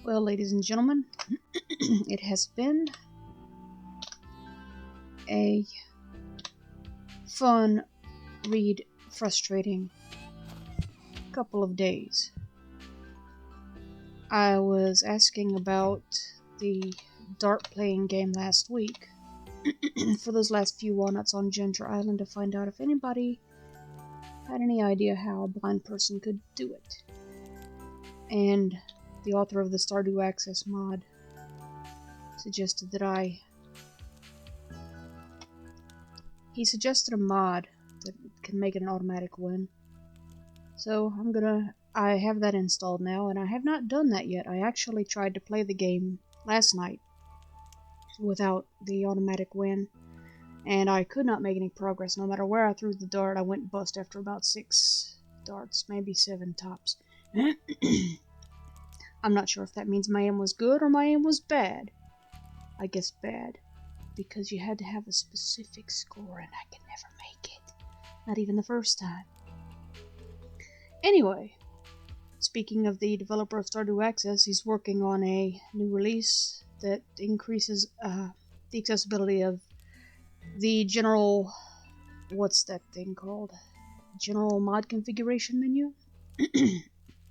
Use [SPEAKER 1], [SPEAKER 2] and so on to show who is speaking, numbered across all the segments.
[SPEAKER 1] Well, ladies and gentlemen, it has been a fun, frustrating couple of days. I was asking about the dart playing game last week for those last few walnuts on Ginger Island to find out if anybody had any idea how a blind person could do it. And the author of the Stardew Access mod suggested that he suggested a mod that can make it an automatic win. So I have that installed now, and I have not done that yet. I actually tried to play the game last night without the automatic win, and I could not make any progress. No matter where I threw the dart, I went bust after about 6 darts, maybe 7 tops. I'm not sure if that means my aim was good or my aim was bad. I guess bad, because you had to have a specific score, and I could never make it. Not even the first time. Anyway, speaking of the developer of Stardew Access, he's working on a new release that increases the accessibility of the general... what's that thing called? General mod configuration menu?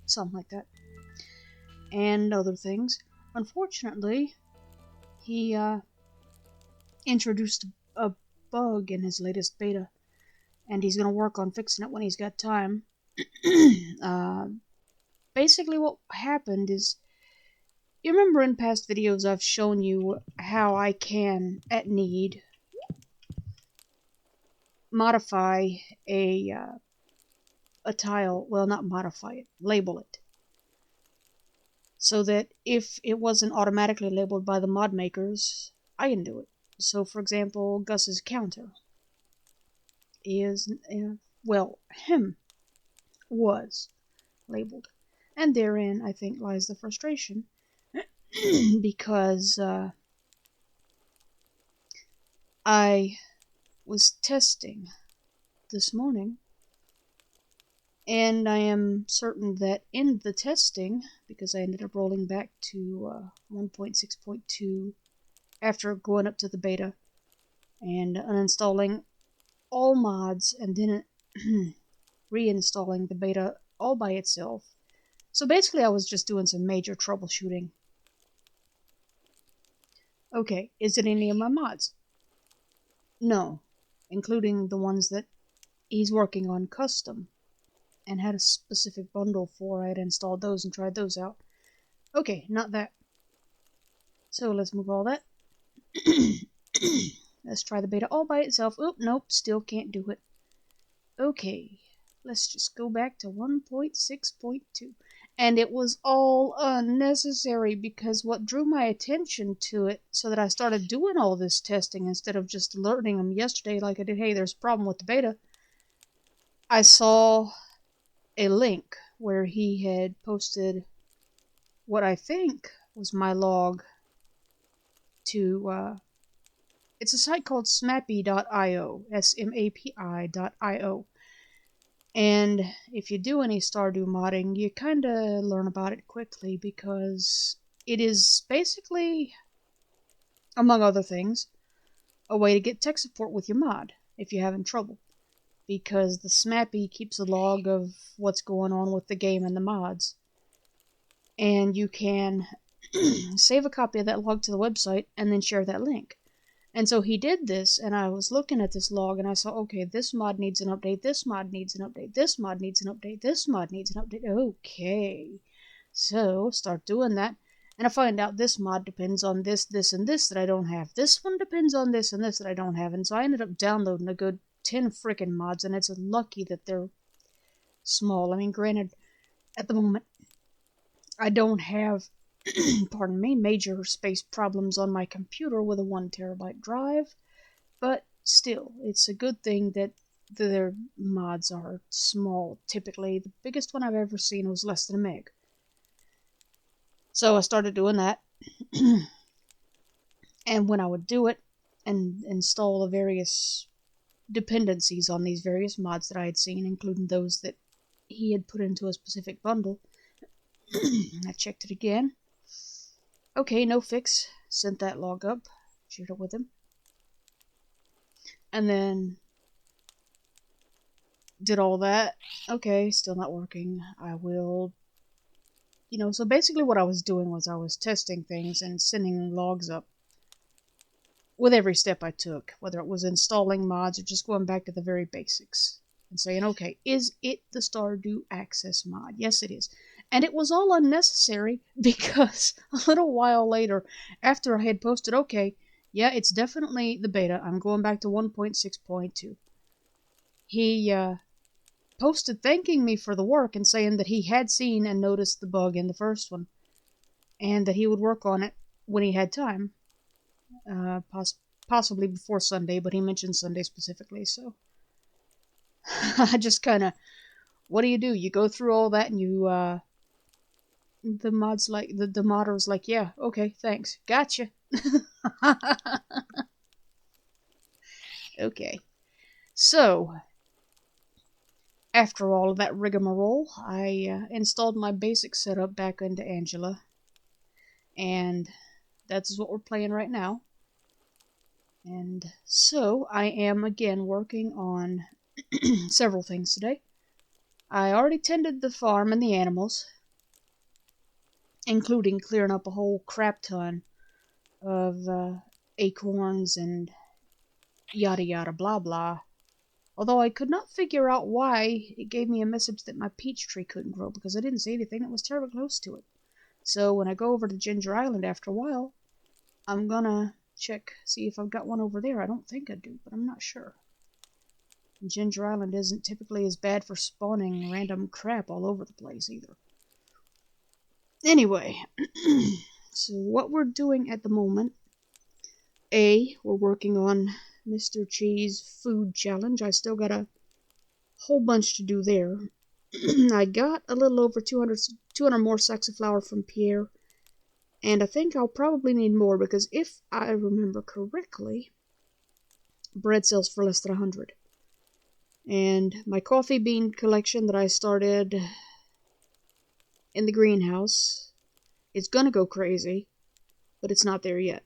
[SPEAKER 1] Something like that. And other things. Unfortunately, he introduced a bug in his latest beta, and he's going to work on fixing it when he's got time. Basically what happened is, you remember in past videos I've shown you how I can, at need, modify a tile, well, not modify it, label it, so that if it wasn't automatically labeled by the mod makers, I can do it. So, for example, Gus's counter is, was labeled. And therein, I think, lies the frustration, because I was testing this morning, and I am certain that in the testing, because I ended up rolling back to 1.6.2 after going up to the beta and uninstalling all mods and then reinstalling the beta all by itself. So basically I was just doing some major troubleshooting. Okay, is it any of my mods? No, including the ones that he's working on custom and had a specific bundle for. I had installed those and tried those out. Okay, not that. So let's move all that. Let's try the beta all by itself. Oop, nope, still can't do it. Okay, let's just go back to 1.6.2. And it was all unnecessary, because what drew my attention to it so that I started doing all this testing instead of just alerting them yesterday like I did, hey, there's a problem with the beta, I saw a link where he had posted what I think was my log to, it's a site called smappy.io, SMAPI.io. And if you do any Stardew modding, you kinda learn about it quickly, because it is basically, among other things, a way to get tech support with your mod if you're having trouble. Because the Smappy keeps a log of what's going on with the game and the mods. And you can save a copy of that log to the website and then share that link. And so he did this, and I was looking at this log, and I saw, okay, this mod needs an update, this mod needs an update, this mod needs an update, this mod needs an update. Okay. So, start doing that, and I find out this mod depends on this, this, and this that I don't have. This one depends on this and this that I don't have. And so I ended up downloading a good 10 frickin' mods, and it's lucky that they're small. I mean, granted, at the moment, I don't have pardon me, major space problems on my computer with a 1 terabyte drive, but still, it's a good thing that their mods are small. Typically, the biggest one I've ever seen was less than a meg. So I started doing that, and when I would do it and install the various dependencies on these various mods that I had seen, including those that he had put into a specific bundle, I checked it again. Okay, no fix. Sent that log up. Shared it with him. And then did all that. Okay, still not working. I will... so basically what I was doing was I was testing things and sending logs up with every step I took, whether it was installing mods or just going back to the very basics and saying, okay, is it the Stardew Access mod? Yes, it is. And it was all unnecessary because a little while later, after I had posted, okay, yeah, it's definitely the beta, I'm going back to 1.6.2, he posted thanking me for the work and saying that he had seen and noticed the bug in the first one and that he would work on it when he had time. Possibly before Sunday, but he mentioned Sunday specifically, so I just kind of, what do? You go through all that and you, the mod's like, the modder's like, yeah, okay, thanks, gotcha. Okay, so, after all of that rigmarole, I installed my basic setup back into Angela, and that's what we're playing right now. And so, I am again working on several things today. I already tended the farm and the animals, including clearing up a whole crap ton of acorns and yada yada blah blah. Although I could not figure out why it gave me a message that my peach tree couldn't grow because I didn't see anything that was terribly close to it. So when I go over to Ginger Island after a while, I'm gonna check, see if I've got one over there. I don't think I do, but I'm not sure. Ginger Island isn't typically as bad for spawning random crap all over the place either. Anyway, so what we're doing at the moment, we're working on Mr. Cheese Food Challenge. I still got a whole bunch to do there. I got a little over 200 more sacks of flour from Pierre, and I think I'll probably need more because if I remember correctly, bread sells for less than 100. And my coffee bean collection that I started in the greenhouse is gonna go crazy, but it's not there yet.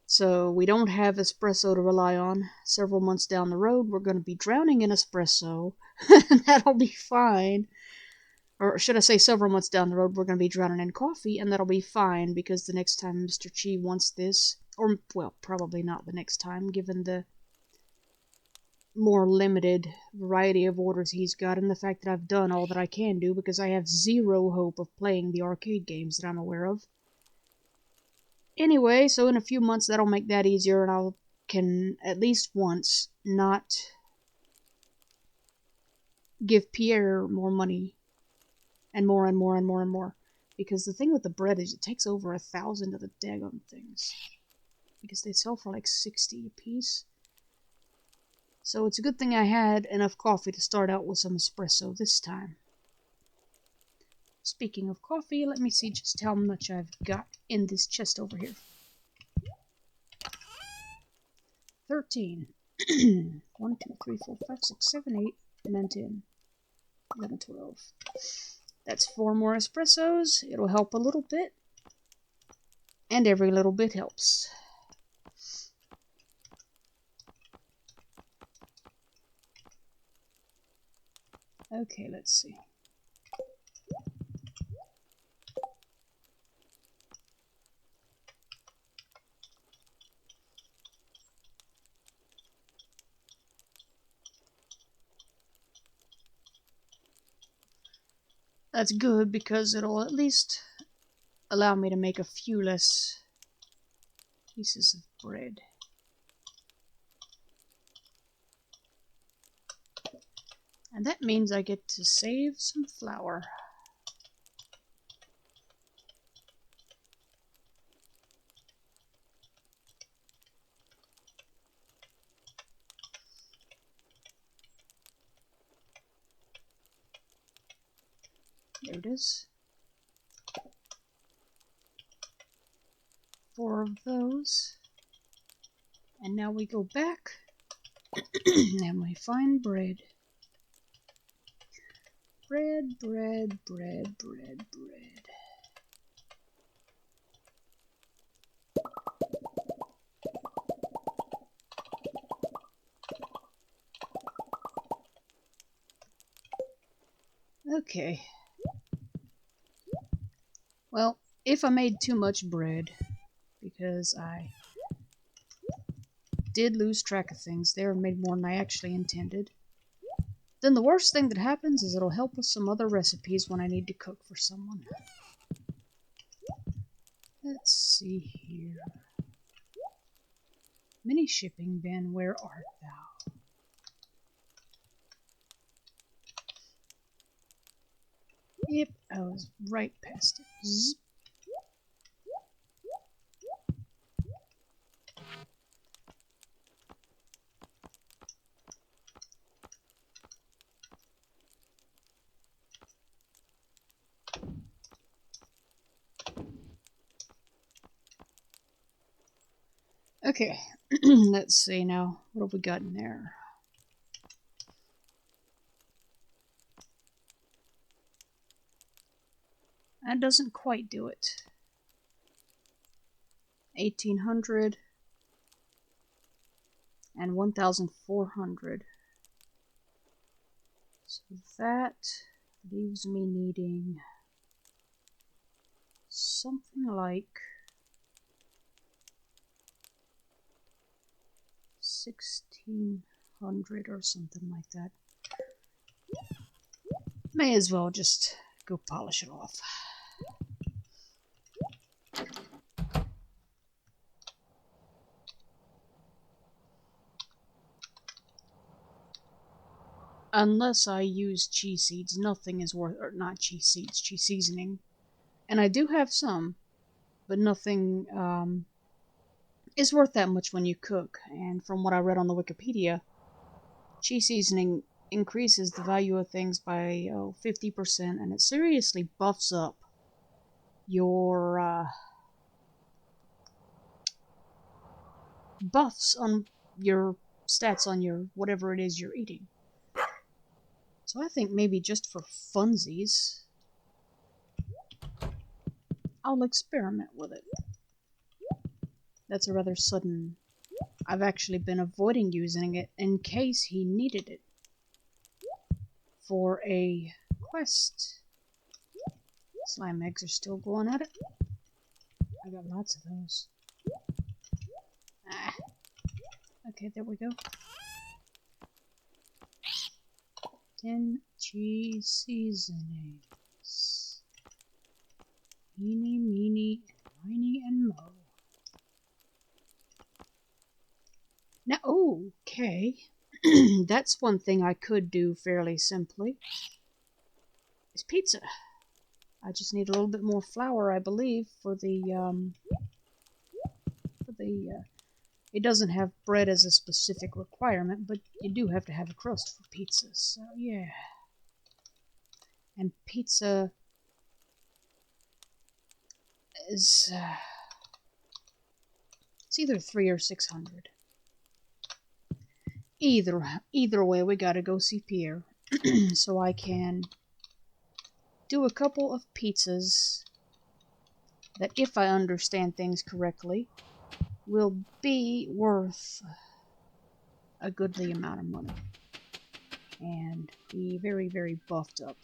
[SPEAKER 1] So we don't have espresso to rely on. Several months down the road, we're going to be drowning in espresso. That'll be fine. Or should I say several months down the road, we're going to be drowning in coffee, and that'll be fine, because the next time Mr. Chi wants this, or, well, probably not the next time, given the more limited variety of orders he's got, and the fact that I've done all that I can do, because I have zero hope of playing the arcade games that I'm aware of. Anyway, so in a few months that'll make that easier, and I can at least once not give Pierre more money, and more and more and more and more. Because the thing with the bread is it takes over 1,000 of the daggone things. Because they sell for like 60 a piece. So it's a good thing I had enough coffee to start out with some espresso this time. Speaking of coffee, let me see just how much I've got in this chest over here. 13. 1, 2, 3, 4, 5, 6, 7, 8, 9, 10, 11, 12. That's 4 more espressos. It'll help a little bit. And every little bit helps. Okay, let's see. That's good because it'll at least allow me to make a few less pieces of bread. And that means I get to save some flour. There it is. 4 of those. And now we go back and we find bread. Bread, bread, bread, bread, bread. Okay. Well, if I made too much bread, because I did lose track of things there and made more than I actually intended, then the worst thing that happens is it'll help with some other recipes when I need to cook for someone. Let's see here. Mini shipping bin, where art thou? Yep, I was right past it. Zzz. Okay, let's see now. What have we got in there? That doesn't quite do it. 1800 and 1400. So that leaves me needing something like 1600 or something like that. May as well just go polish it off. Unless I use cheese seeds, nothing is worth, or not cheese seeds, cheese seasoning. And I do have some, but nothing is worth that much when you cook. And from what I read on the Wikipedia, cheese seasoning increases the value of things by 50%, and it seriously buffs up your buffs on your stats on your whatever it is you're eating. So I think maybe just for funsies, I'll experiment with it. That's a rather sudden... I've actually been avoiding using it in case he needed it for a quest. Slime eggs are still going at it. I got lots of those. Ah. Okay, there we go. 10 cheese seasonings. Eeny, meeny, miny, and mo. Now, okay. That's one thing I could do fairly simply. Is pizza. I just need a little bit more flour, I believe, for the it doesn't have bread as a specific requirement, but you do have to have a crust for pizza, so yeah. And pizza is it's either 300 or 600. Either way, we gotta go see Pierre, so I can do a couple of pizzas that, if I understand things correctly, will be worth a goodly amount of money and be very, very buffed up.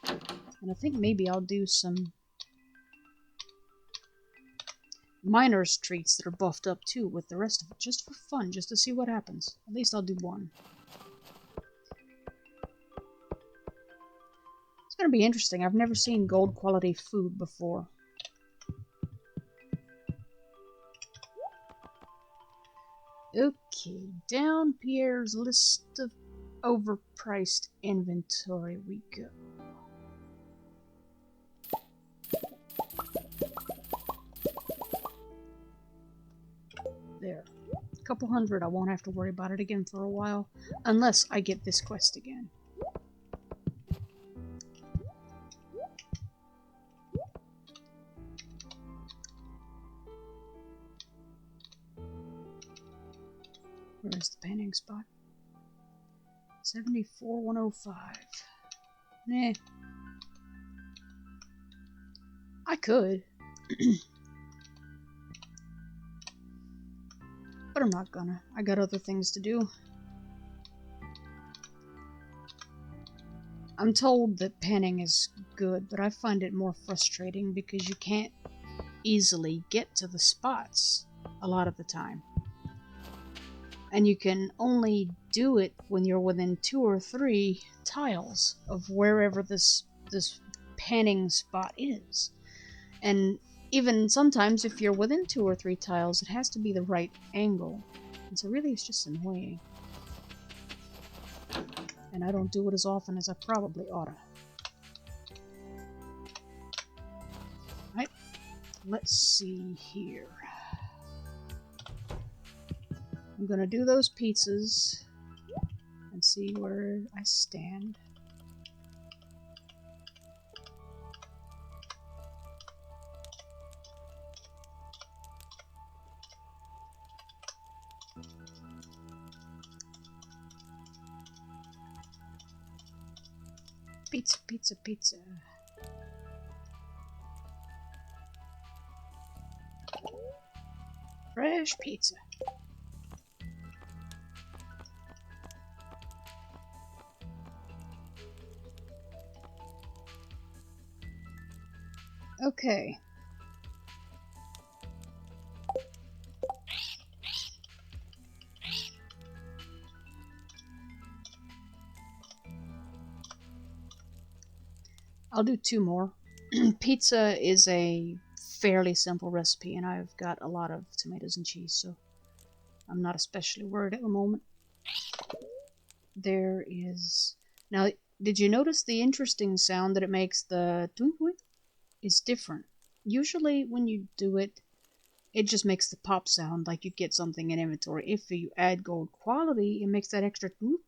[SPEAKER 1] And I think maybe I'll do some miner's treats that are buffed up too with the rest of it, just for fun, just to see what happens. At least I'll do one. It's gonna be interesting. I've never seen gold quality food before. Okay, down Pierre's list of overpriced inventory we go. There. A couple hundred, I won't have to worry about it again for a while. Unless I get this quest again. Where's the painting spot? 74,105. Nah. I could. But I'm not gonna. I got other things to do. I'm told that panning is good, but I find it more frustrating because you can't easily get to the spots a lot of the time. And you can only do it when you're within 2 or 3 tiles of wherever this panning spot is. And even sometimes if you're within 2 or 3 tiles, it has to be the right angle. And so really it's just annoying. And I don't do it as often as I probably oughta. Right, let's see here. I'm gonna do those pizzas and see where I stand. Pizza, pizza, pizza. Fresh pizza. Okay. I'll do 2 more. Pizza is a fairly simple recipe, and I've got a lot of tomatoes and cheese, so I'm not especially worried at the moment. There is... Now, did you notice the interesting sound that it makes? The twink twink is different. Usually when you do it, it just makes the pop sound like you get something in inventory. If you add gold quality, it makes that extra twink.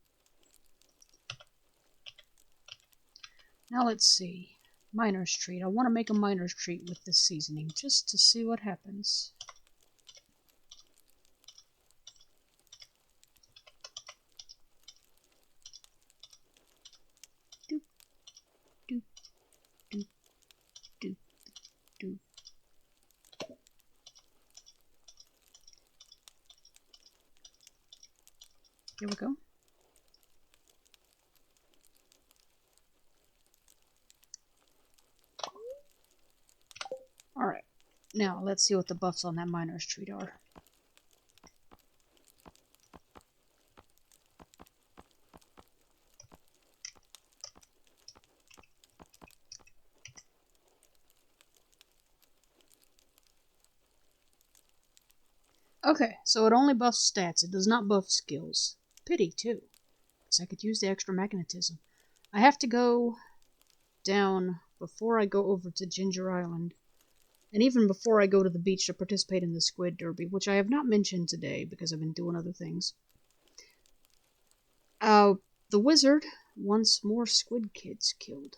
[SPEAKER 1] Now let's see. Miner's treat. I want to make a miner's treat with this seasoning just to see what happens. Doop, doop, doop, doop, doop. Here we go. Alright, now let's see what the buffs on that miner's treat are. Okay, so it only buffs stats. It does not buff skills. Pity, too, because I could use the extra magnetism. I have to go down before I go over to Ginger Island. And even before I go to the beach to participate in the squid derby, which I have not mentioned today because I've been doing other things. The wizard wants more squid kids killed.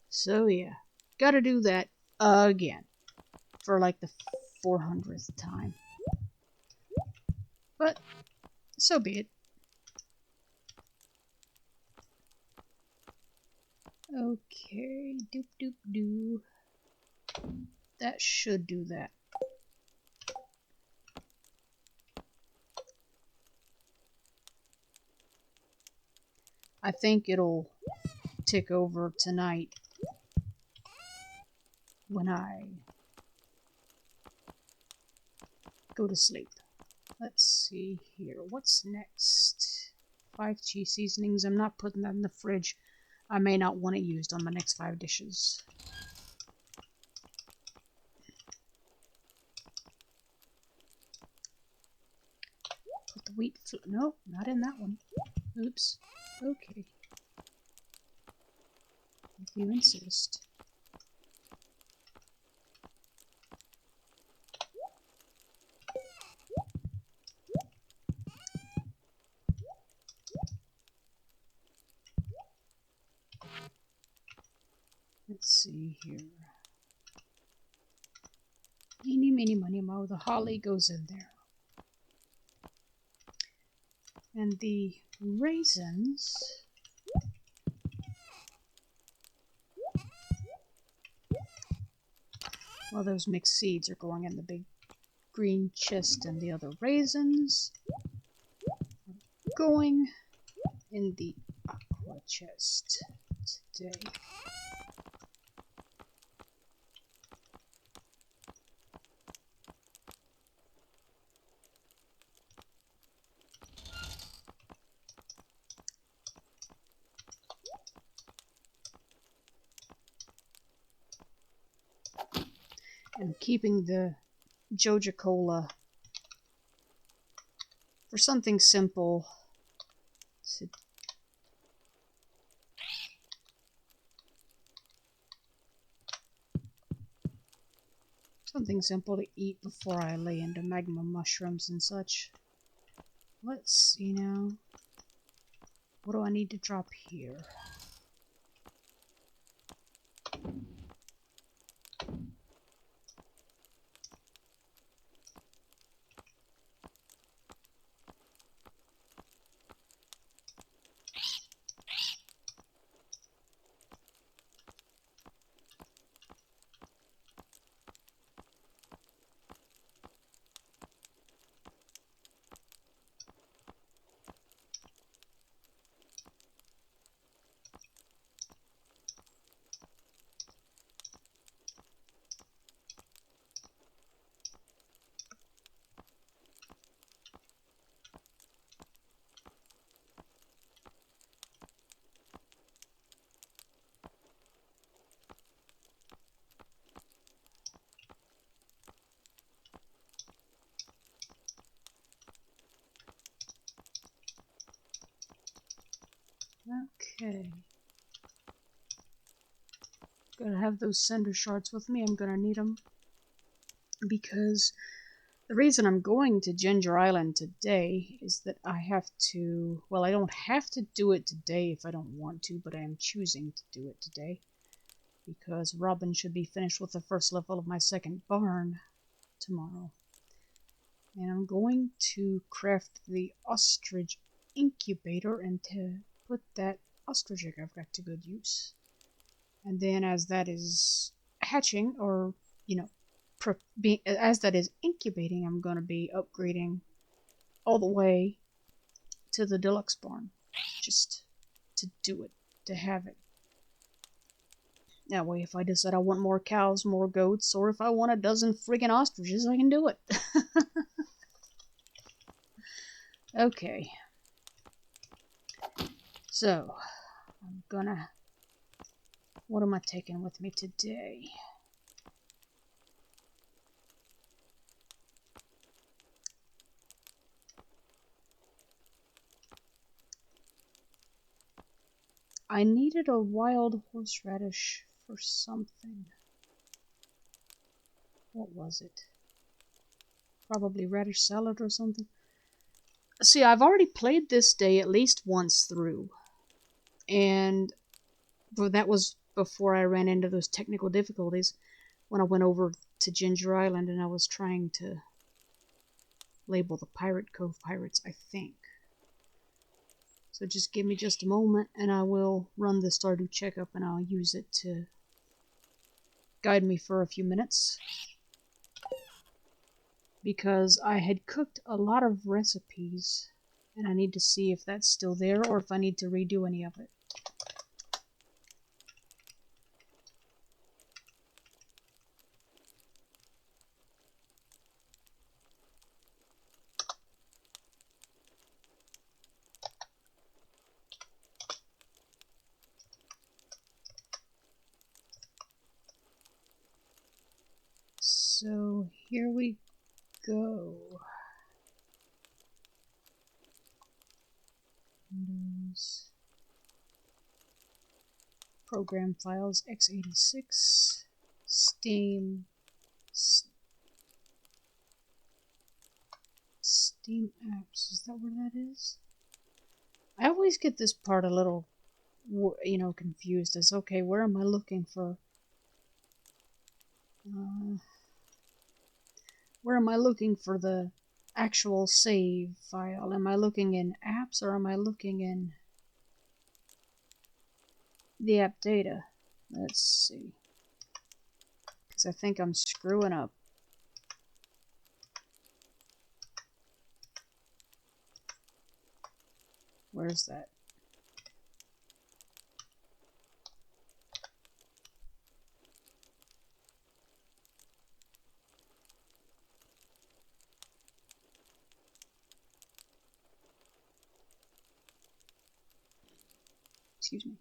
[SPEAKER 1] So yeah, gotta do that again for like the 400th time. But so be it. Okay, doop doop doo. That should do that. I think it'll tick over tonight when I go to sleep. Let's see here. What's next? 5 cheese seasonings. I'm not putting that in the fridge. I may not want it used on my next 5 dishes. Put the wheat flour. No, not in that one. Oops. Okay. If you insist. Let's see here. Eeny, Meeny, miny, mo. The holly goes in there. And the raisins... Well, those mixed seeds are going in the big green chest, and the other raisins are going in the aqua chest today. And keeping the Joja Cola for something simple to eat before I lay into magma mushrooms and such. Let's see now. What do I need to drop here? Okay. Gotta have those cinder shards with me. I'm gonna need them. Because the reason I'm going to Ginger Island today is that I have to... Well, I don't have to do it today if I don't want to, but I am choosing to do it today. Because Robin should be finished with the first level of my second barn tomorrow. And I'm going to craft the ostrich incubator and to put that ostrich egg I've got to good use. And then as that is hatching, or, you know, as that is incubating, I'm going to be upgrading all the way to the deluxe barn. Just to do it, to have it. That way, if I decide I want more cows, more goats, or if I want a dozen friggin' ostriches, I can do it. Okay. So, I'm gonna... What am I taking with me today? I needed a wild horseradish for something. What was it? Probably radish salad or something. See, I've already played this day at least once through. And that was before I ran into those technical difficulties when I went over to Ginger Island and I was trying to label the Pirate Cove pirates, I think. So just give me just a moment and I will run the Stardew checkup and I'll use it to guide me for a few minutes. Because I had cooked a lot of recipes and I need to see if that's still there or if I need to redo any of it. So here we go. Windows. Program files x86. Steam. Steam apps. Is that where that is? I always get this part a little, confused as, okay, where am I looking for? Where am I looking for the actual save file? Am I looking in apps or am I looking in the app data? Let's see. Because I think I'm screwing up. Where's that? Excuse me.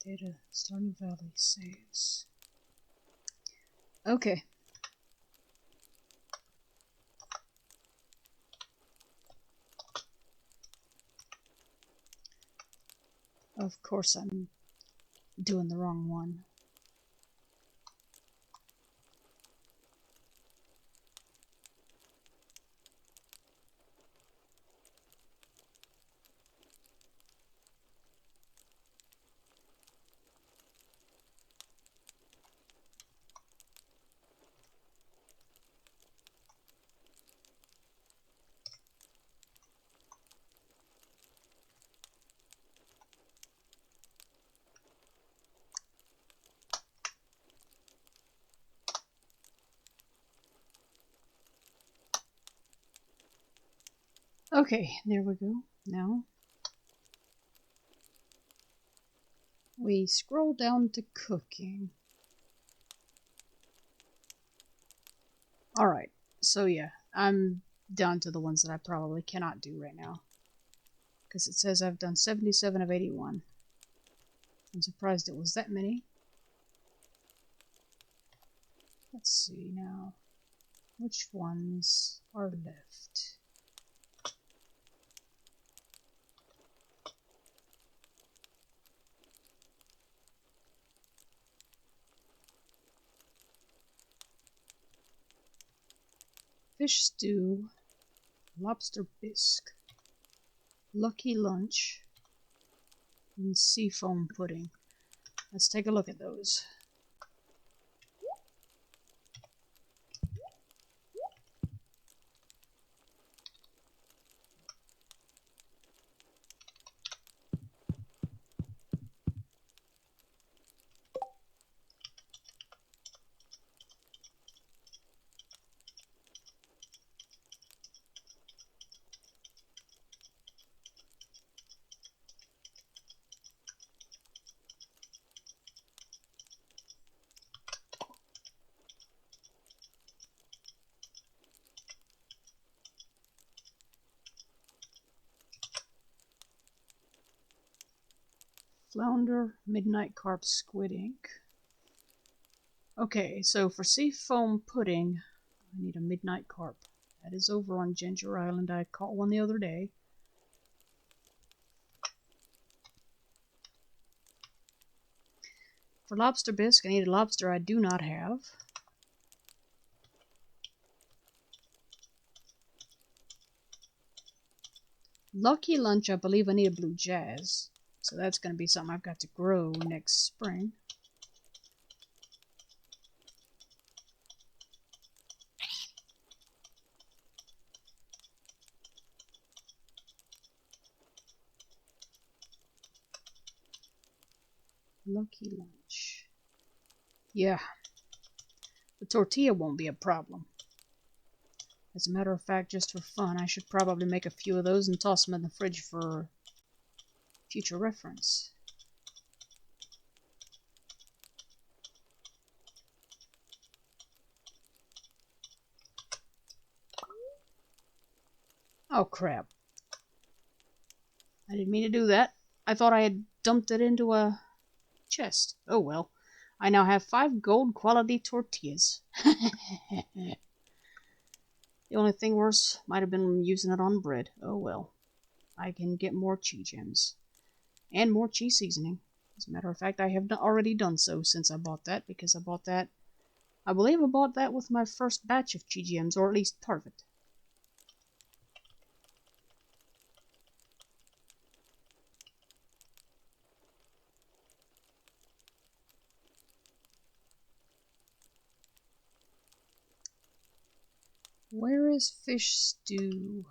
[SPEAKER 1] Data, Stardew Valley saves. Okay. Of course I'm doing the wrong one. Okay, there we go. Now we scroll down to cooking. Alright, so yeah, I'm down to the ones that I probably cannot do right now. Because it says I've done 77 of 81. I'm surprised it was that many. Let's see now. Which ones are left? Fish stew, lobster bisque, lucky lunch, and seafoam pudding. Let's take a look at those. Flounder, midnight carp, squid ink. Okay, so for seafoam pudding, I need a midnight carp. That is over on Ginger Island. I caught one the other day. For lobster bisque, I need a lobster I do not have. Lucky lunch, I believe I need a blue jazz. So that's going to be something I've got to grow next spring. Lucky lunch. Yeah, the tortilla won't be a problem. As a matter of fact, just for fun, I should probably make a few of those and toss them in the fridge for future reference. Oh crap. I didn't mean to do that. I thought I had dumped it into a chest. Oh well. I now have 5 gold quality tortillas. The only thing worse might have been using it on bread. Oh well. I can get more cheese gems. And more cheese seasoning. As a matter of fact, I have already done so since I bought that, because I bought that... I believe I bought that with my first batch of cheese gems, or at least part of it. Where is fish stew?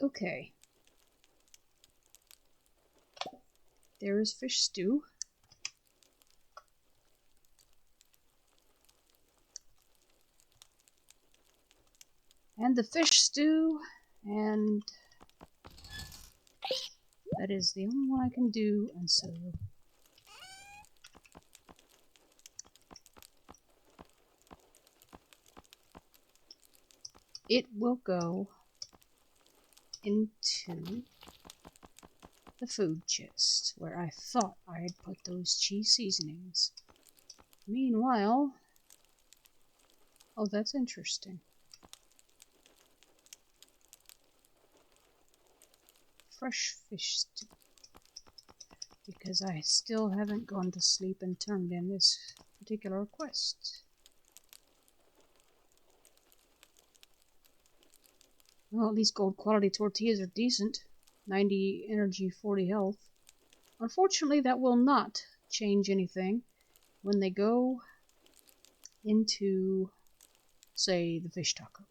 [SPEAKER 1] Okay. There is fish stew. And the fish stew, and that is the only one I can do, and so it will go into the food chest, where I thought I had put those cheese seasonings. Meanwhile... Oh, that's interesting. Fresh fish stew. Because I still haven't gone to sleep and turned in this particular request. Well, at least gold quality tortillas are decent. 90 energy, 40 health. Unfortunately, that will not change anything when they go into, say, the fish taco.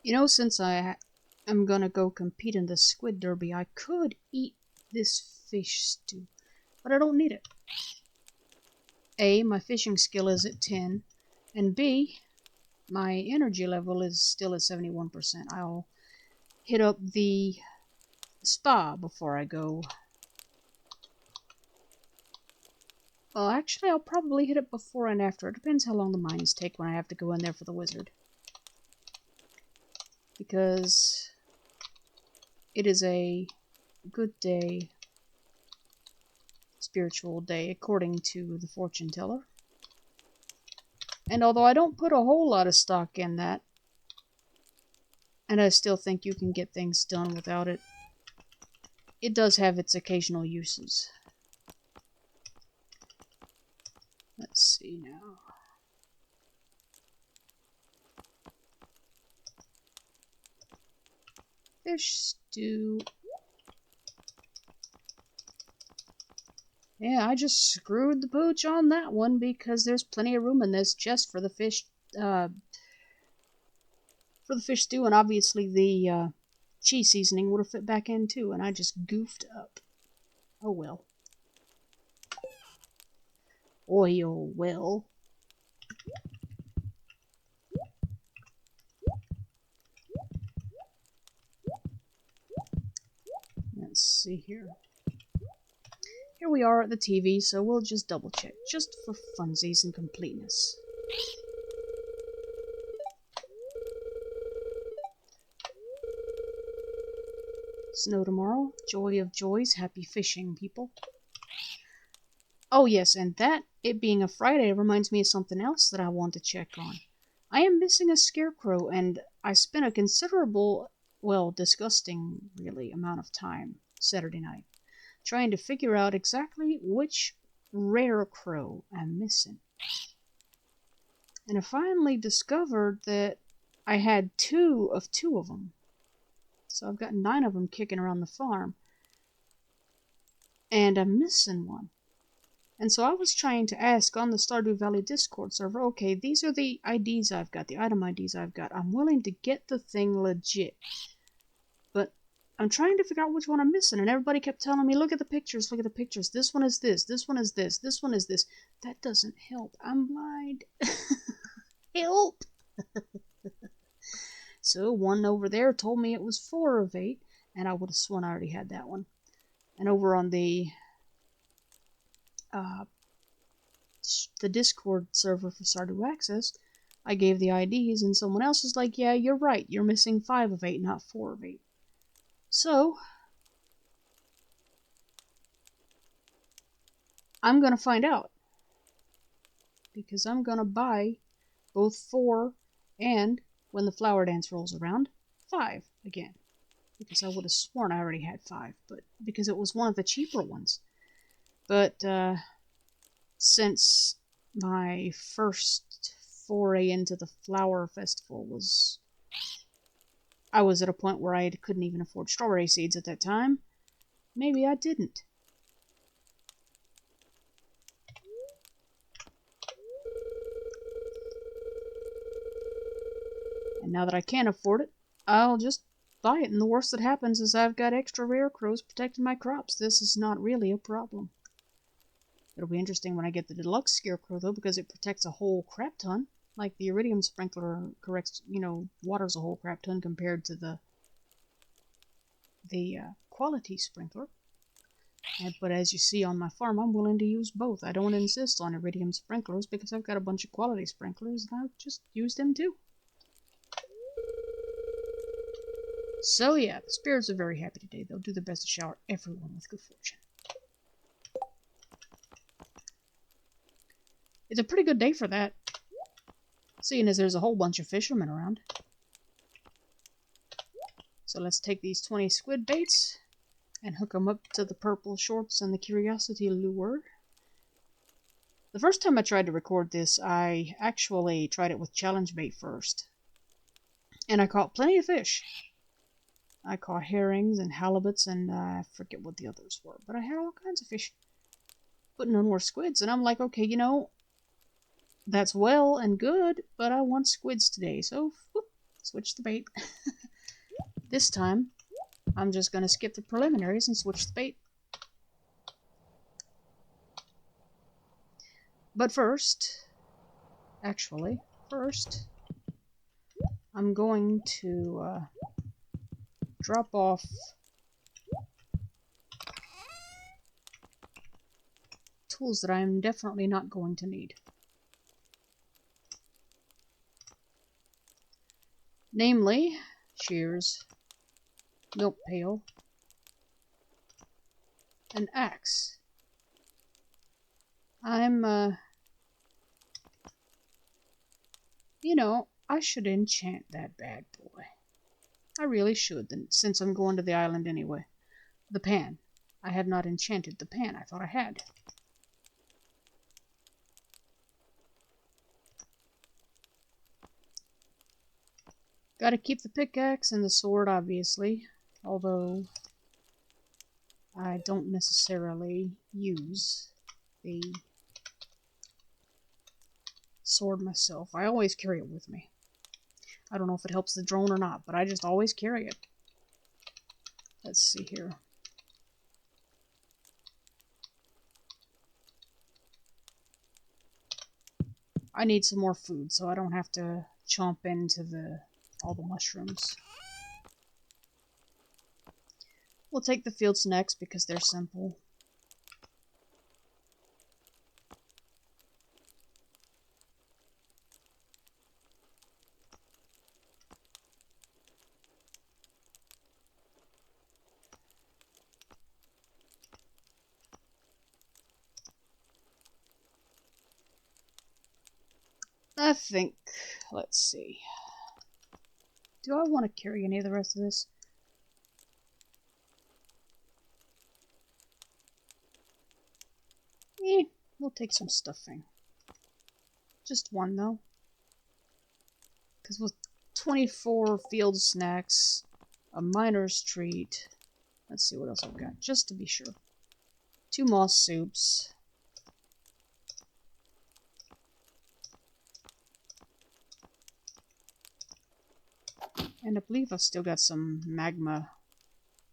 [SPEAKER 1] You know, since I'm gonna go compete in the squid derby, I could eat this fish stew, but I don't need it. A, my fishing skill is at 10, and B, my energy level is still at 71%. I'll hit up the spa before I go. Well, actually, I'll probably hit it before and after. It depends how long the mines take when I have to go in there for the wizard. Because it is a good day, spiritual day, according to the fortune teller. And although I don't put a whole lot of stock in that, and I still think you can get things done without it, it does have its occasional uses. Let's see now. Fish stew. Yeah, I just screwed the pooch on that one because there's plenty of room in this chest for the fish stew, and obviously the cheese seasoning would have fit back in too, and I just goofed up. Oh well. Oil well. Let's see here. Here we are at the TV, so we'll just double check, just for funsies and completeness. Snow tomorrow. Joy of joys. Happy fishing, people. Oh yes, and that, it being a Friday, reminds me of something else that I want to check on. I am missing a scarecrow, and I spent a considerable, well, disgusting, really, amount of time Saturday night trying to figure out exactly which rare crow I'm missing. And I finally discovered that I had two of them. So I've got 9 of them kicking around the farm. And I'm missing one. And so I was trying to ask on the Stardew Valley Discord server, okay, these are the IDs I've got, the item IDs I've got. I'm willing to get the thing legit. But I'm trying to figure out which one I'm missing. And everybody kept telling me, look at the pictures, look at the pictures. This one is this, this one is this, this one is this. That doesn't help. I'm blind. Help! So one over there told me it was 4 of 8, and I would have sworn I already had that one. And over on the Discord server for Stardew Access, I gave the IDs, and someone else was like, yeah, you're right, you're missing 5 of 8, not 4 of 8. So, I'm gonna find out. Because I'm gonna buy both 4 And when the flower dance rolls around, 5 again. Because I would have sworn I already had 5, but because it was one of the cheaper ones. But since my first foray into the flower festival I was at a point where I couldn't even afford strawberry seeds at that time, maybe I didn't. And now that I can't afford it, I'll just buy it, and the worst that happens is I've got extra rare crows protecting my crops. This is not really a problem. It'll be interesting when I get the deluxe scarecrow, though, because it protects a whole crap ton. Like the iridium sprinkler corrects, waters a whole crap ton compared to the quality sprinkler. But as you see on my farm, I'm willing to use both. I don't insist on iridium sprinklers because I've got a bunch of quality sprinklers, and I'll just use them too. So yeah, the spirits are very happy today. They'll do their best to shower everyone with good fortune. It's a pretty good day for that, seeing as there's a whole bunch of fishermen around. So let's take these 20 squid baits and hook them up to the purple shorts and the curiosity lure. The first time I tried to record this, I actually tried it with challenge bait first. And I caught plenty of fish. I caught herrings and halibuts and I forget what the others were, but I had all kinds of fish. But none were squids, and I'm like, okay, that's well and good, but I want squids today, so whoop, switch the bait. This time, I'm just going to skip the preliminaries and switch the bait. But first, I'm going to drop off tools that I'm definitely not going to need. Namely, shears, milk pail, an axe. I should enchant that bad boy. I really should, since I'm going to the island anyway. The pan. I have not enchanted the pan. I thought I had. Gotta keep the pickaxe and the sword, obviously. Although I don't necessarily use the sword myself. I always carry it with me. I don't know if it helps the drone or not, but I just always carry it. Let's see here. I need some more food so I don't have to chomp into all the mushrooms. We'll take the field snacks because they're simple. I think, let's see. Do I want to carry any of the rest of this? We'll take some stuffing. Just one, though. Because with 24 field snacks, a miner's treat, let's see what else I've got, just to be sure. 2 moss soups. And I believe I've still got some magma.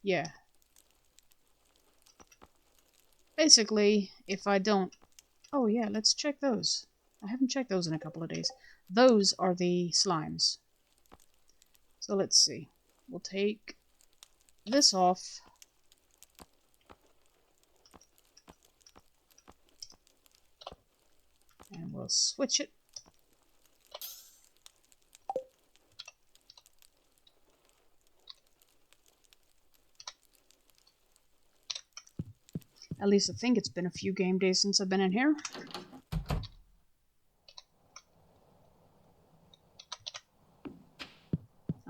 [SPEAKER 1] Yeah. Basically, if I don't... Oh yeah, let's check those. I haven't checked those in a couple of days. Those are the slimes. So let's see. We'll take this off. And we'll switch it. At least I think it's been a few game days since I've been in here.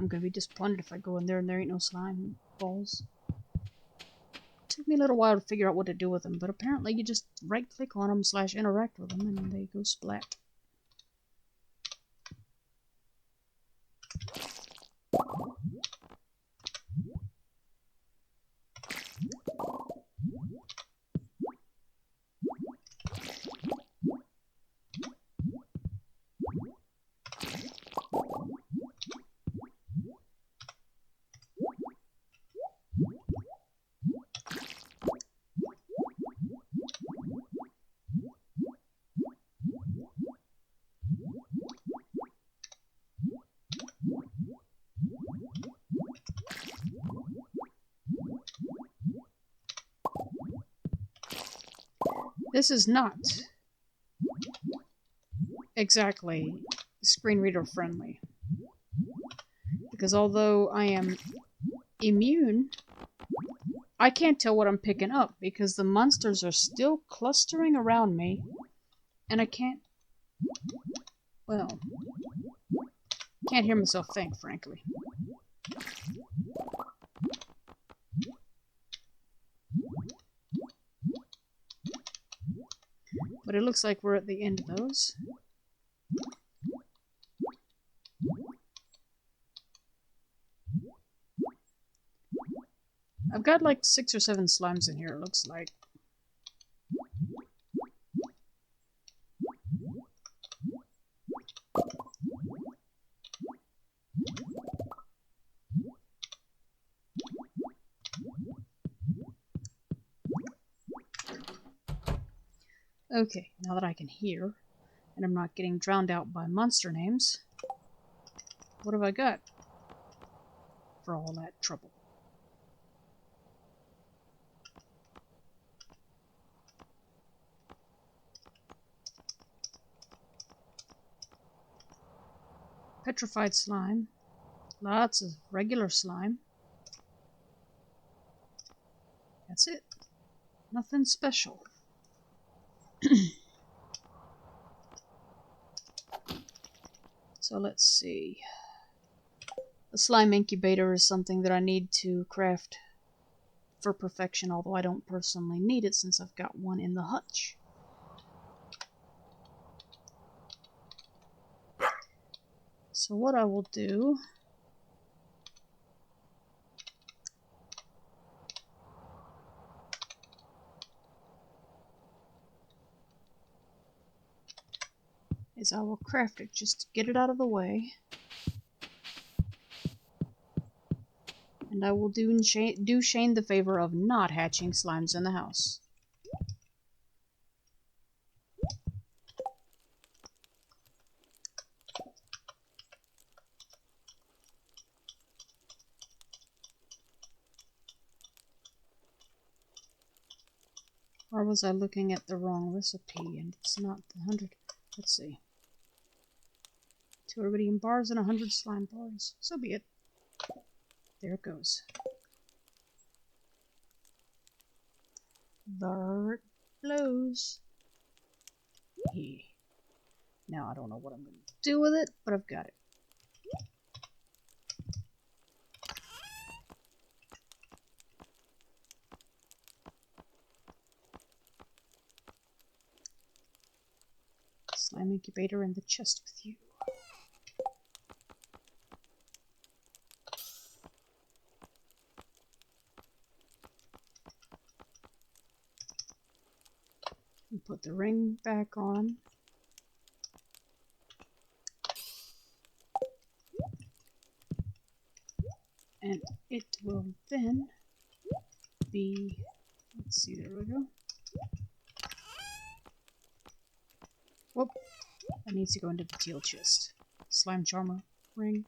[SPEAKER 1] gonna be disappointed if I go in there and there ain't no slime balls. Took me a little while to figure out what to do with them, but apparently you just right-click on them / interact with them and they go splat. This is not exactly screen reader friendly, because although I am immune, I can't tell what I'm picking up because the monsters are still clustering around me and I can't, well, can't hear myself think, frankly. But it looks like we're at the end of those. I've got like 6 or 7 slimes in here, it looks like. Okay, now that I can hear, and I'm not getting drowned out by monster names, what have I got for all that trouble? Petrified slime, lots of regular slime. That's it. Nothing special. So let's see. The slime incubator is something that I need to craft for perfection, although I don't personally need it since I've got one in the hutch. So what I will do is I will craft it just to get it out of the way. And I will do Shane the favor of not hatching slimes in the house. Or was I looking at the wrong recipe and it's not the 100? Let's see. 2 iridium bars and 100 slime bars. So be it. There it goes. There it blows. Yeah. Now I don't know what I'm going to do with it, but I've got it. Slime incubator in the chest with you. And put the ring back on. And it will then be, let's see, there we go. Whoop, that needs to go into the teal chest. Slime charmer ring.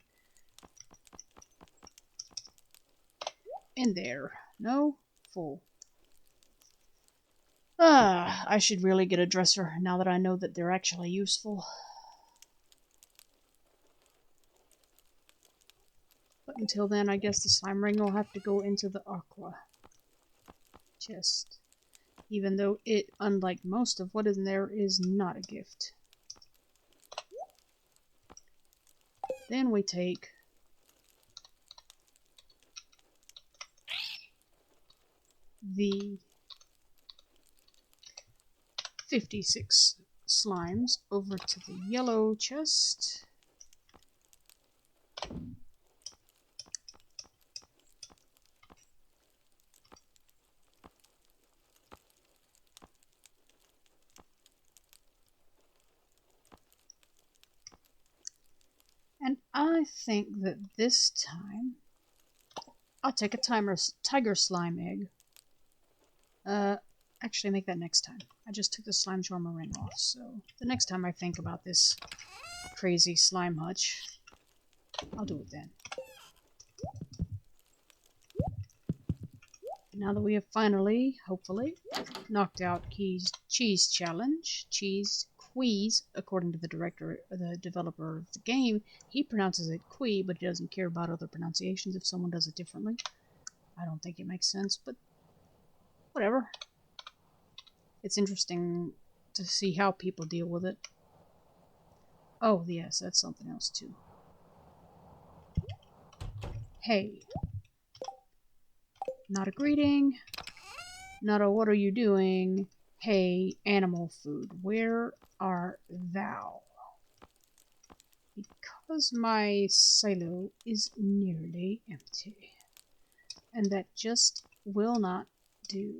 [SPEAKER 1] In there. No, full. I should really get a dresser now that I know that they're actually useful. But until then, I guess the slime ring will have to go into the aqua chest. Even though it, unlike most of what is in there, is not a gift. Then we take the 56 slimes over to the yellow chest. And I think that this time I'll take a tiger slime egg. Actually make that next time. I just took the slime charmer ring off, so the next time I think about this crazy slime hutch, I'll do it then. Now that we have finally, hopefully, knocked out Cheese Challenge, Cheese Queeze, according to the developer of the game, he pronounces it Quee, but he doesn't care about other pronunciations if someone does it differently. I don't think it makes sense, but whatever. It's interesting to see how people deal with it. Oh, yes, that's something else too. Hey. Not a greeting. Not a what are you doing. Hey, animal food, where art thou? Because my silo is nearly empty. And that just will not do.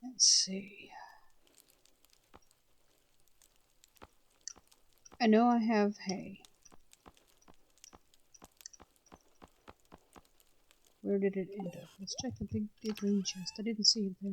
[SPEAKER 1] Let's see. I know I have hay. Where did it end up? Let's check the big green chest. I didn't see it there.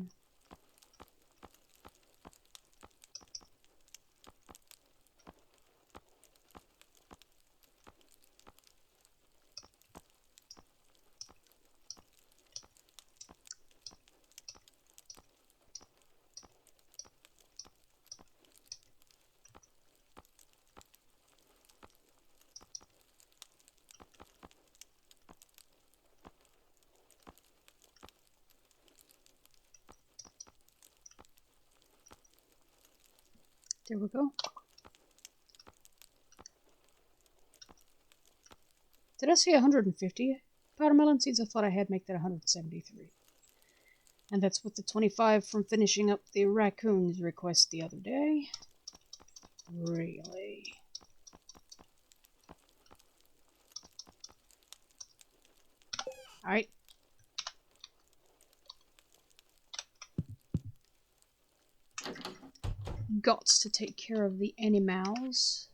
[SPEAKER 1] There we go. Did I say 150 powder melon seeds? I thought I had make that 173. And that's with the 25 from finishing up the raccoon's request the other day. Really? Alright. Gots to take care of the animals.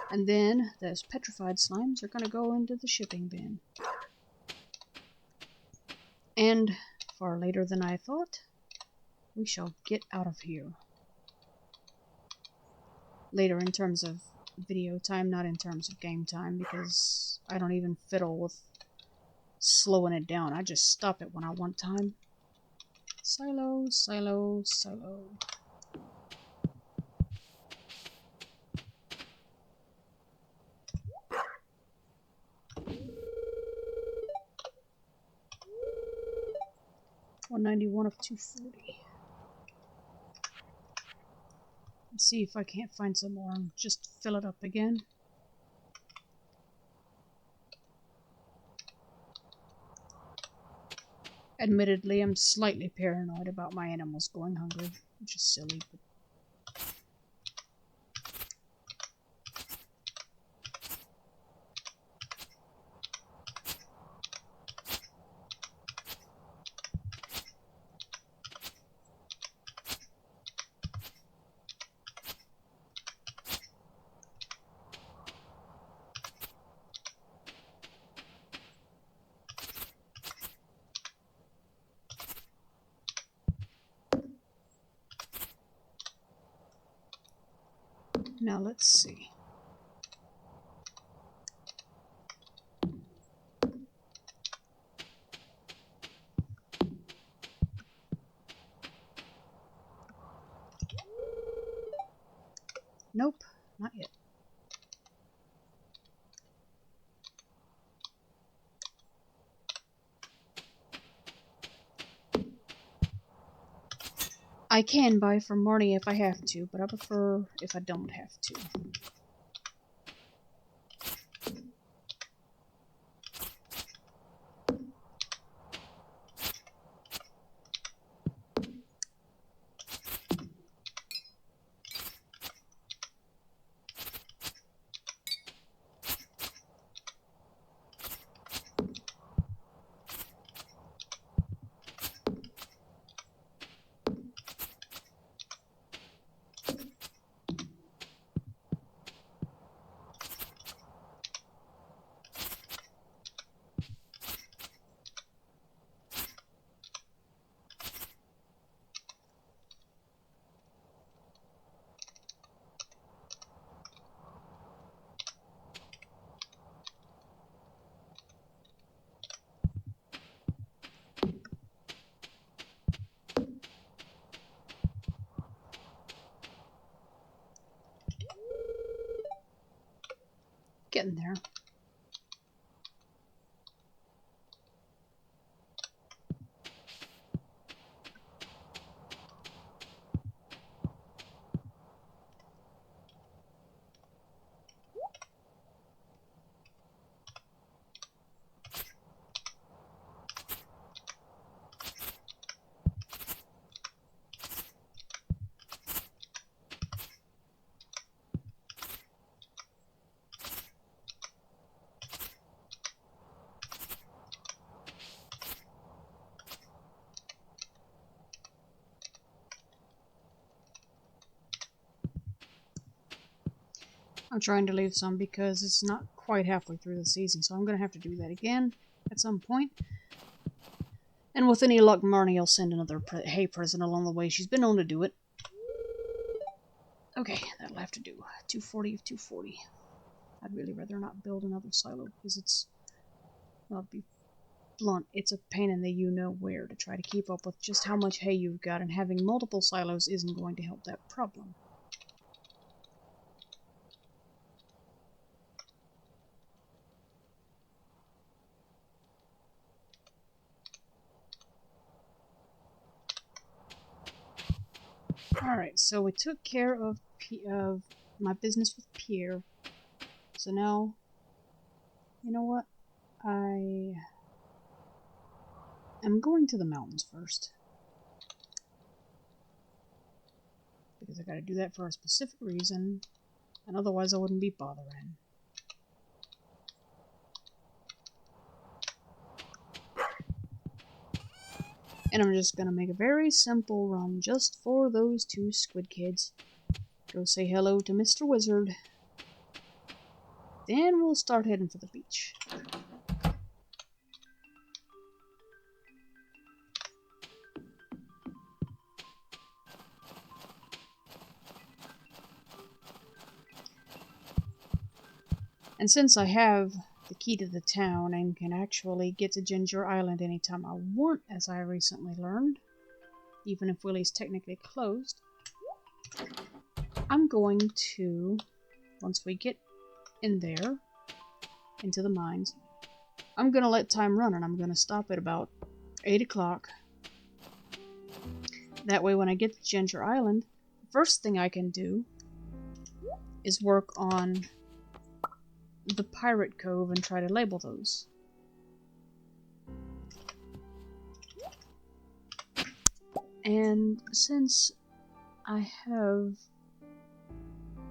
[SPEAKER 1] And then those petrified slimes are going to go into the shipping bin. And far later than I thought, we shall get out of here. Later in terms of video time, not in terms of game time, because I don't even fiddle with slowing it down. I just stop it when I want time. Silo, silo, silo. $191 of 240. Let's see if I can't find some more and just fill it up again. Admittedly, I'm slightly paranoid about my animals going hungry, which is silly, but now let's see. Nope, not yet. I can buy from Marnie if I have to, but I prefer if I don't have to. Getting there. I'm trying to leave some because it's not quite halfway through the season, so I'm going to have to do that again at some point. And with any luck, Marnie will send another hay present along the way. She's been known to do it. Okay, that'll have to do. 240 of 240. I'd really rather not build another silo because it's, well, to be blunt, it's a pain in the you-know-where to try to keep up with just how much hay you've got, and having multiple silos isn't going to help that problem. Alright, so we took care of my business with Pierre. So now, you know what? I am going to the mountains first. Because I gotta do that for a specific reason, and otherwise I wouldn't be bothering. And I'm just gonna make a very simple run just for those two squid kids. Go say hello to Mr. Wizard. Then we'll start heading for the beach. And since I have the key to the town and can actually get to Ginger Island anytime I want, as I recently learned, even if Willie's technically closed, I'm going to, once we get in there, into the mines, I'm going to let time run, and I'm going to stop at about 8 o'clock. That way when I get to Ginger Island, the first thing I can do is work on the Pirate Cove and try to label those. And since I have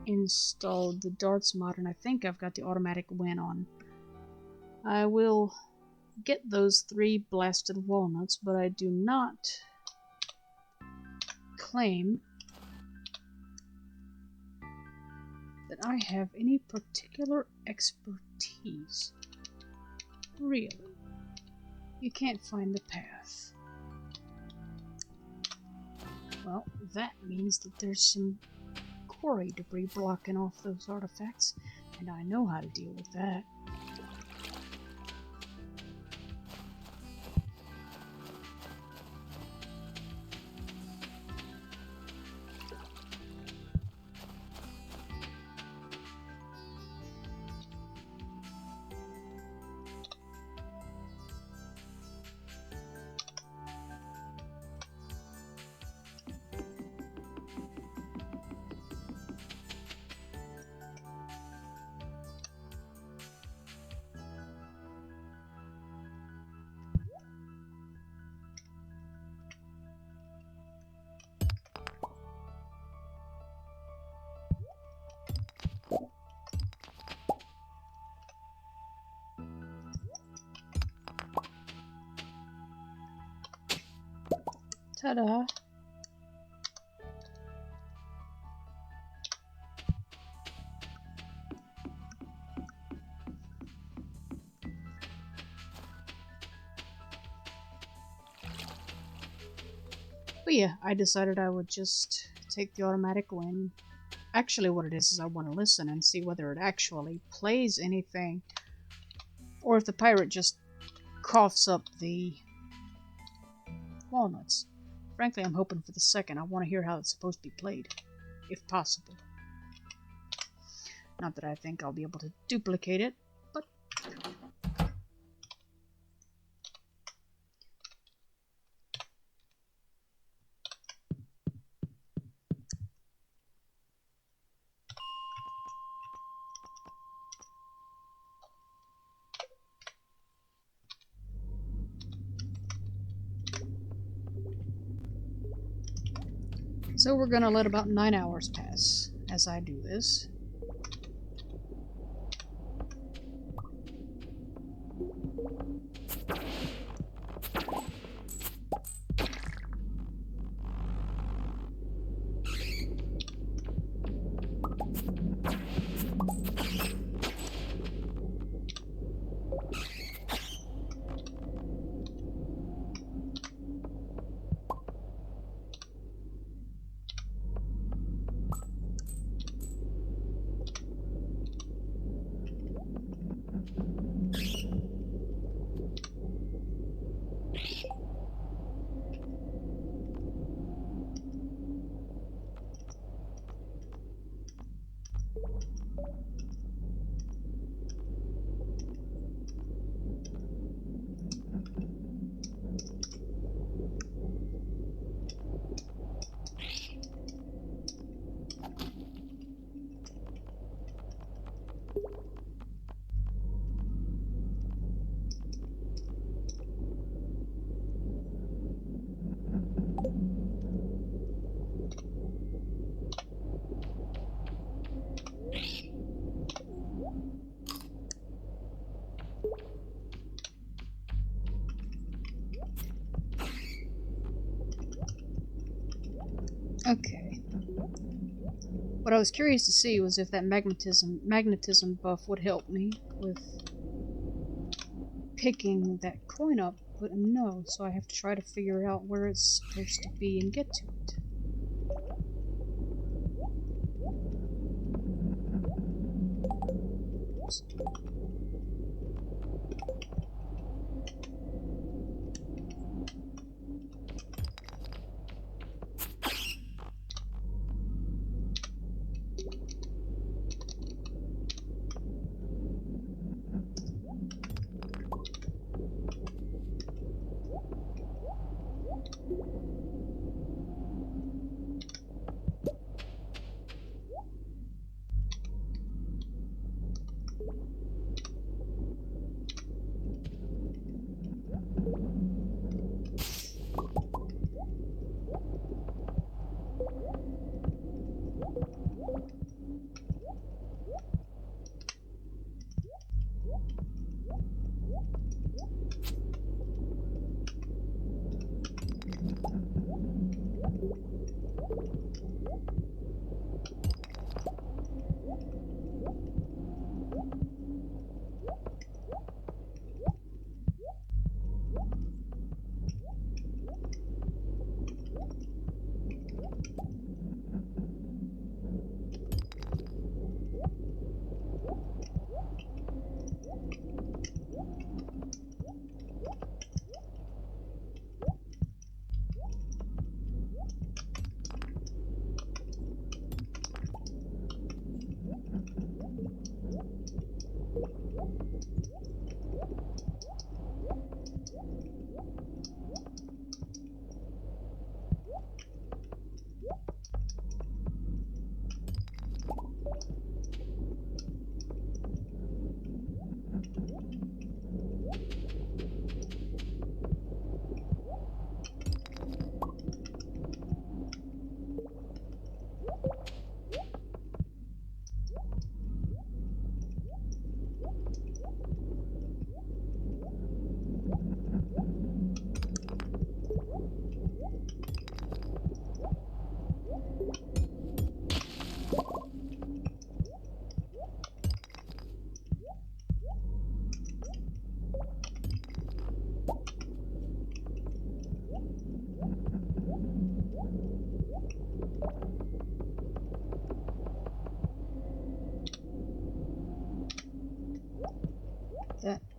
[SPEAKER 1] installed the darts mod, and I think I've got the automatic win on, I will get those 3 blasted walnuts, but I do not claim that I have any particular expertise. Really. You can't find the path. Well, that means that there's some quarry debris blocking off those artifacts, and I know how to deal with that. Ta-da! But yeah, I decided I would just take the automatic win. Actually, what it is I want to listen and see whether it actually plays anything, or if the pirate just coughs up the walnuts. Frankly, I'm hoping for the second. I want to hear how it's supposed to be played, if possible. Not that I think I'll be able to duplicate it, but... So we're gonna let about 9 hours pass as I do this. Okay. What I was curious to see was if that magnetism buff would help me with picking that coin up, but no, so I have to try to figure out where it's supposed to be and get to it. Oops.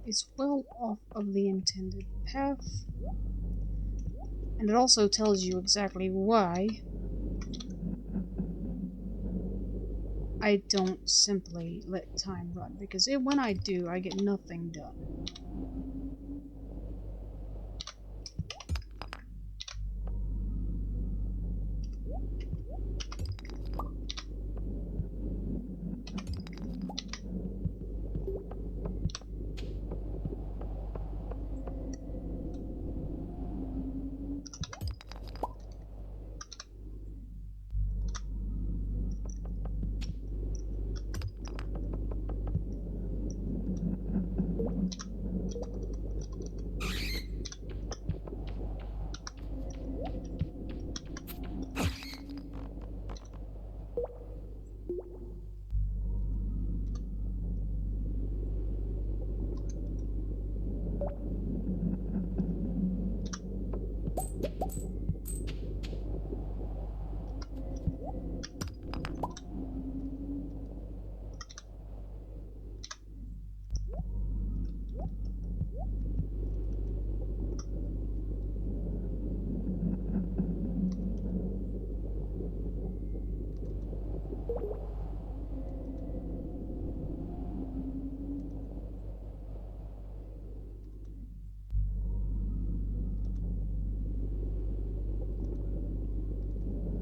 [SPEAKER 1] is well off of the intended path, and it also tells you exactly why I don't simply let time run, because when I do, I get nothing done.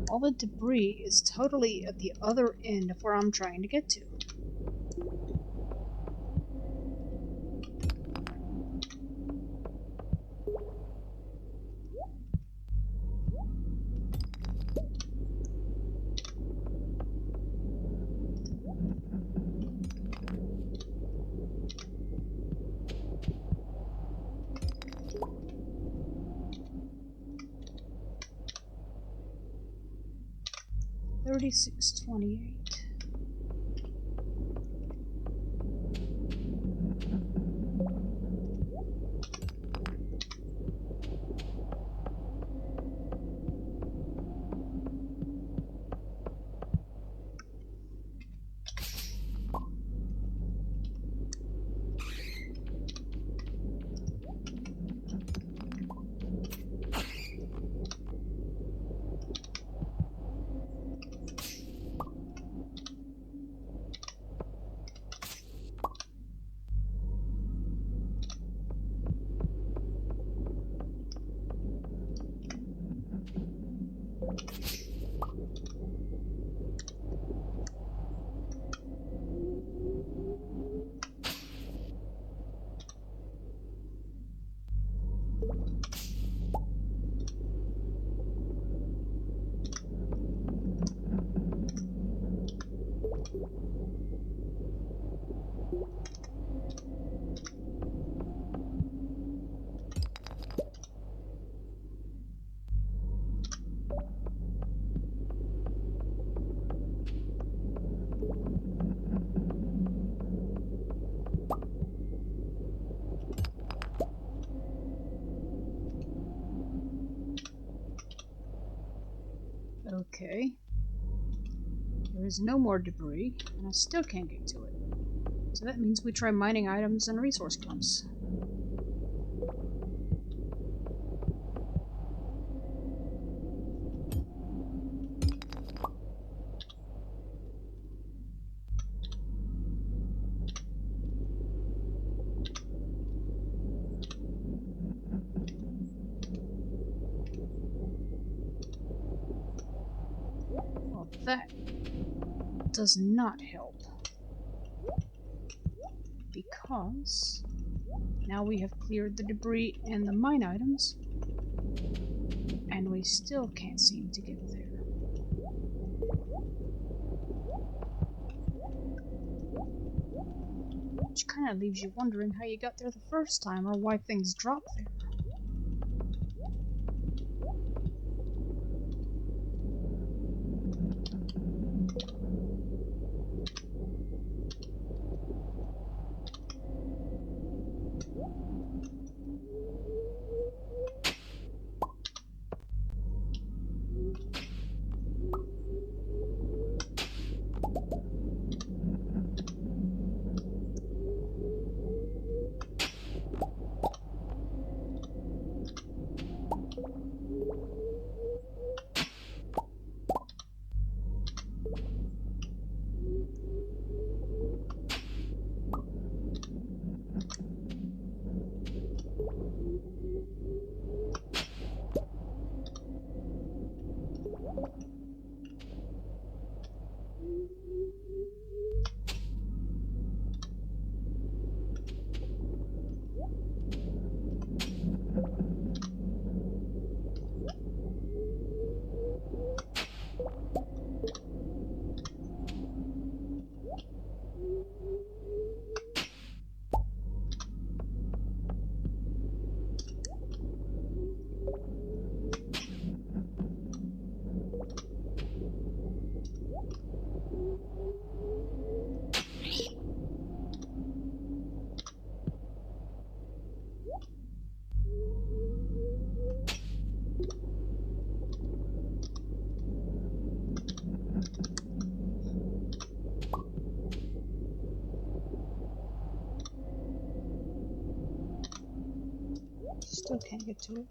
[SPEAKER 1] All the debris is totally at the other end of where I'm trying to get to. $36.28. Okay. There is no more debris, and I still can't get to it. So that means we try mining items and resource clumps. Well, that does not help, because now we have cleared the debris and the mine items, and we still can't seem to get there. Which kind of leaves you wondering how you got there the first time, or why things dropped there. still can't get to it.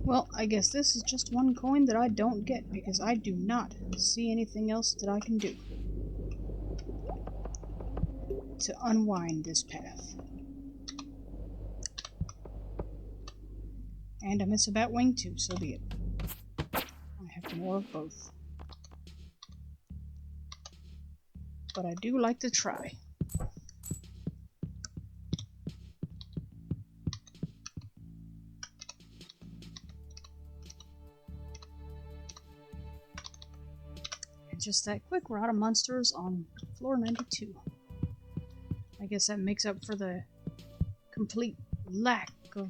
[SPEAKER 1] Well, I guess this is just one coin that I don't get because I do not see anything else that I can do to unwind this path. And I miss a bat wing too, so be it. I have more of both. But I do like to try. Just that quick, we're out of monsters on floor 92. I guess that makes up for the complete lack of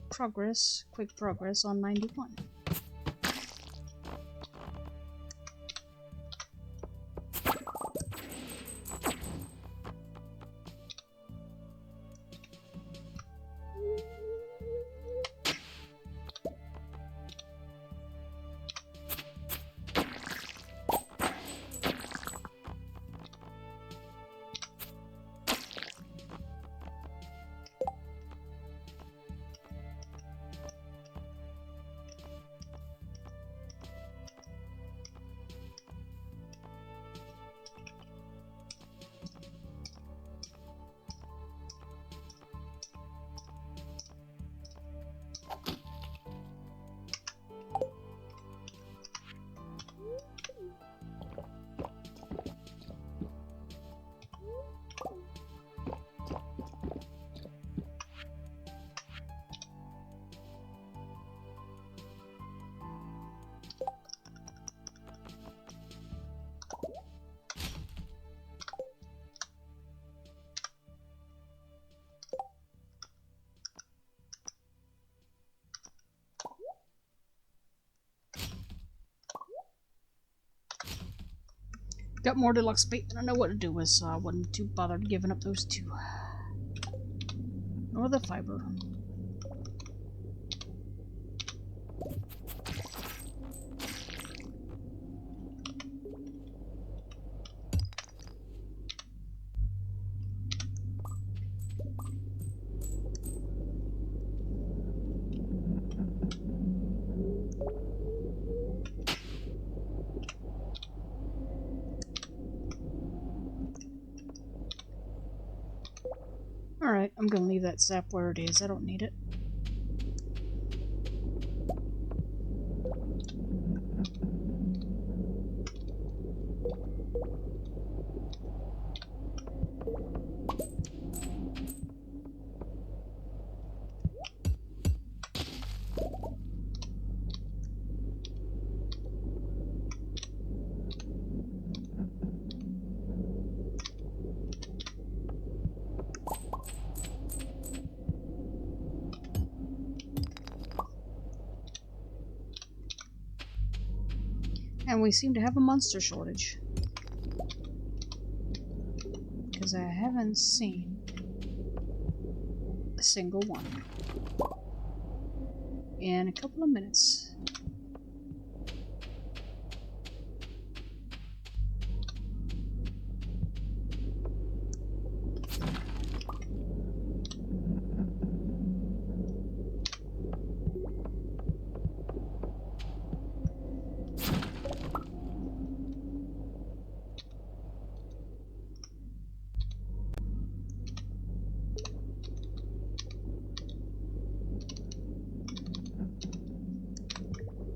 [SPEAKER 1] progress, quick progress on 91. Got more deluxe bait than I know what to do with, so I wasn't too bothered giving up those two. Nor the fiber. Alright, I'm gonna leave that sap where it is. I don't need it. And we seem to have a monster shortage. Because I haven't seen a single one in a couple of minutes.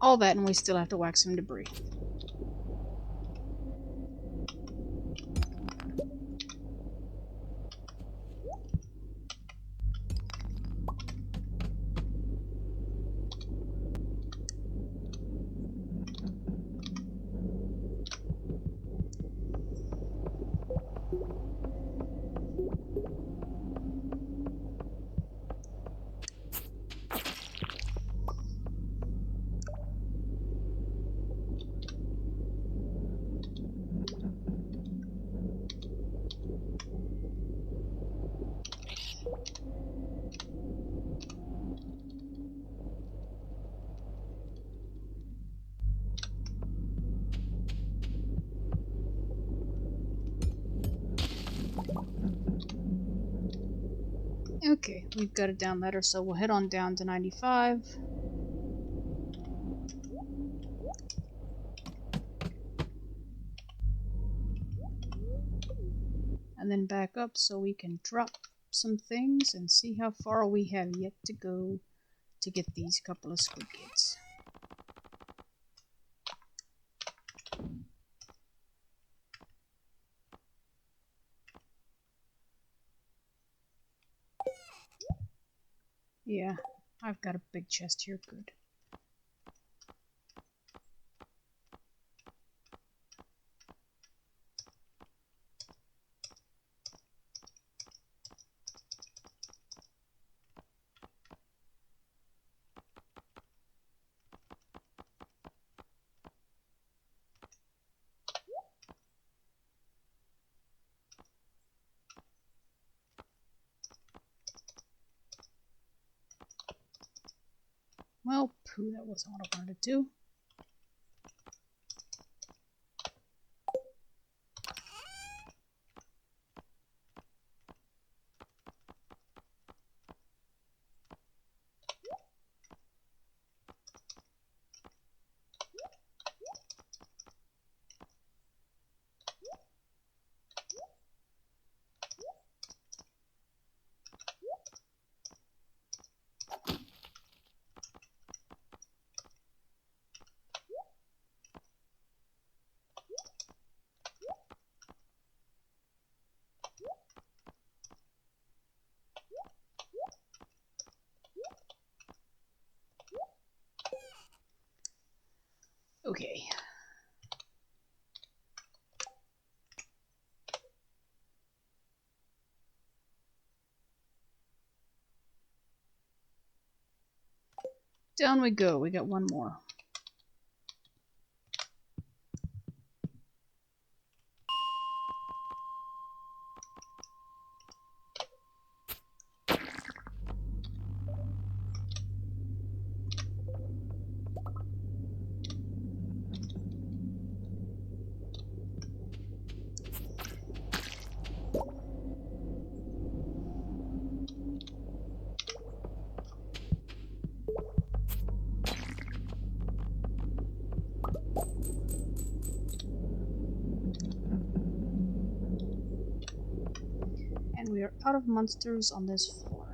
[SPEAKER 1] All that, and we still have to whack some debris. Okay, we've got it down better, so we'll head on down to 95. And then back up so we can drop some things and see how far we have yet to go to get these couple of squid kids. Yeah, I've got a big chest here, good. Well, pooh, that wasn't what I wanted to do. Okay. Down we go. We got one more. And we are out of monsters on this floor.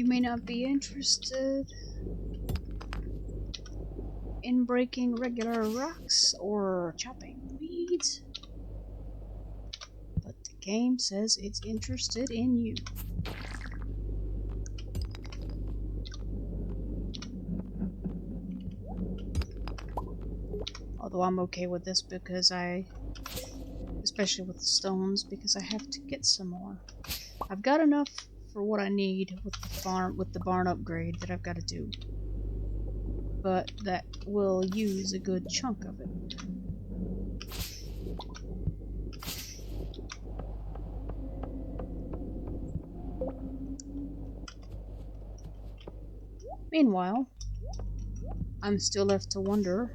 [SPEAKER 1] may not be interested in breaking regular rocks or chopping weeds, but the game says it's interested in you. Although I'm okay with this because especially with the stones, because I have to get some more. I've got enough for what I need with the barn upgrade that I've got to do, but that will use a good chunk of it. Meanwhile, I'm still left to wonder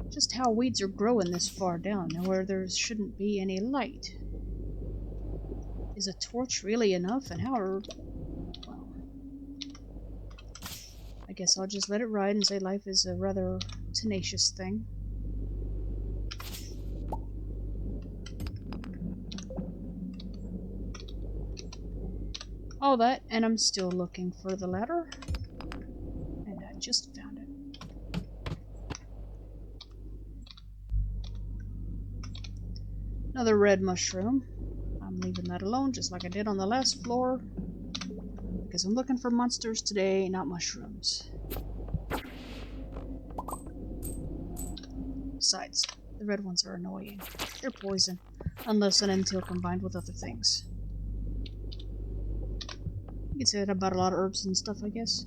[SPEAKER 1] just how weeds are growing this far down and where there shouldn't be any light. Is a torch really enough, and how are... well, I guess I'll just let it ride and say life is a rather tenacious thing. All that, and I'm still looking for the ladder, and I just found it. Another red mushroom. I'm leaving that alone, just like I did on the last floor, because I'm looking for monsters today, not mushrooms. Besides, the red ones are annoying. They're poison, unless and until combined with other things. You can say that about a lot of herbs and stuff, I guess.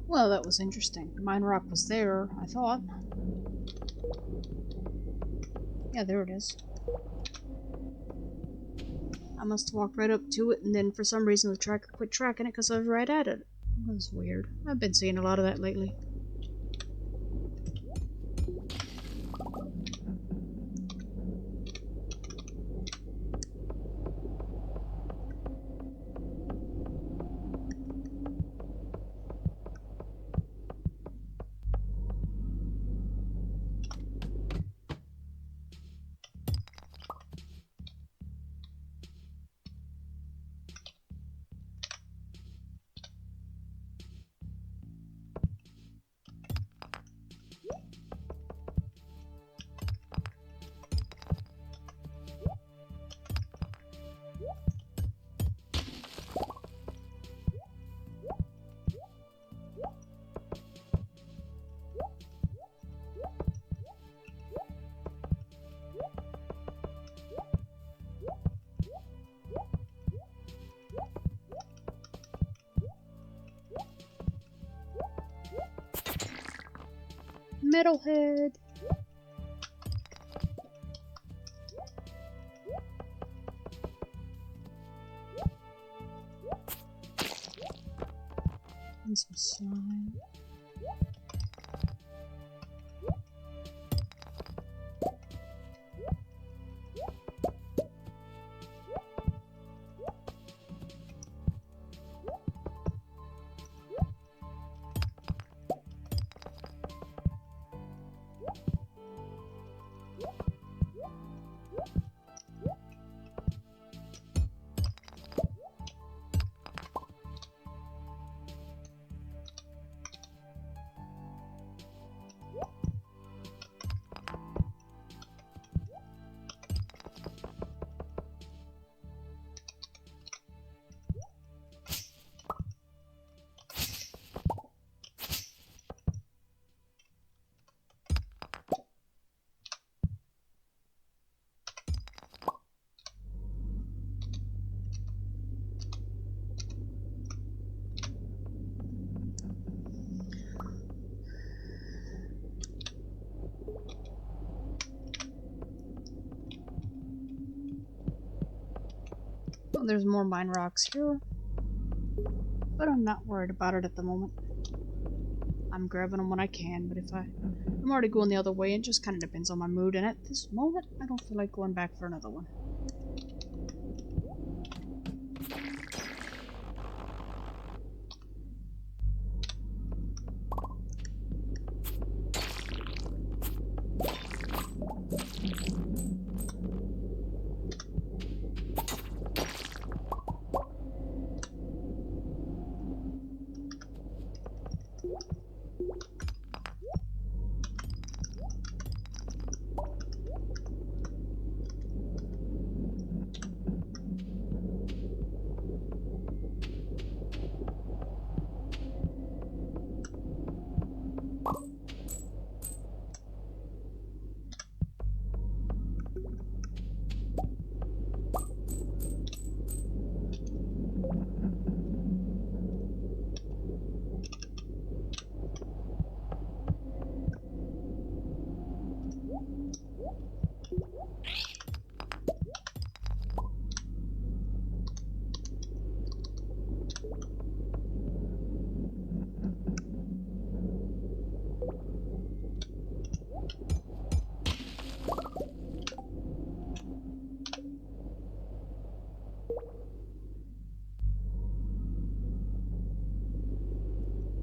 [SPEAKER 1] Well, that was interesting. Mine rock was there, I thought. Yeah, there it is. I must have walked right up to it, and then for some reason the tracker quit tracking it because I was right at it. That was weird. I've been seeing a lot of that lately. metalhead. And some slime. Well, there's more mine rocks here, but I'm not worried about it at the moment. I'm grabbing them when I can, but if I'm already going the other way, it just kind of depends on my mood, and at this moment, I don't feel like going back for another one.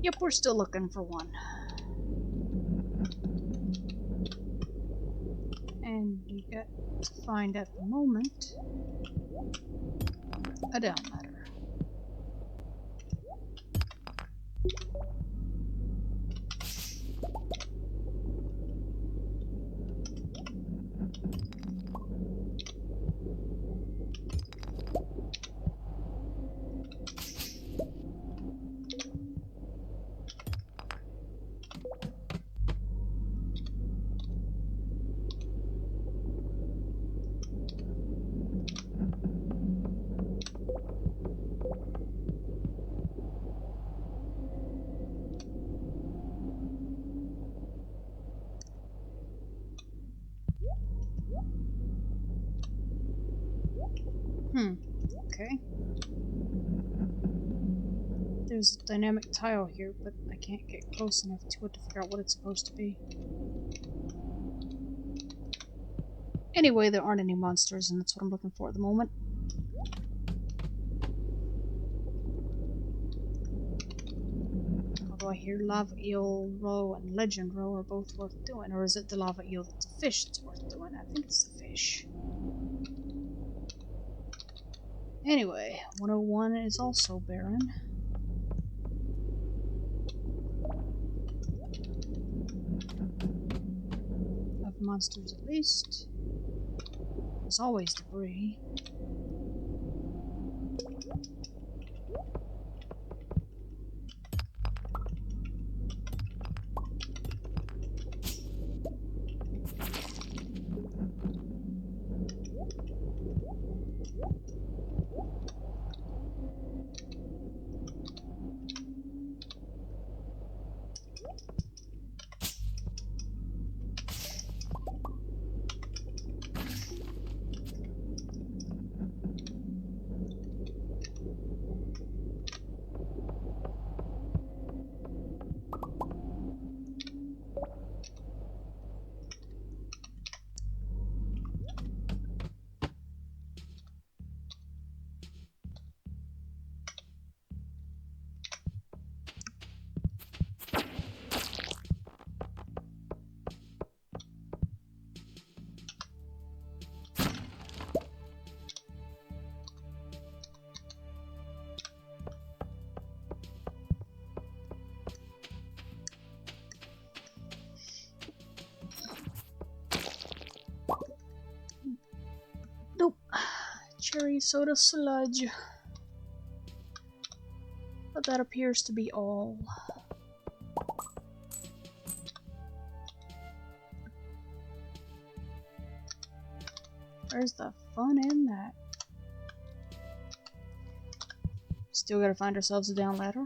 [SPEAKER 1] Yep, we're still looking for one. And we got to find at the moment a down ladder. Okay. There's a dynamic tile here, but I can't get close enough to it to figure out what it's supposed to be. Anyway, there aren't any monsters, and that's what I'm looking for at the moment. Although I hear lava eel row and legend row are both worth doing, or is it the lava eel that's a fish that's worth doing? I think it's the fish. Anyway, 101 is also barren. Of monsters at least. There's always debris. cherry soda sludge. But that appears to be all. Where's the fun in that? Still gotta find ourselves a down ladder.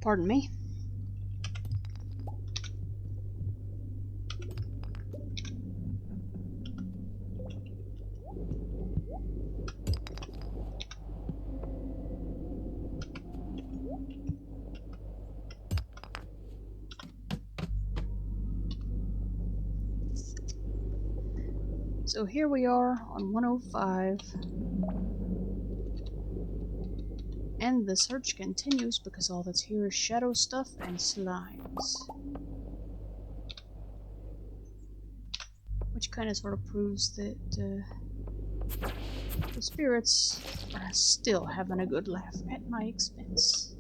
[SPEAKER 1] Pardon me. So here we are on 105. And the search continues because all that's here is shadow stuff and slimes. Which kind of sort of proves that the spirits are still having a good laugh at my expense.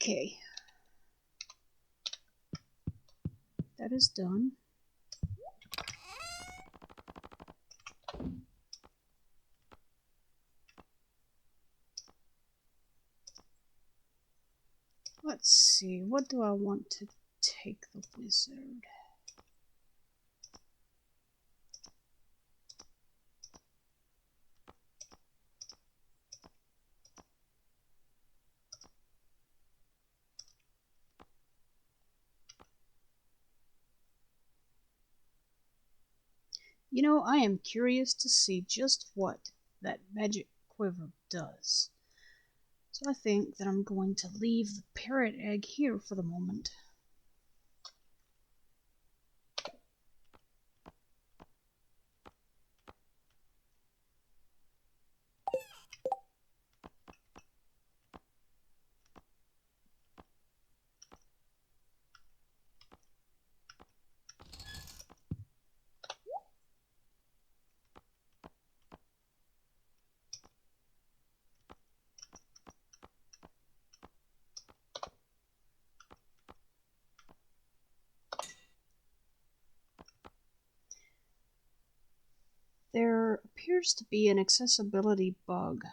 [SPEAKER 1] Okay. That is done. Let's see, what do I want to take the wizard? You know, I am curious to see just what that magic quiver does. So I think that I'm going to leave the parrot egg here for the moment. There appears to be an accessibility bug,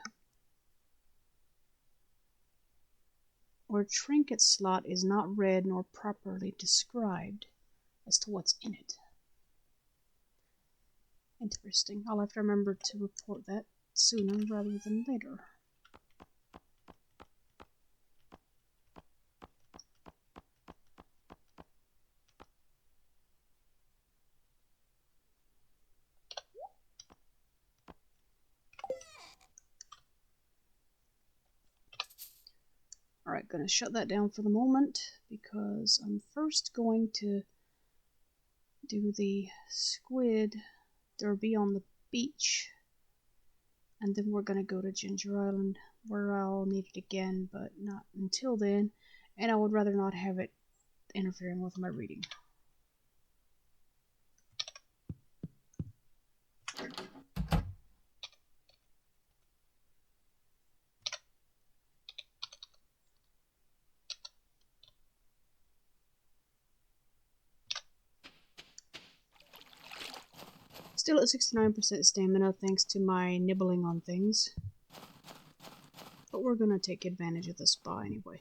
[SPEAKER 1] where trinket slot is not read nor properly described as to what's in it. Interesting. I'll have to remember to report that sooner rather than later. Alright, gonna shut that down for the moment because I'm first going to do the squid derby on the beach, and then we're gonna go to Ginger Island where I'll need it again, but not until then, and I would rather not have it interfering with my reading. Still at 69% stamina thanks to my nibbling on things. But we're gonna take advantage of the spa anyway.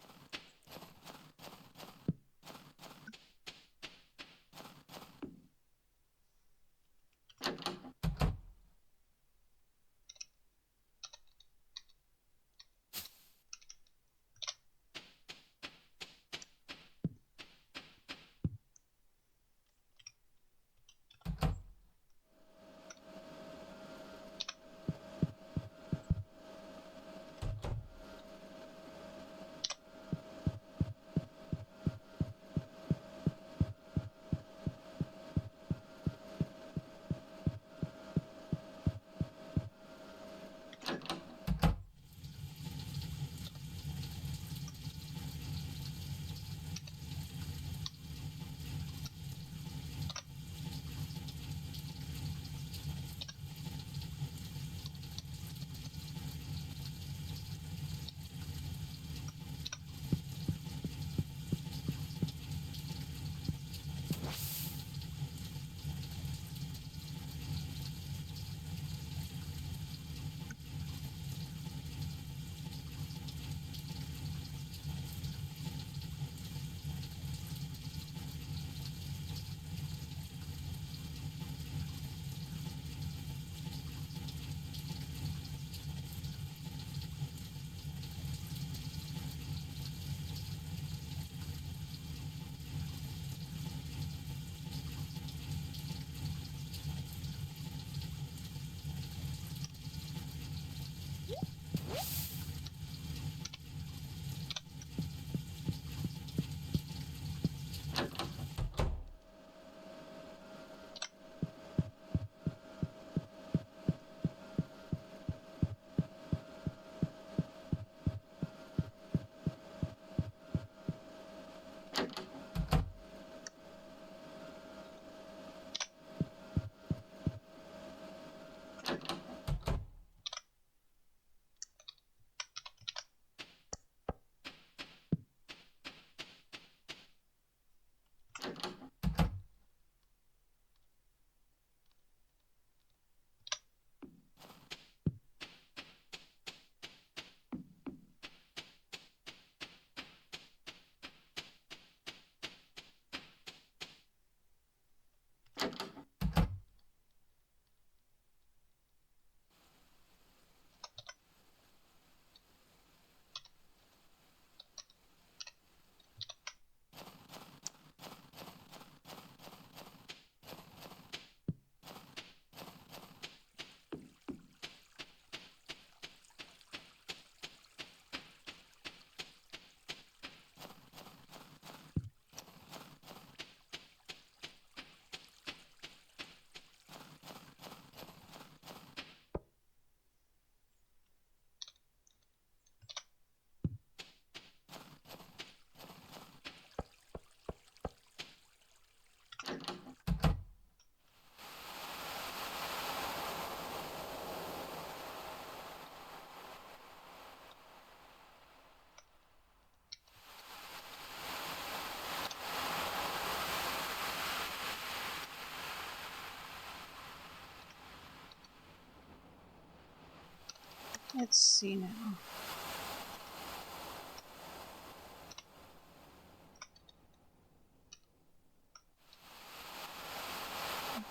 [SPEAKER 1] Let's see now.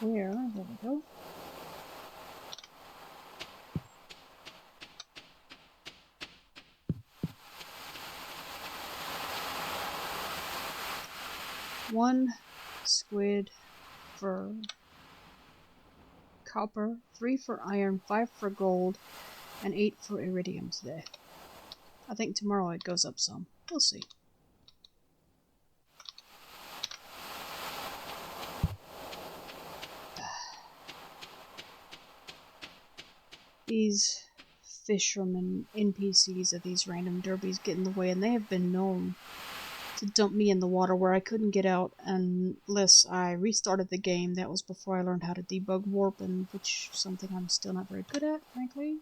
[SPEAKER 1] Where? There we go. One squid for copper, 3 for iron, 5 for gold, and 8 for iridium today. I think tomorrow it goes up some. We'll see. These fishermen NPCs of these random derbies get in the way, and they have been known to dump me in the water where I couldn't get out unless I restarted the game. That was before I learned how to debug warp, and which is something I'm still not very good at, frankly.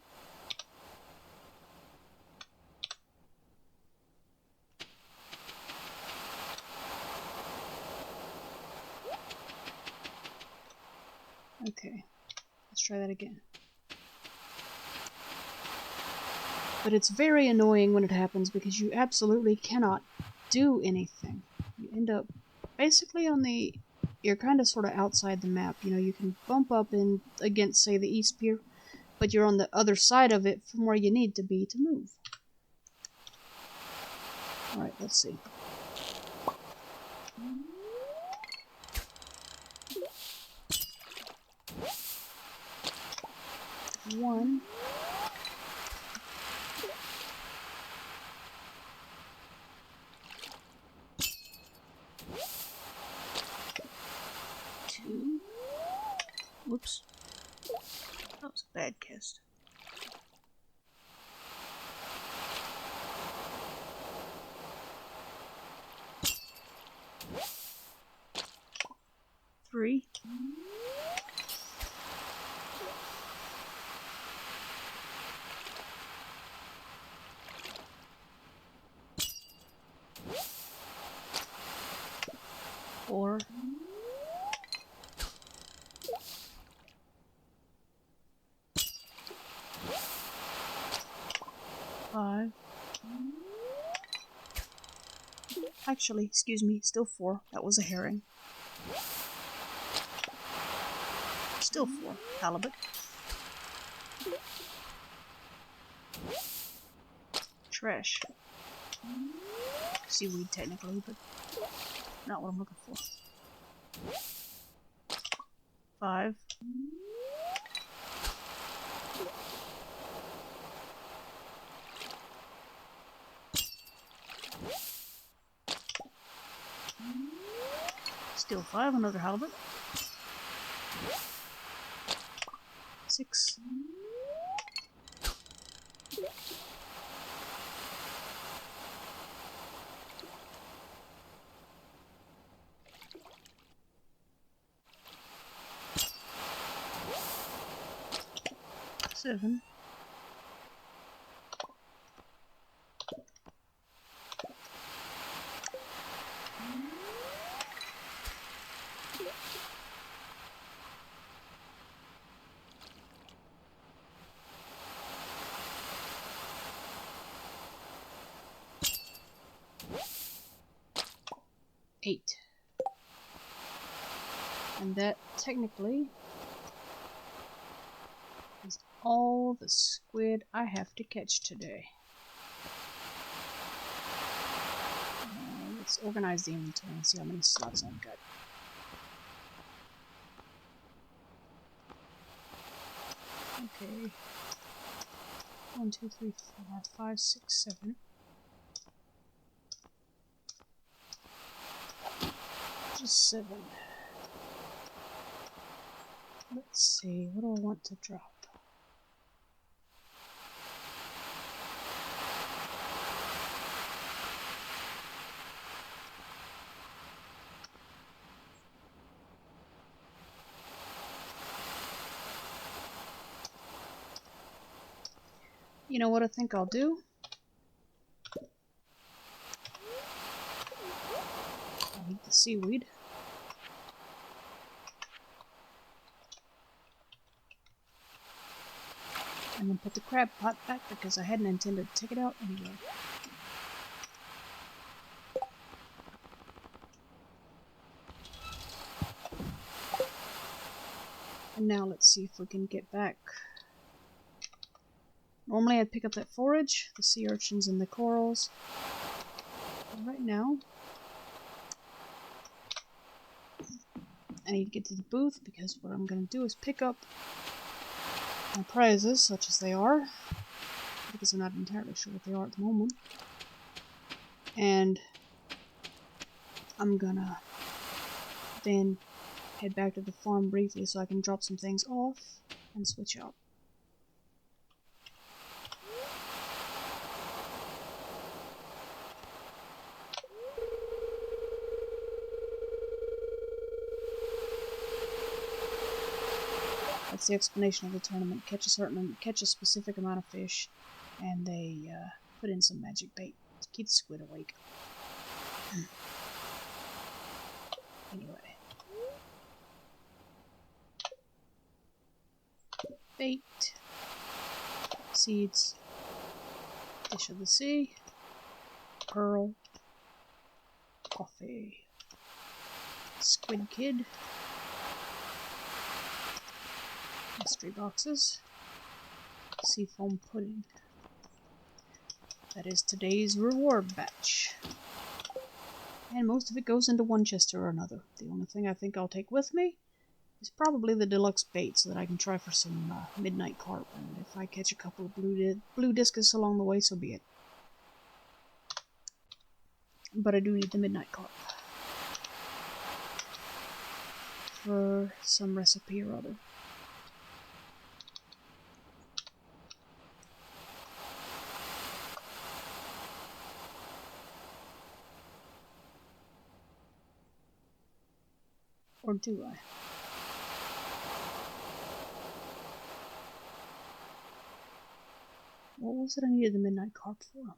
[SPEAKER 1] Okay, let's try that again. But it's very annoying when it happens because you absolutely cannot do anything. You end up basically on the... You're kind of sort of outside the map. You know, you can bump up in against, say, the east pier, but you're on the other side of it from where you need to be to move. Alright, let's see. One. Two. Whoops. That was a bad cast. Three. Four. Five. Actually, excuse me, still 4. That was a herring. Still 4. Halibut. Trash. Seaweed, technically, but not what I'm looking for. 5. Still 5, another halibut. 6. 7. 8. And that technically is all the squid I have to catch today. Let's organize the inventory and see how many slots I've got. Okay. 1, 2, 3, 4, 5, 6, 7. Just 7. Let's see, what do I want to drop? You know what I think I'll do? I'll eat the seaweed. And then put the crab pot back because I hadn't intended to take it out anyway. And now let's see if we can get back. Normally I'd pick up that forage, the sea urchins and the corals. But right now, I need to get to the booth because what I'm going to do is pick up my prizes, such as they are, because I'm not entirely sure what they are at the moment. And I'm gonna then head back to the farm briefly so I can drop some things off and switch out. That's the explanation of the tournament. Catch a specific amount of fish, and they put in some magic bait to keep the squid awake. Anyway. Bait. Seeds. Dish of the sea. Pearl. Coffee. Squid kid. Mystery boxes. Seafoam pudding. That is today's reward batch. And most of it goes into one chest or another. The only thing I think I'll take with me is probably the deluxe bait so that I can try for some midnight carp. And if I catch a couple of blue discus along the way, so be it. But I do need the midnight carp for some recipe or other. Or do I? What was it I needed the midnight carp for?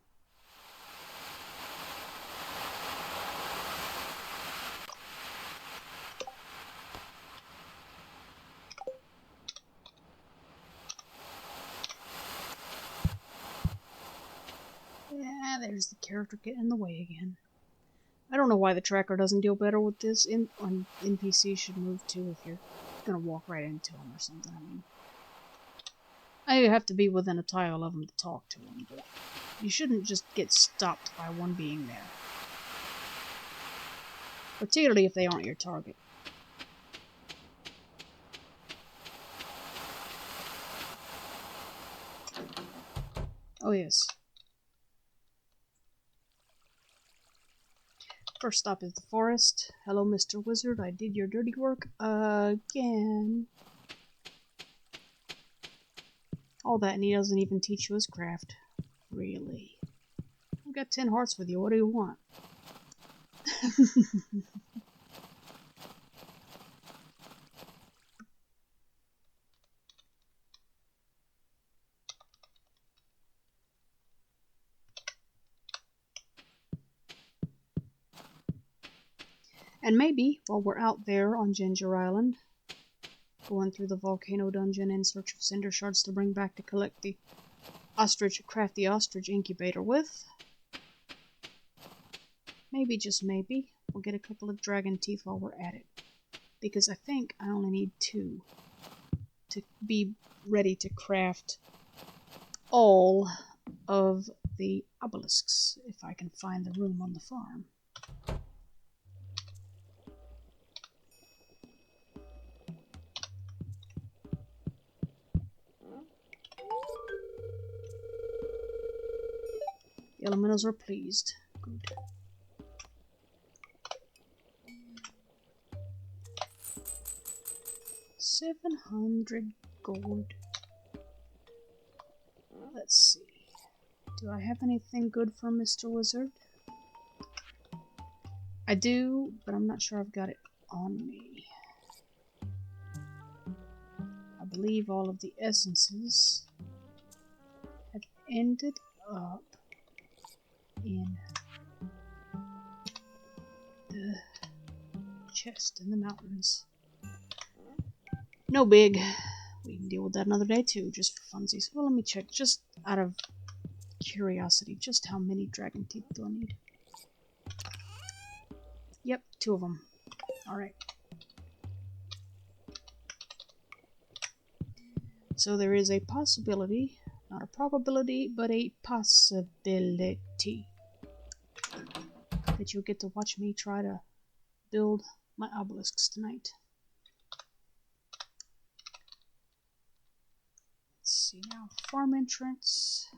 [SPEAKER 1] Yeah, there's the character getting in the way again. I don't know why the tracker doesn't deal better with this. On NPC should move too if you're gonna walk right into them or something. I mean, I have to be within a tile of them to talk to them, but you shouldn't just get stopped by one being there. Particularly if they aren't your target. Oh yes. First stop is the forest. Hello, Mr. Wizard. I did your dirty work again. All that and he doesn't even teach you his craft. Really? I've got 10 hearts with you. What do you want? And maybe, while we're out there on Ginger Island, going through the volcano dungeon in search of cinder shards to bring back to collect the craft the ostrich incubator with, maybe, just maybe, we'll get a couple of dragon teeth while we're at it. Because I think I only need 2 to be ready to craft all of the obelisks, if I can find the room on the farm. The elementals are pleased. Good. $700 gold. Let's see. Do I have anything good for Mr. Wizard? I do, but I'm not sure I've got it on me. I believe all of the essences have ended up in the chest in the mountains. No big. We can deal with that another day too, just for funsies. Well, let me check, just out of curiosity, just how many dragon teeth do I need? Yep, 2 of them. Alright. So there is a possibility, not a probability, but a possibility that you'll get to watch me try to build my obelisks tonight. Let's see now, farm entrance.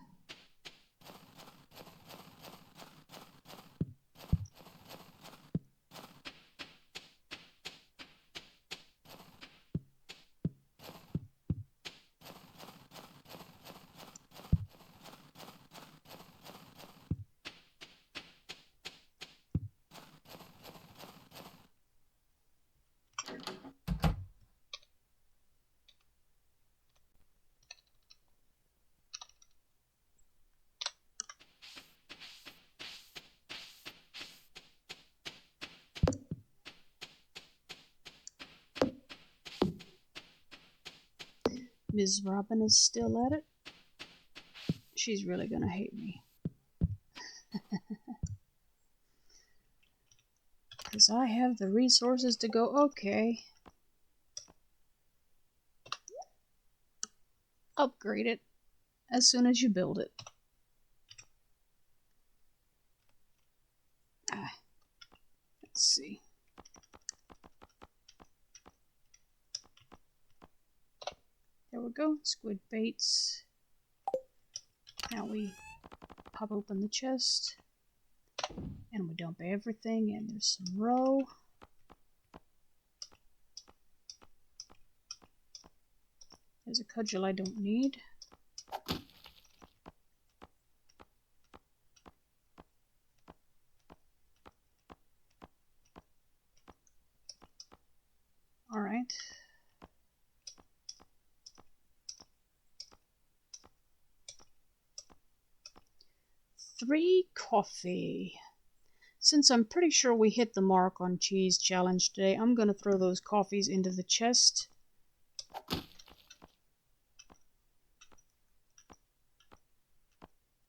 [SPEAKER 1] Ms. Robin is still at it. She's really gonna hate me. Because I have the resources to go, okay. Upgrade it as soon as you build it. Let's see. There we go, squid baits. Now we pop open the chest and we dump everything, and there's some roe. There's a cudgel I don't need. Alright. Three coffee. Since I'm pretty sure we hit the mark on cheese challenge today, I'm gonna throw those coffees into the chest.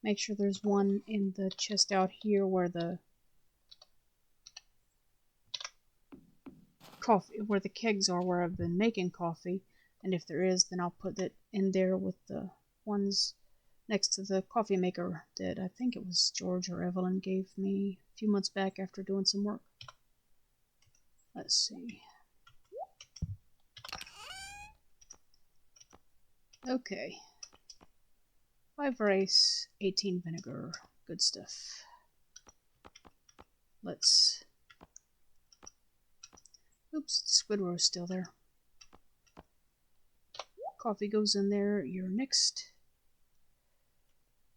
[SPEAKER 1] Make sure there's one in the chest out here where the coffee, where the kegs are, where I've been making coffee. And if there is, then I'll put it in there with the ones next to the coffee maker that I think it was George or Evelyn gave me a few months back after doing some work. Let's see. Okay. 5 rice, 18 vinegar. Good stuff. Let's... Oops, the squid roe is still there. Coffee goes in there. You're next.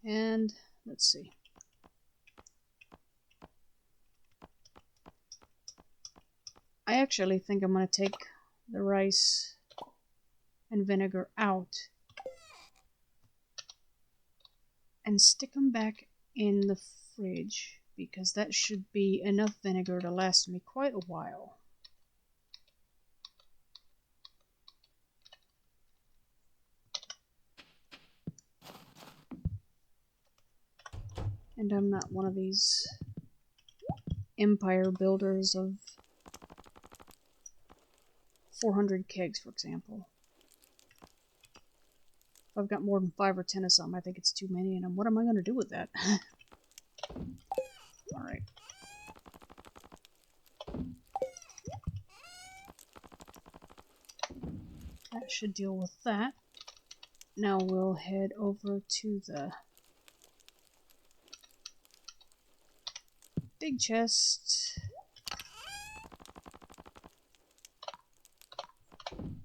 [SPEAKER 1] And let's see. I actually think I'm going to take the rice and vinegar out and stick them back in the fridge, because that should be enough vinegar to last me quite a while. And I'm not one of these empire builders of 400 kegs, for example. If I've got more than 5 or 10 of something, I think it's too many, and what am I going to do with that? Alright. That should deal with that. Now we'll head over to the big chest.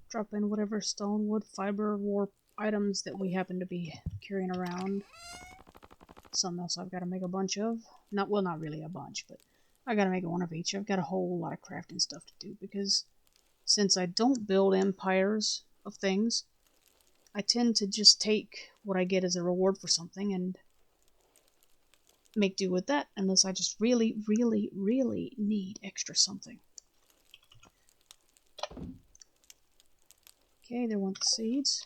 [SPEAKER 1] Drop in whatever stone, wood, fiber, warp items that we happen to be carrying around. Something else I've got to make a bunch of. Well, not really a bunch, but I got to make one of each. I've got a whole lot of crafting stuff to do, because since I don't build empires of things, I tend to just take what I get as a reward for something and make do with that, unless I just really, really, really need extra something. Okay, there went the seeds.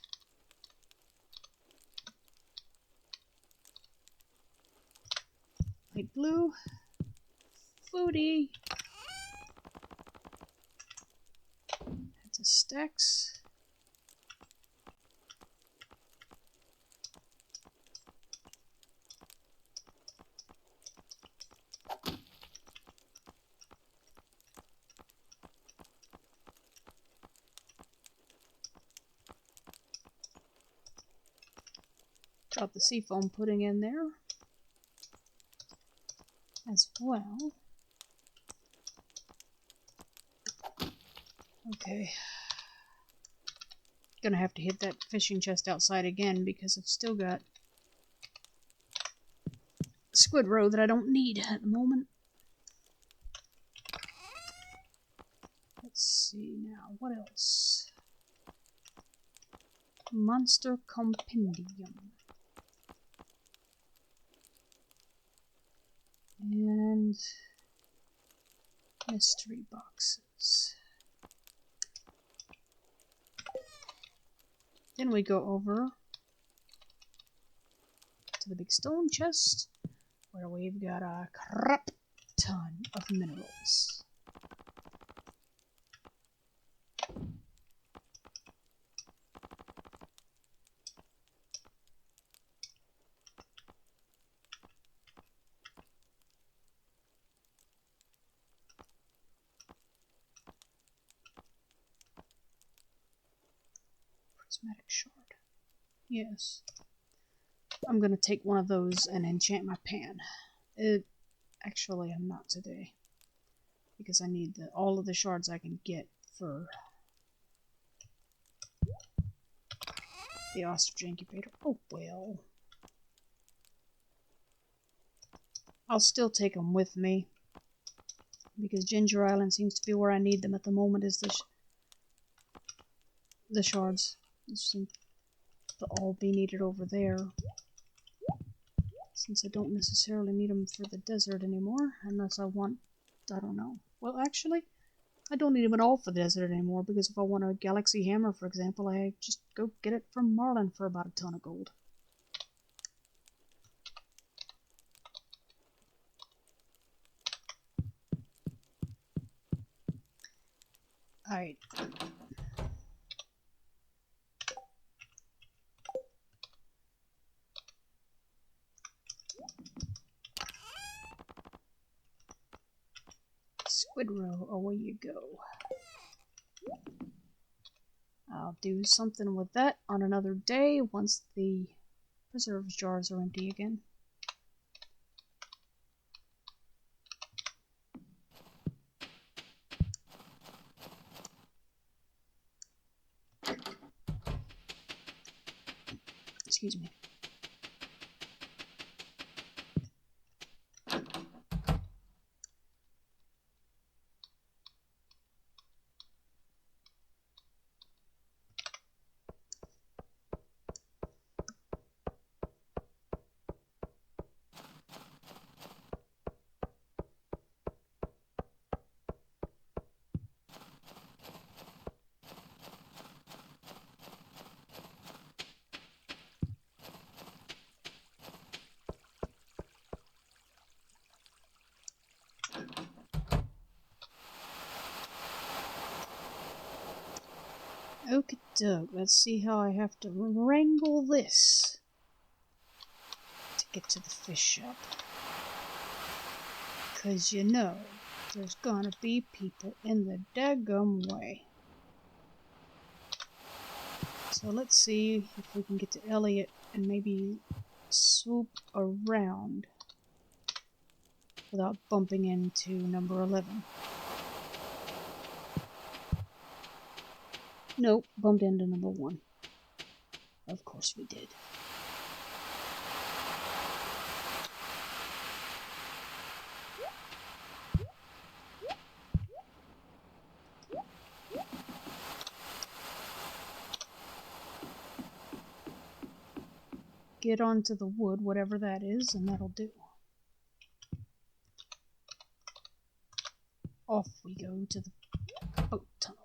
[SPEAKER 1] Light blue. Foodie. Add to stacks. Drop the seafoam pudding in there as well. Okay. Gonna have to hit that fishing chest outside again because I've still got squid roe that I don't need at the moment. Let's see now. What else? Monster Compendium. And mystery boxes. Then we go over to the big stone chest where we've got a crap ton of minerals. Prismatic shard. Yes. I'm gonna take one of those and enchant my pan. Actually, I'm not today. Because I need all of the shards I can get for the ostrich incubator. Oh, well. I'll still take them with me. Because Ginger Island seems to be where I need them at the moment, is the shards. They seem to all be needed over there. Since I don't necessarily need them for the desert anymore, unless I want, I don't know. Well, actually, I don't need them at all for the desert anymore, because if I want a galaxy hammer, for example, I just go get it from Marlin for about a ton of gold. Alright. Squid roe, away you go. I'll do something with that on another day once the preserves jars are empty again. Excuse me. Okie doke, let's see how I have to wrangle this to get to the fish shop. 'Cause you know, there's gonna be people in the daggum way. So let's see if we can get to Elliot and maybe swoop around without bumping into number 11. Nope, bumped into number 1. Of course we did. Get onto the wood, whatever that is, and that'll do. Off we go to the boat tunnel.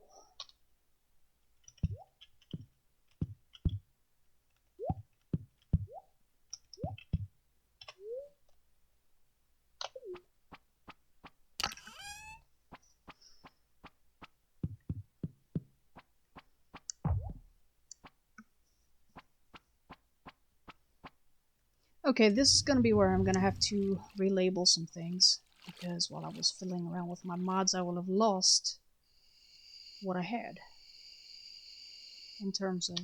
[SPEAKER 1] Okay, this is going to be where I'm going to have to relabel some things, because while I was fiddling around with my mods, I will have lost what I had in terms of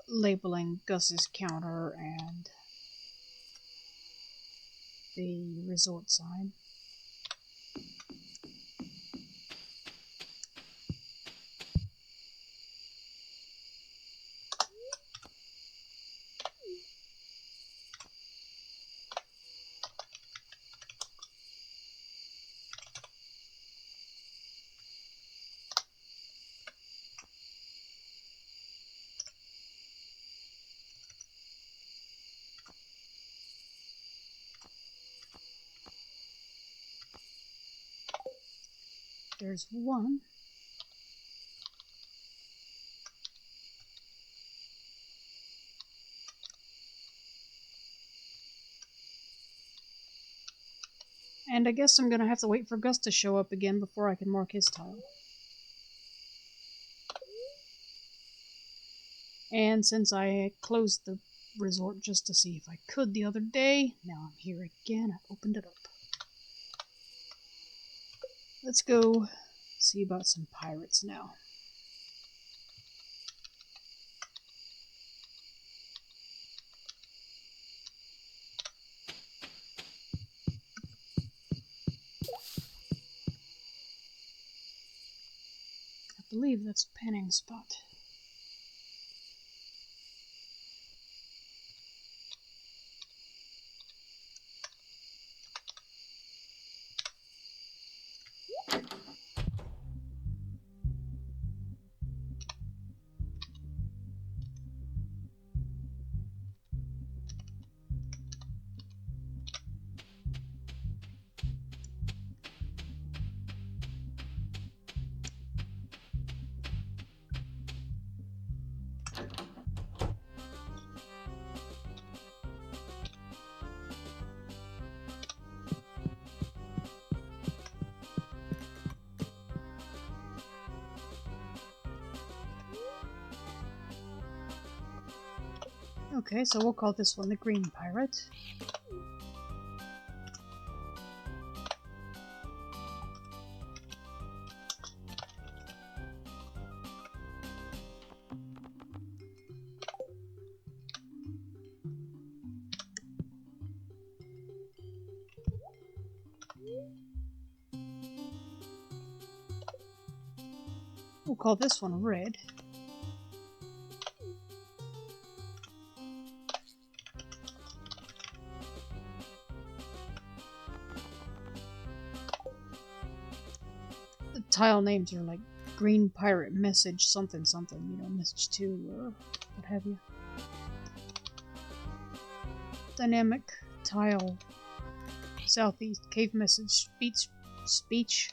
[SPEAKER 1] labeling Gus's counter and the resort sign. There's one. And I guess I'm going to have to wait for Gus to show up again before I can mark his tile. And since I closed the resort just to see if I could the other day, now I'm here again. I've opened it up. Let's go see about some pirates now. I believe that's a panning spot. Okay, so we'll call this one the Green Pirate. We'll call this one Red. The tile names are like Green Pirate Message something something, you know, Message 2 or what have you. Dynamic Tile Southeast Cave Message Speech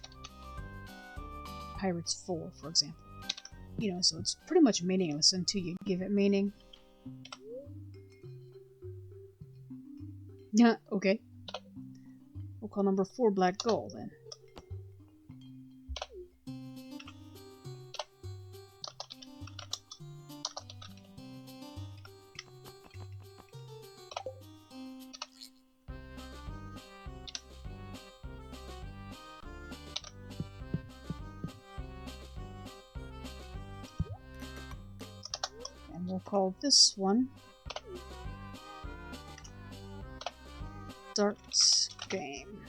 [SPEAKER 1] Pirates 4, for example. You know, so it's pretty much meaningless until you give it meaning. Yeah, okay. We'll call number 4 Black Gold then. And we'll call this one Darts Game.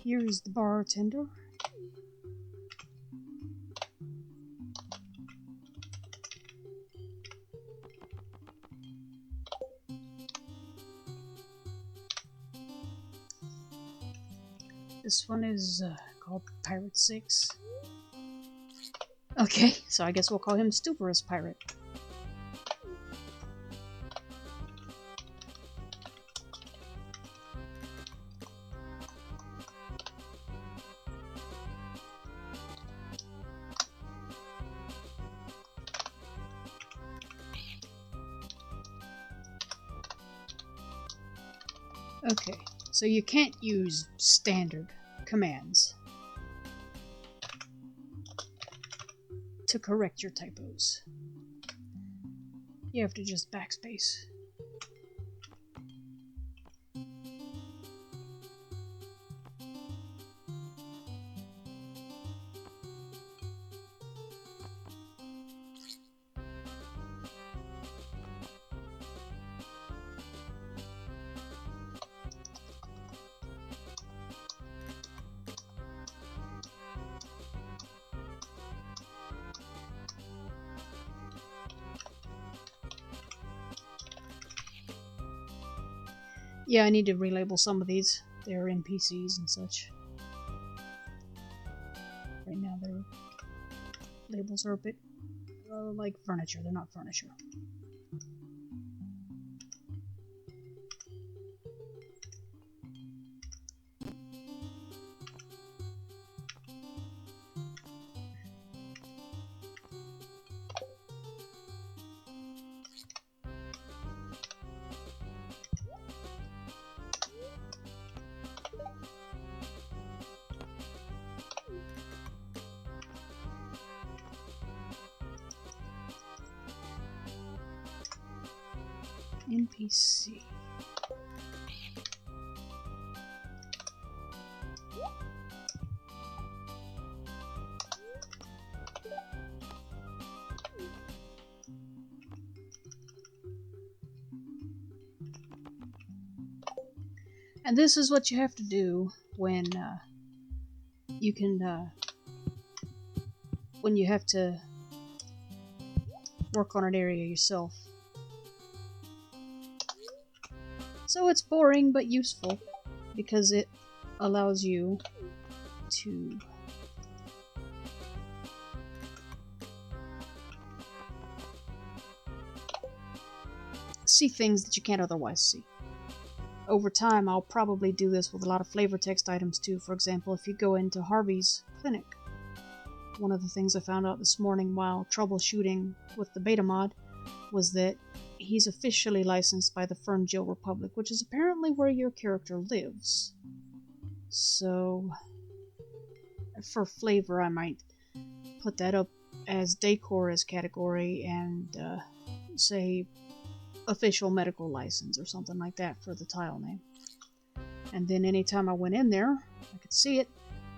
[SPEAKER 1] Here is the bartender. This one is called Pirate 6. Okay, so I guess we'll call him Stuporous Pirate. Okay, so you can't use standard commands to correct your typos. You have to just backspace. Yeah, I need to relabel some of these. They're NPCs and such. Right now their labels are a bit like furniture. They're not furniture. NPC. And this is what you have to do when when you have to work on an area yourself. So it's boring but useful because it allows you to see things that you can't otherwise see. Over time, I'll probably do this with a lot of flavor text items too. For example, if you go into Harvey's clinic, one of the things I found out this morning while troubleshooting with the beta mod was that he's officially licensed by the Fernjill Republic, which is apparently where your character lives. So, for flavor, I might put that up as decor as category and say official medical license or something like that for the tile name. And then anytime I went in there, I could see it,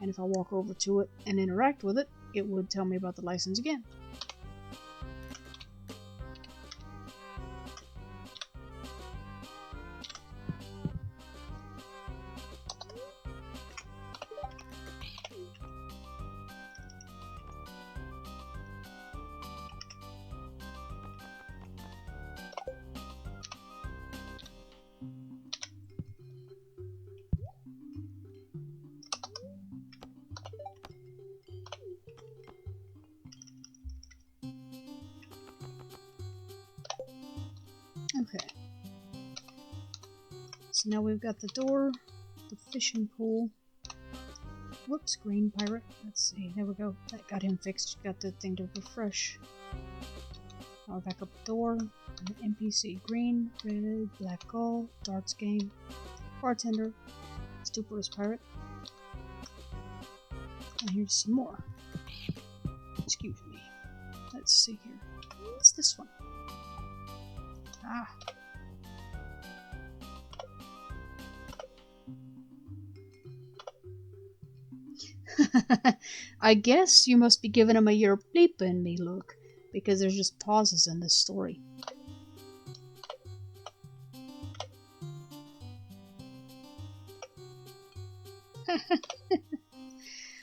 [SPEAKER 1] and if I walk over to it and interact with it, it would tell me about the license again. Okay. So now we've got the door, the fishing pool. Whoops, green pirate. Let's see. There we go. That got him fixed. Got the thing to refresh. Now we're back up the door. An NPC. Green, red, black gull, darts game, bartender, stuporous pirate. And here's some more. Excuse me. Let's see here. What's this one? Ah. I guess you must be giving him a "you're bleeping me" look, because there's just pauses in this story.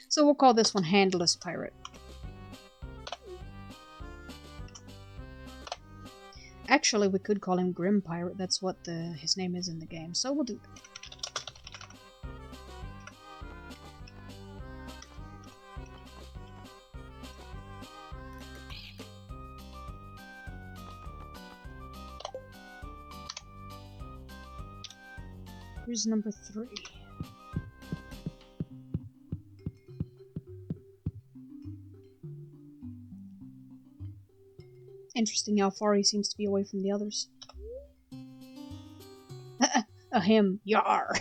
[SPEAKER 1] So we'll call this one Handless Pirate. Actually, we could call him Grim Pirate. That's what his name is in the game, so we'll do that. Here's number 3. Interesting how far he seems to be away from the others. A him, yar.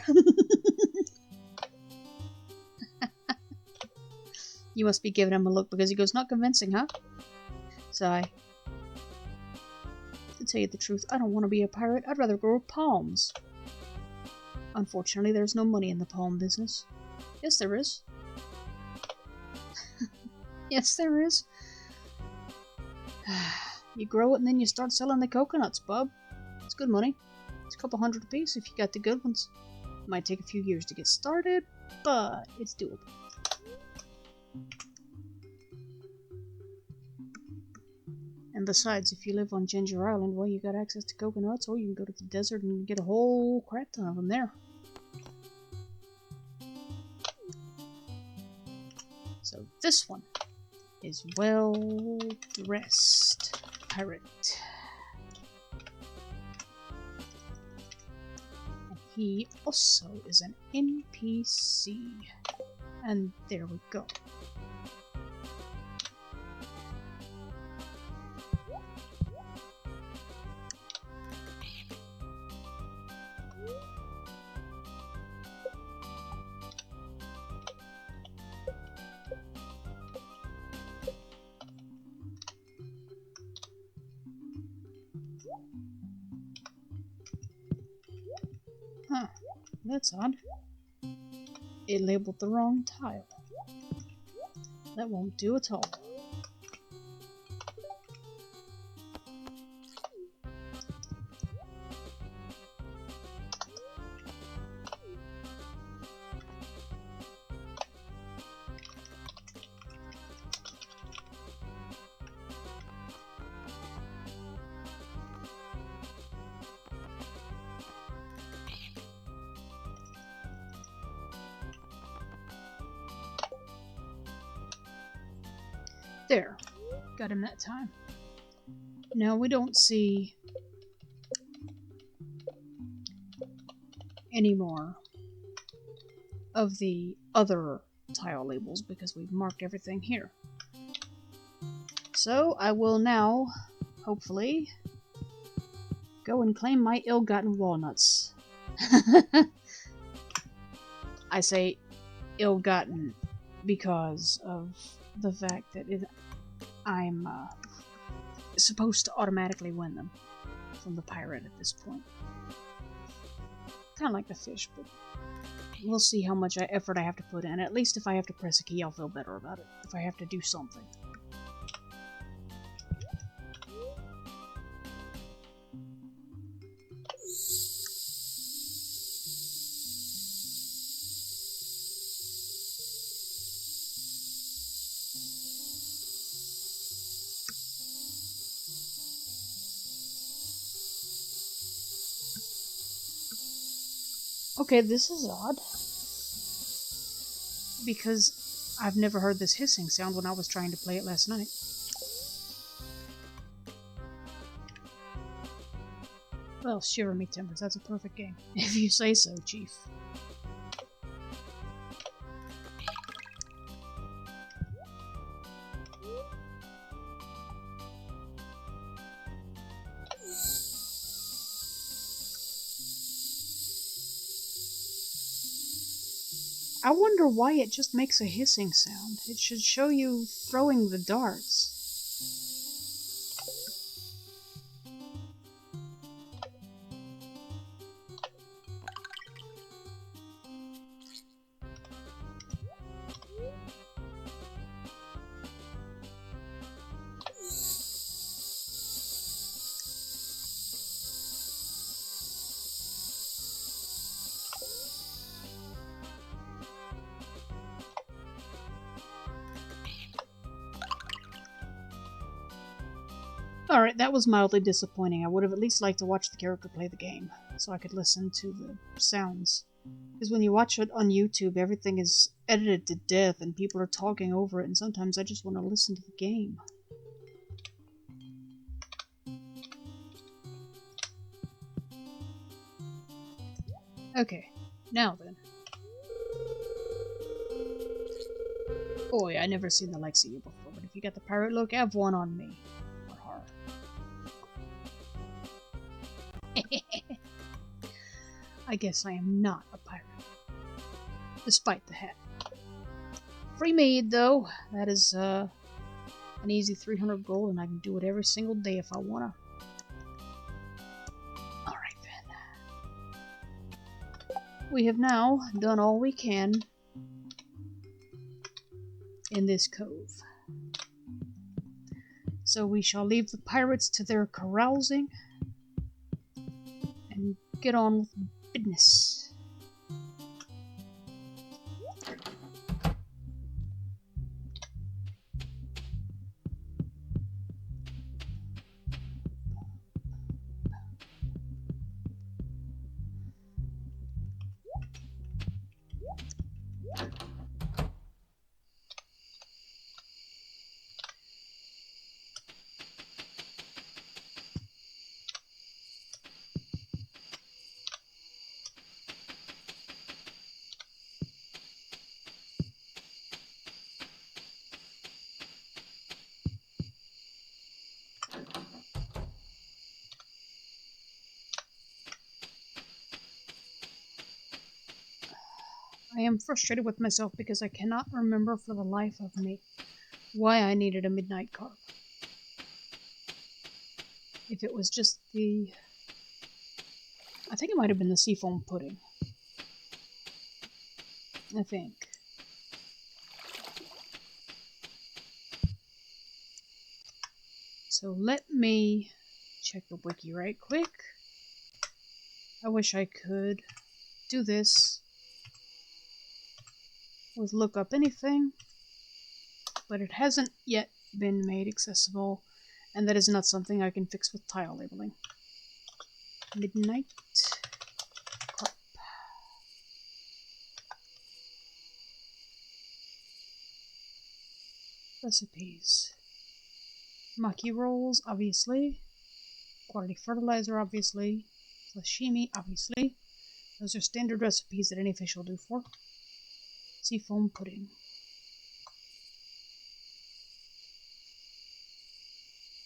[SPEAKER 1] You must be giving him a look because he goes, not convincing, huh? Sigh. To tell you the truth, I don't want to be a pirate. I'd rather grow palms. Unfortunately, there's no money in the palm business. Yes, there is. Yes, there is. You grow it and then you start selling the coconuts, bub. It's good money. It's a couple $100 apiece if you got the good ones. It might take a few years to get started, but it's doable. And besides, if you live on Ginger Island, well, you got access to coconuts, or you can go to the desert and get a whole crap ton of them there. So this one is well-dressed pirate. And he also is an NPC. And there we go. Huh, that's odd. It labeled the wrong tile. That won't do at all. There. Got him that time. Now we don't see any more of the other tile labels because we've marked everything here. So I will now, hopefully, go and claim my ill-gotten walnuts. I say ill-gotten because of the fact that I'm supposed to automatically win them from the pirate at this point. Kind of like the fish, but we'll see how much effort I have to put in. At least if I have to press a key, I'll feel better about it. If I have to do something. Okay, this is odd. Because I've never heard this hissing sound when I was trying to play it last night. Well, shiver me timbers, that's a perfect game. If you say so, Chief. I wonder why it just makes a hissing sound. It should show you throwing the darts. Alright, that was mildly disappointing. I would have at least liked to watch the character play the game, so I could listen to the sounds. Because when you watch it on YouTube, everything is edited to death and people are talking over it, and sometimes I just want to listen to the game. Okay, now then. Boy, I never seen the likes of you before, but if you got the pirate look, have one on me. I guess I am not a pirate, despite the hat. Pre-made though, that is an easy 300 gold, and I can do it every single day if I wanna. Alright then. We have now done all we can in this cove. So we shall leave the pirates to their carousing and get on with business. I am frustrated with myself because I cannot remember for the life of me why I needed a midnight carp. If it was just the... I think it might have been the seafoam pudding. I think. So let me check the wiki right quick. I wish I could do this with look up anything, but it hasn't yet been made accessible, and that is not something I can fix with tile labeling. Midnight carp. Recipes. Maki rolls, obviously. Quality fertilizer, obviously. Sashimi, obviously. Those are standard recipes that any fish will do for. Seafoam pudding.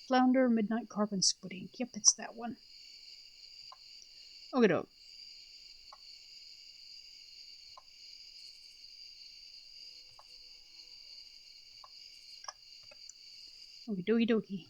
[SPEAKER 1] Flounder, midnight carp, and squid ink. Yep, it's that one. Okie doke. Okie dokie dokie.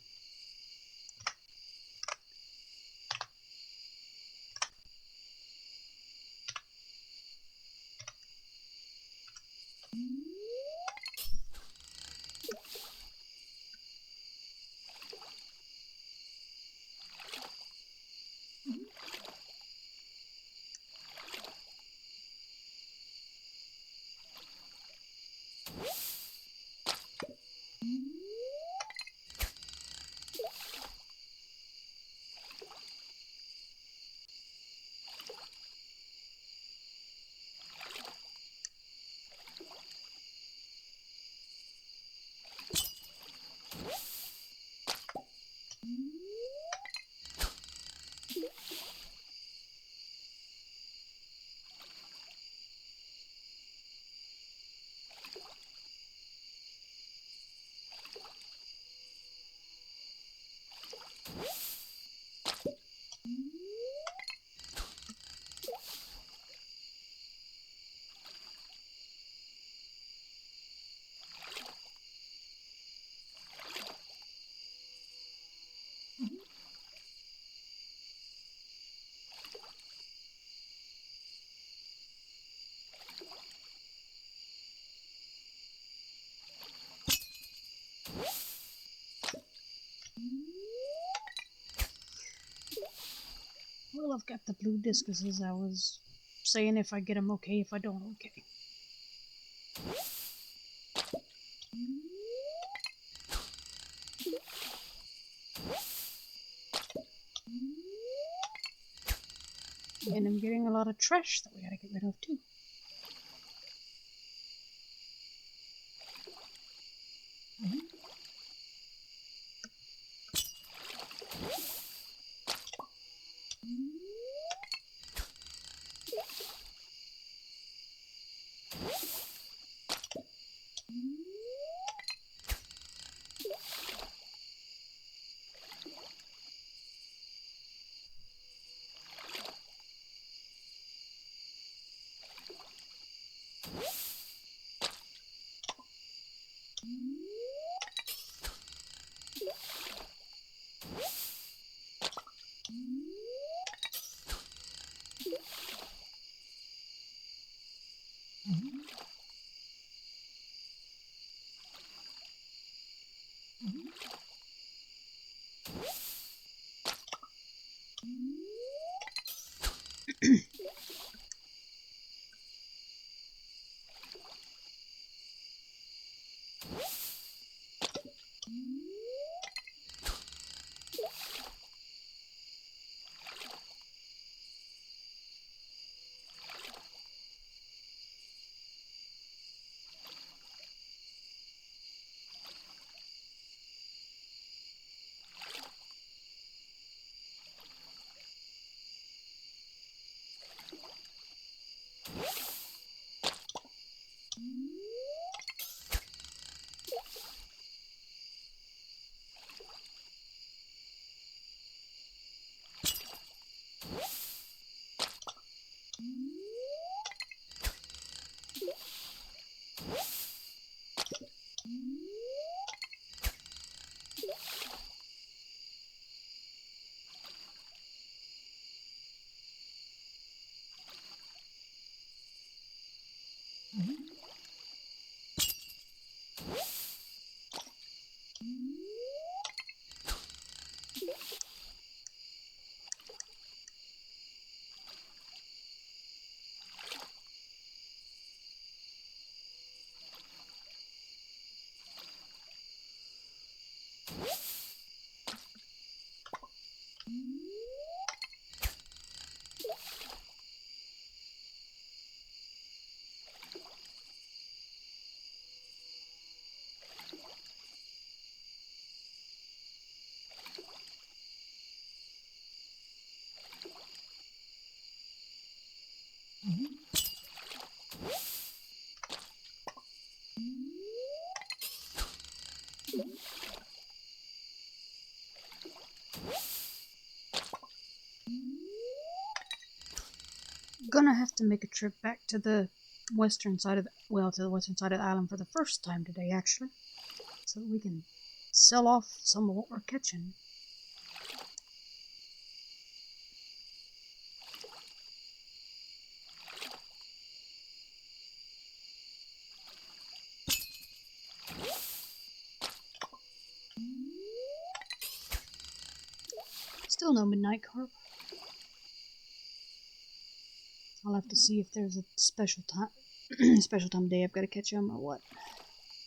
[SPEAKER 1] Well, I've got the blue discus as I was saying. If I get them, okay. If I don't, okay. And I'm getting a lot of trash that we gotta get rid of too. Gonna have to make a trip back to the western side of the western side of the island for the first time today, actually, so that we can sell off some of what we're catching. Still no midnight carp. I'll have to see if there's a special time of day I've got to catch them or what,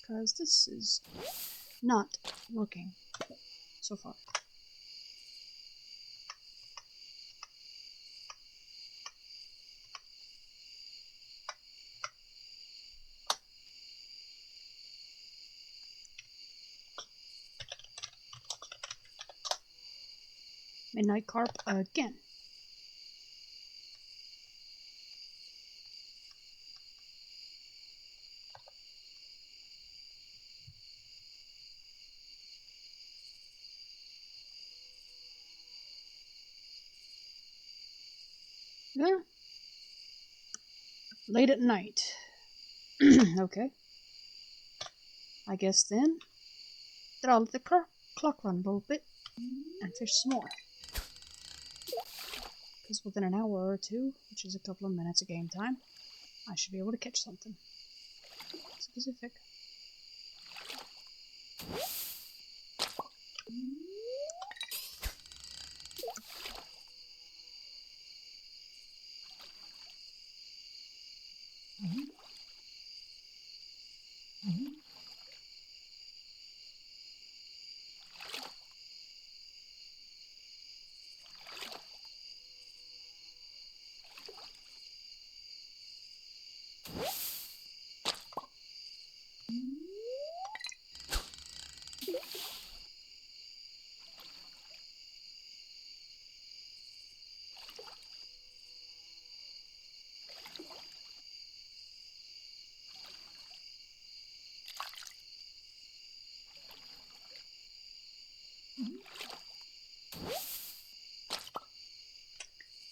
[SPEAKER 1] because this is not working so far. Midnight carp again. Yeah. Late at night. Okay. I guess then that I'll let the clock run a little bit and fish some more. Because within an hour or two, which is a couple of minutes of game time, I should be able to catch something specific.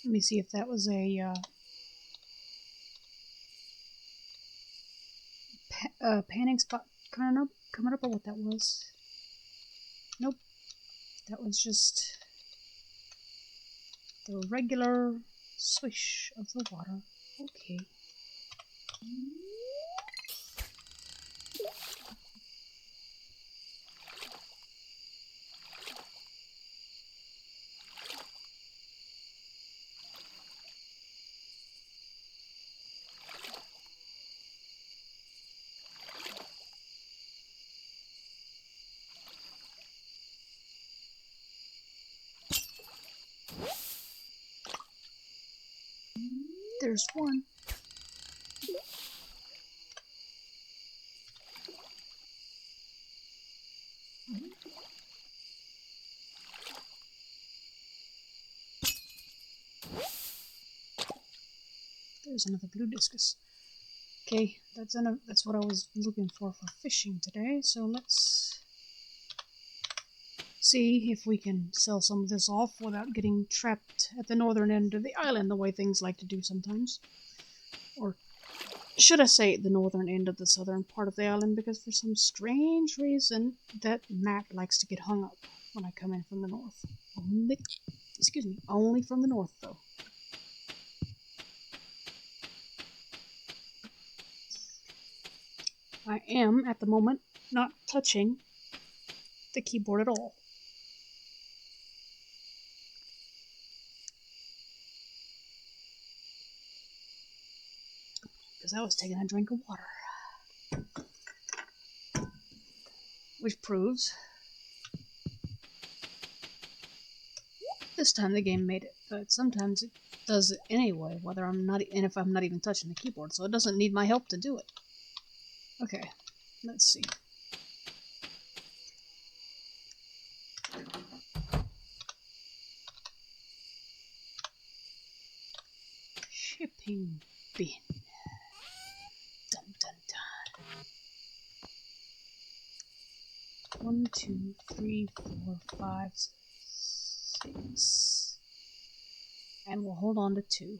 [SPEAKER 1] Let me see if that was a panning spot coming up, or what that was. Nope, that was just the regular swish of the water. Okay. There's one. There's another blue discus. Okay, that's what I was looking for fishing today. So let's see if we can sell some of this off without getting trapped at the northern end of the island, the way things like to do sometimes. Or should I say the northern end of the southern part of the island, because for some strange reason that map likes to get hung up when I come in from the north. Only from the north though. I am, at the moment, not touching the keyboard at all. Because I was taking a drink of water. Which proves this time the game made it, but sometimes it does it anyway, if I'm not even touching the keyboard, so it doesn't need my help to do it. Okay, let's see. Shipping bin. Dun dun dun. 1, 2, 3, 4, 5, 6. And we'll hold on to 2.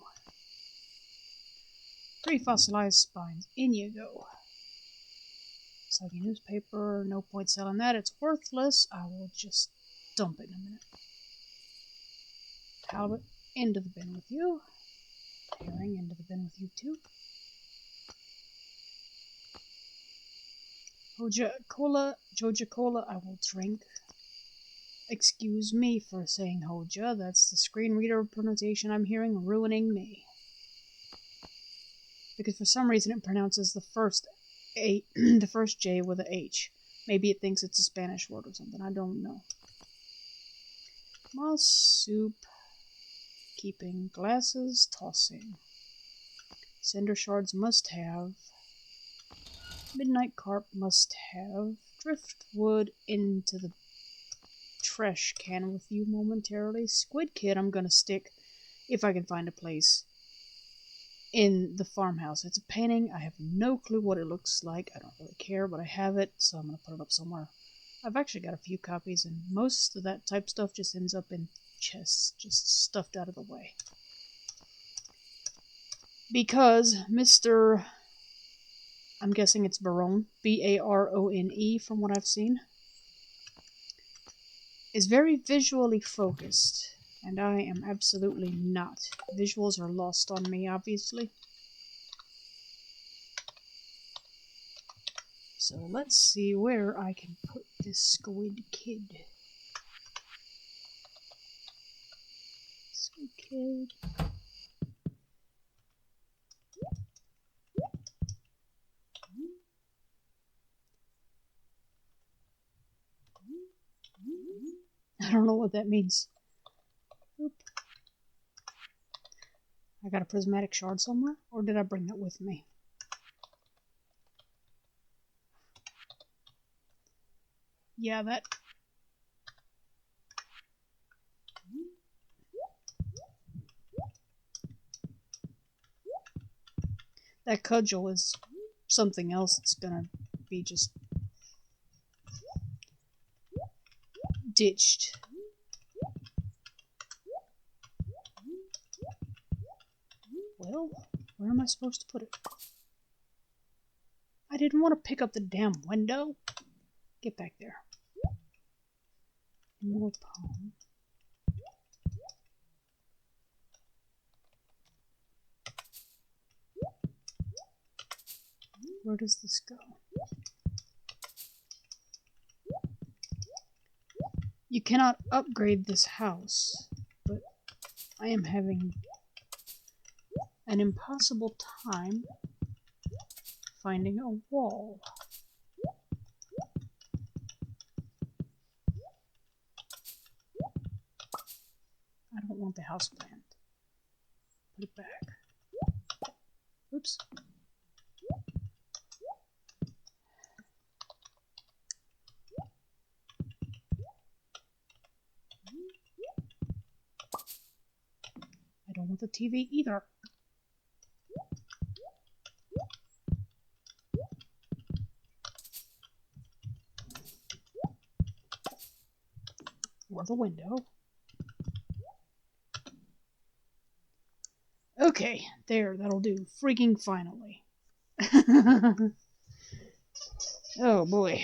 [SPEAKER 1] 3 fossilized spines. In you go. Soggy newspaper. No point selling that. It's worthless. I will just dump it in a minute. Halibut into the bin with you. Herring into the bin with you too. Joja Cola, I will drink. Excuse me for saying Hoja. That's the screen reader pronunciation I'm hearing ruining me. Because for some reason it pronounces the first the first J with a H. Maybe it thinks it's a Spanish word or something. I don't know. Moss soup. Keeping. Glasses. Tossing. Cinder shards must have. Midnight carp must have. Driftwood into the trash can with you momentarily. Squid kid I'm gonna stick if I can find a place in the farmhouse. It's a painting. I have no clue what it looks like. I don't really care, but I have it, so I'm gonna put it up somewhere. I've actually got a few copies, and most of that type stuff just ends up in chests, just stuffed out of the way. Because Mr. I'm guessing it's Barone, Barone from what I've seen, is very visually focused, and I am absolutely not. Visuals are lost on me, obviously. So let's see where I can put this squid kid. Squid kid. I don't know what that means. Oop. I got a prismatic shard somewhere, or did I bring that with me? Yeah, that cudgel is something else that's gonna be just ditched. Well, where am I supposed to put it? I didn't want to pick up the damn window. Get back there. More palm. Where does this go? You cannot upgrade this house, but I am having an impossible time finding a wall. I don't want the house plant. Put it back. want the TV either. Or the window. Okay, there, that'll do. Freaking finally. Oh boy.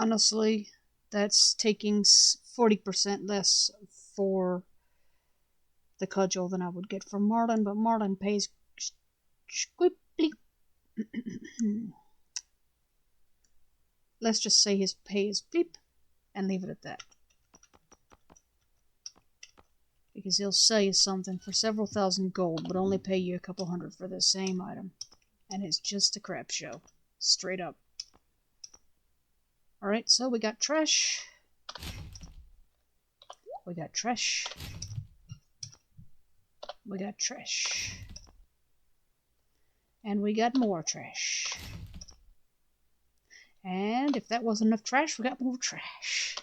[SPEAKER 1] Honestly, that's taking 40% less for the cudgel than I would get from Marlin, but Marlin pays squibbly. Let's just say his pay is bleep and leave it at that. Because he'll sell you something for several thousand gold, but only pay you a couple hundred for the same item. And it's just a crap show. Straight up. Alright, so we got trash. We got trash. We got trash. And we got more trash. And if that wasn't enough trash, we got more trash.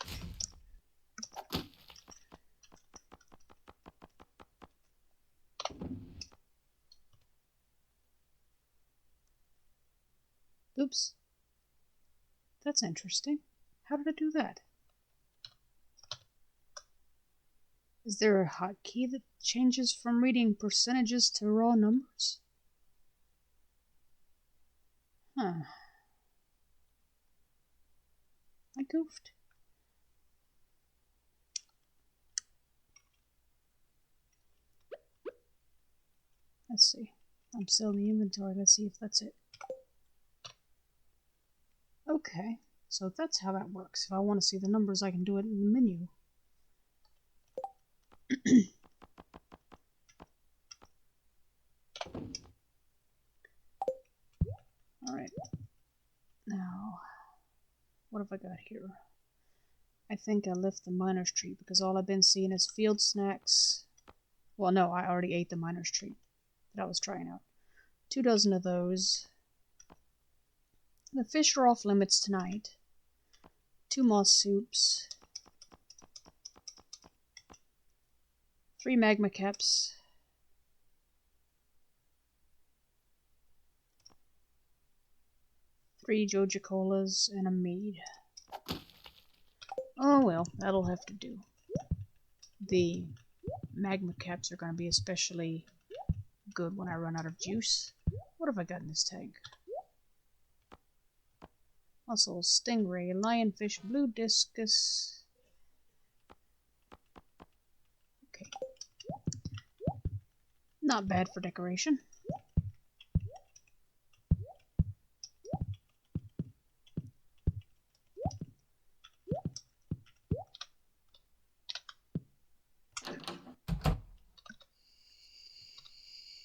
[SPEAKER 1] Oops. That's interesting. How did I do that? Is there a hotkey that changes from reading percentages to raw numbers? Huh. I goofed. Let's see. I'm still in the inventory. Let's see if that's it. Okay. So that's how that works. If I want to see the numbers, I can do it in the menu. Alright. Now, what have I got here? I think I left the miner's treat because all I've been seeing is field snacks. Well, no, I already ate the miner's treat that I was trying out. 2 dozen of those. The fish are off limits tonight. 2 moss soups. 3 magma caps. 3 Joja Colas and a mead. Oh well, that'll have to do. The magma caps are going to be especially good when I run out of juice. What have I got in this tank? Mussel, stingray, lionfish, blue discus. Okay. Not bad for decoration.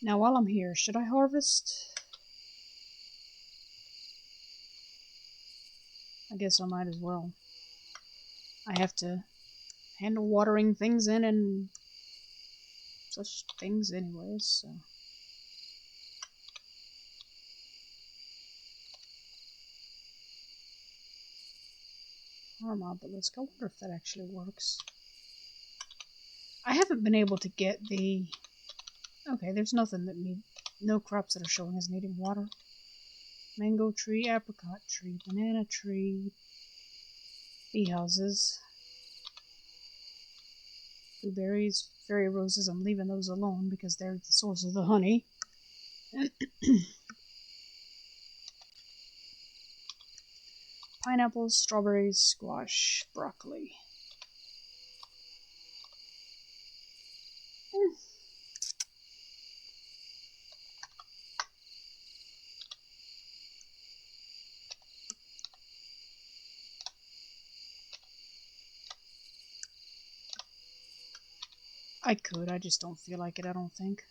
[SPEAKER 1] Now while I'm here, should I harvest? I guess I might as well. I have to handle watering things in and such things anyways, so. Farm obelisk. I wonder if that actually works. I haven't been able to get the... Okay, there's nothing that need... No crops that are showing as needing water. Mango tree, apricot tree, banana tree, bee houses, blueberries, fairy roses. I'm leaving those alone because they're the source of the honey. Pineapples, strawberries, squash, broccoli. I could, I just don't feel like it, I don't think.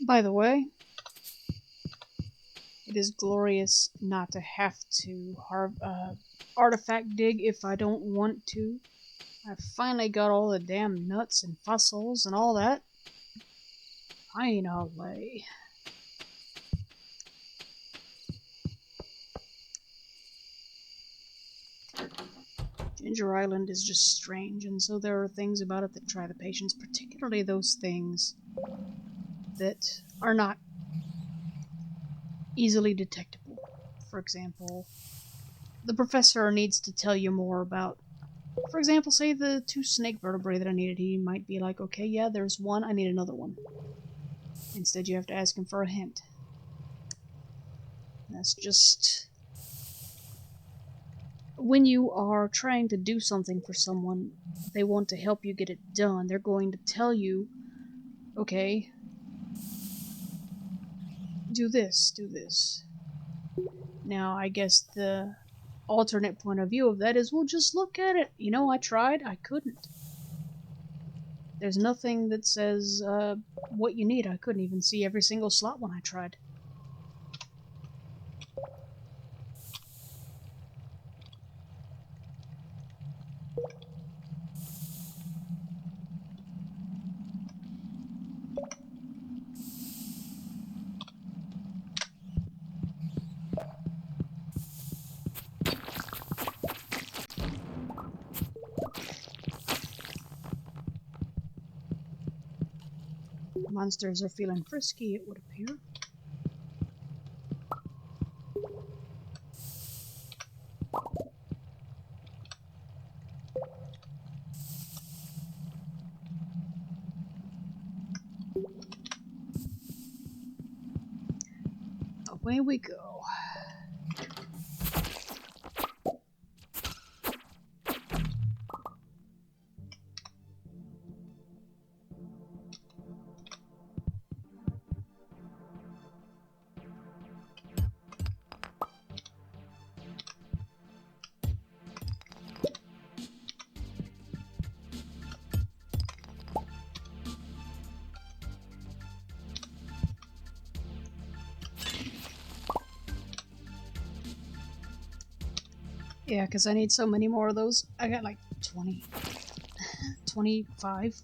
[SPEAKER 1] By the way, it is glorious not to have to artifact dig if I don't want to. I finally got all the damn nuts and fossils and all that. Finally. Ginger Island is just strange, and so there are things about it that try the patience, particularly those things that are not easily detectable. For example, the professor needs to tell you more about, for example, say the 2 snake vertebrae that I needed. He might be like, okay, yeah, there's one, I need another one. Instead, you have to ask him for a hint. That's just... When you are trying to do something for someone, they want to help you get it done. They're going to tell you, okay, do this, do this. Now, I guess the alternate point of view of that is, well, just look at it. You know, I tried, I couldn't. There's nothing that says what you need. I couldn't even see every single slot when I tried. Monsters are feeling frisky, it would appear. Away we go. Yeah, because I need so many more of those. I got like 20. 25.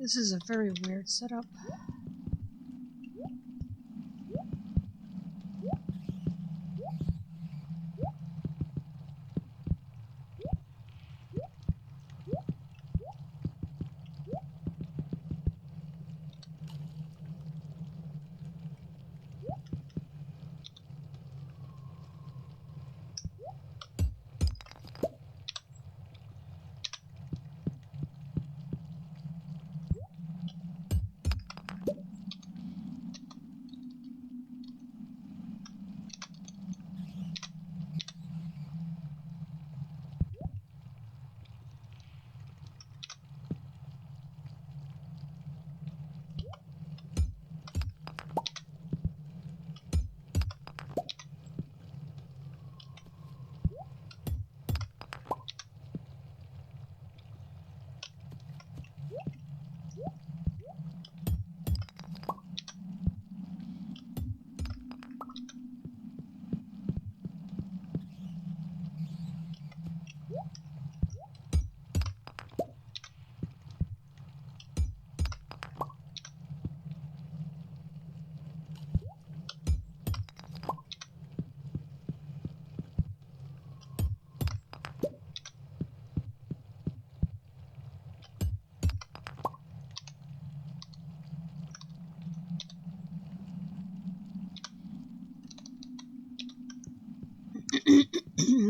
[SPEAKER 1] This is a very weird setup.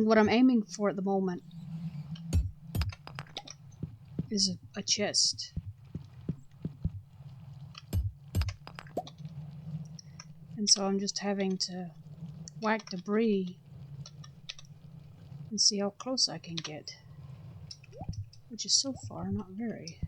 [SPEAKER 1] What I'm aiming for at the moment is a chest. And so I'm just having to whack debris and see how close I can get. Which is so far not very.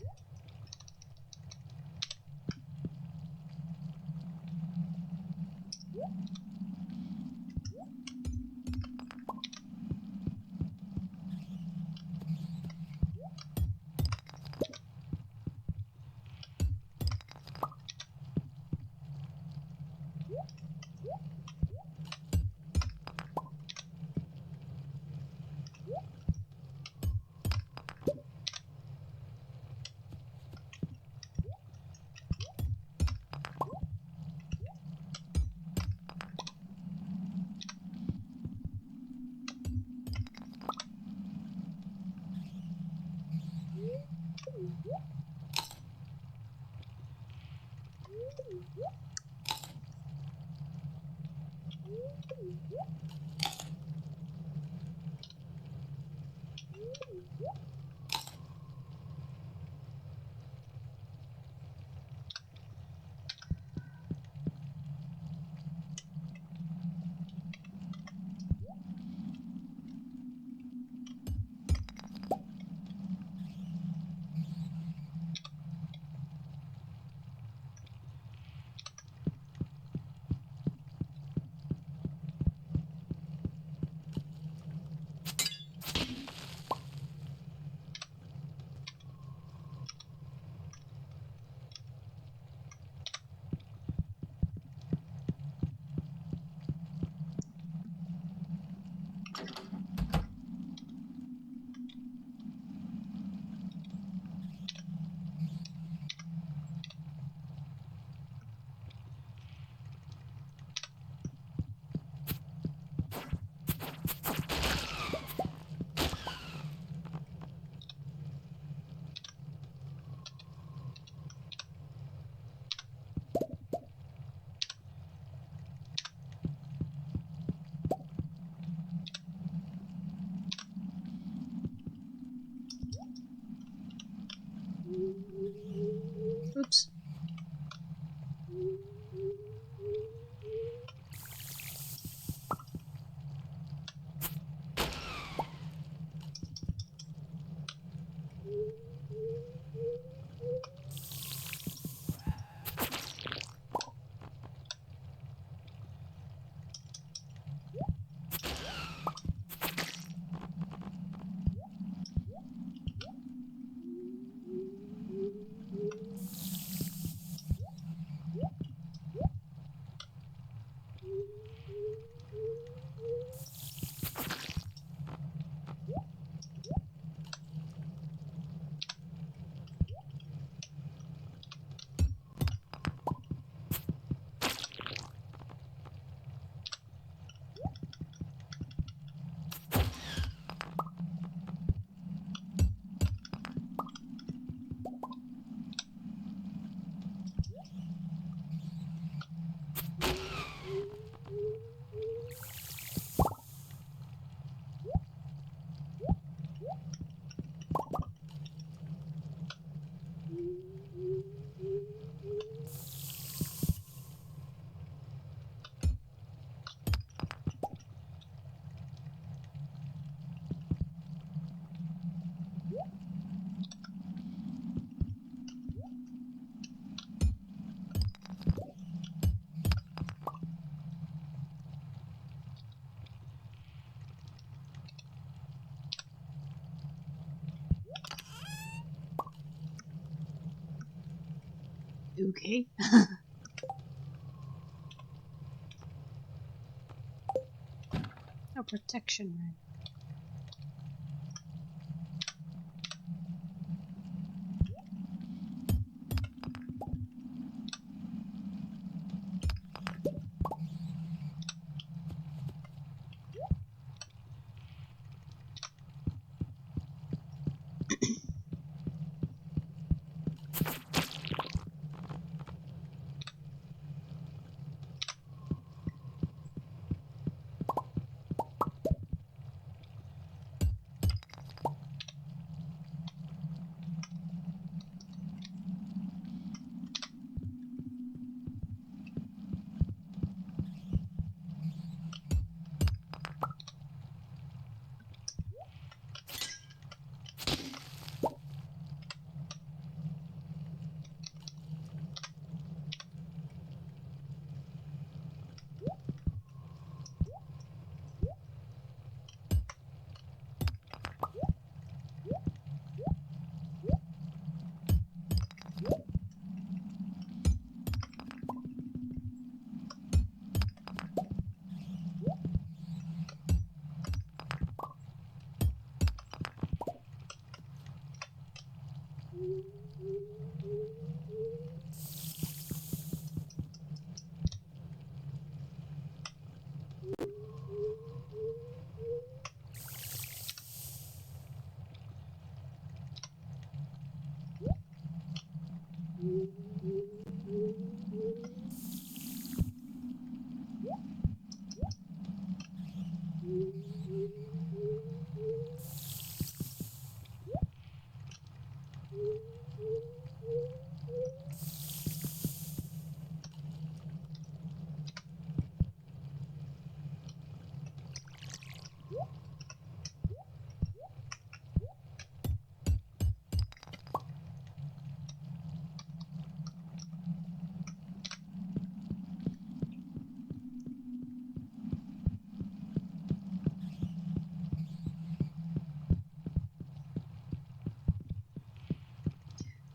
[SPEAKER 1] Oops. Okay. Oh, protection ring.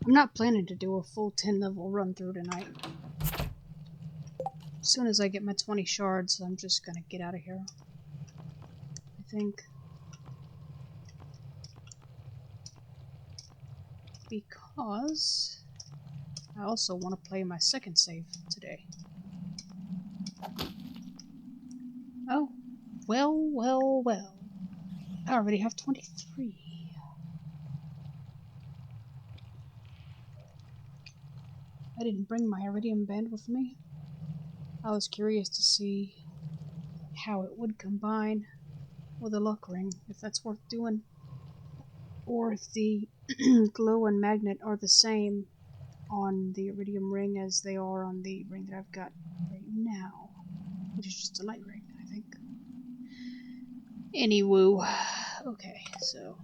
[SPEAKER 1] I'm not planning to do a full 10 level run through tonight. As soon as I get my 20 shards, I'm just gonna get out of here. I think. Because I also want to play my second save today. Oh, well. I already have 23. I didn't bring my iridium band with me. I was curious to see how it would combine with a luck ring, if that's worth doing. Or if the glow and magnet are the same on the iridium ring as they are on the ring that I've got right now. Which is just a light ring, I think. Anywoo. Okay, so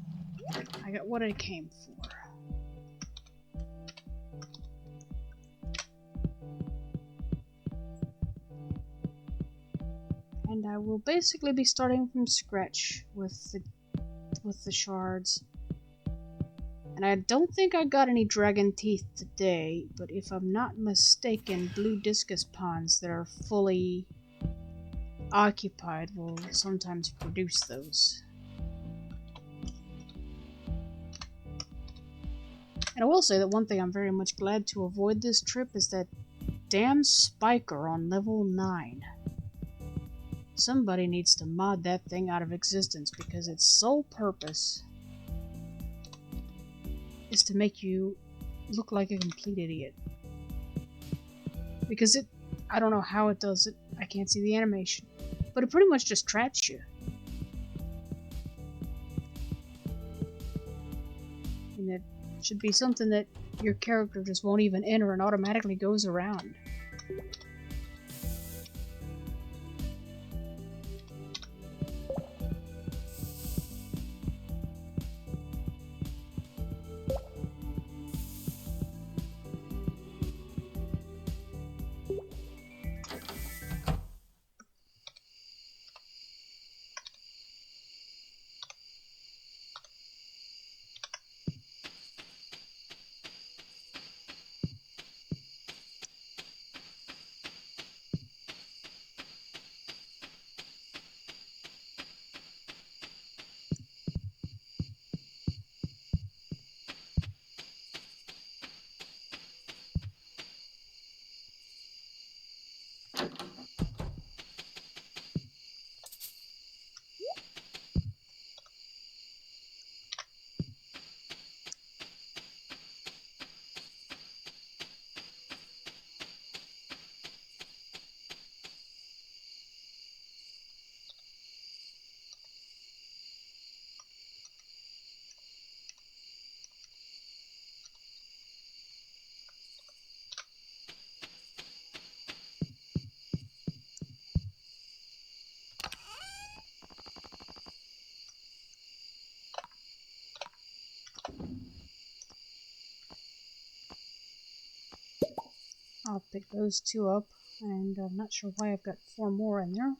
[SPEAKER 1] I got what I came for. And I will basically be starting from scratch with the shards. And I don't think I got any dragon teeth today, but if I'm not mistaken, blue discus ponds that are fully occupied will sometimes produce those. And I will say that one thing I'm very much glad to avoid this trip is that damn spiker on level 9. Somebody needs to mod that thing out of existence because its sole purpose is to make you look like a complete idiot. Because I don't know how it does it, I can't see the animation, but it pretty much just traps you. And it should be something that your character just won't even enter and automatically goes around. I'll pick those two up, and I'm not sure why I've got 4 more in there.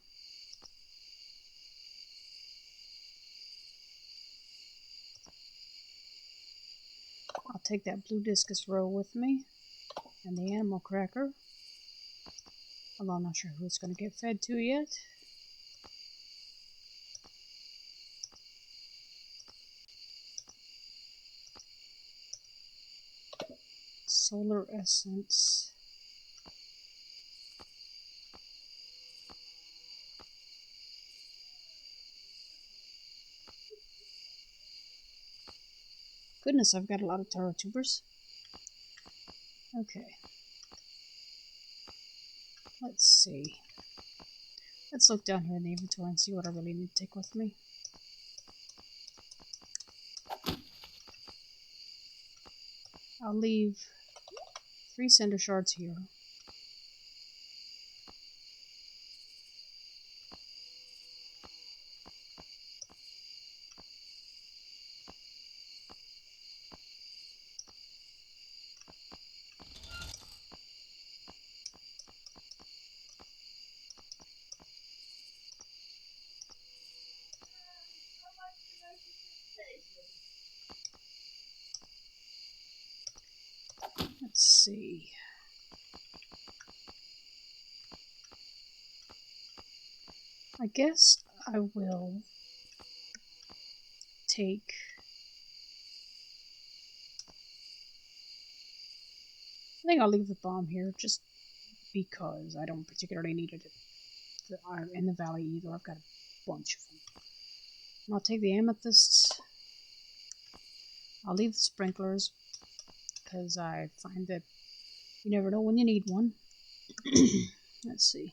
[SPEAKER 1] I'll take that blue discus row with me, and the animal cracker. Although I'm not sure who it's going to get fed to yet. Solar essence. Goodness, I've got a lot of taro tubers. Okay. Let's see. Let's look down here in the inventory and see what I really need to take with me. I'll leave 3 cinder shards here. Let's see. I guess I will take I think I'll leave the bomb here just because I don't particularly need it in the valley either. I've got a bunch of them. And I'll take the amethysts. I'll leave the sprinklers because I find that you never know when you need one. Let's see.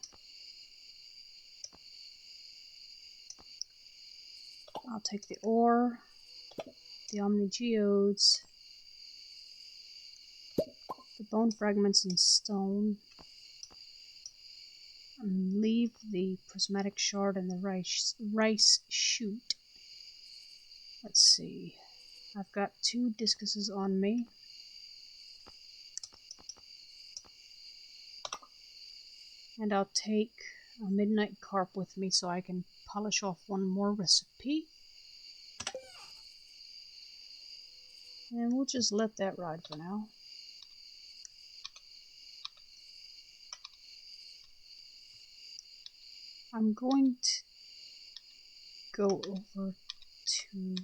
[SPEAKER 1] I'll take the ore, the omni geodes, the bone fragments and stone, and leave the prismatic shard and the rice shoot. Let's see. I've got 2 discuses on me. And I'll take a midnight carp with me so I can polish off one more recipe. And we'll just let that ride for now. I'm going to go over to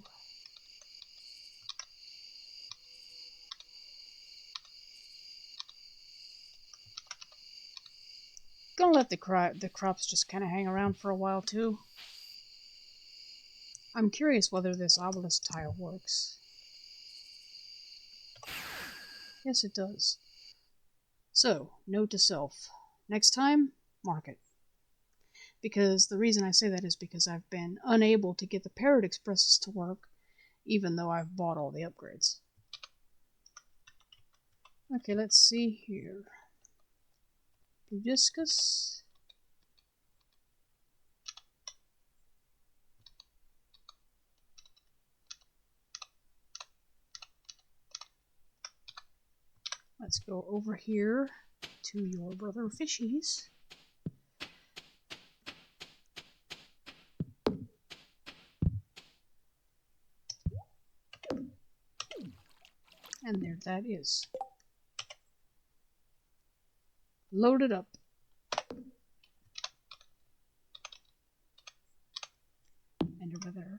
[SPEAKER 1] gonna let the crops just kind of hang around for a while too. I'm curious whether this obelisk tile works. Yes, it does. So, note to self. Next time, mark it. Because the reason I say that is because I've been unable to get the Parrot Expresses to work, even though I've bought all the upgrades. Okay, let's see here. Blue discus. Let's go over here to your brother fishies. And there that is. Loaded up. And over there.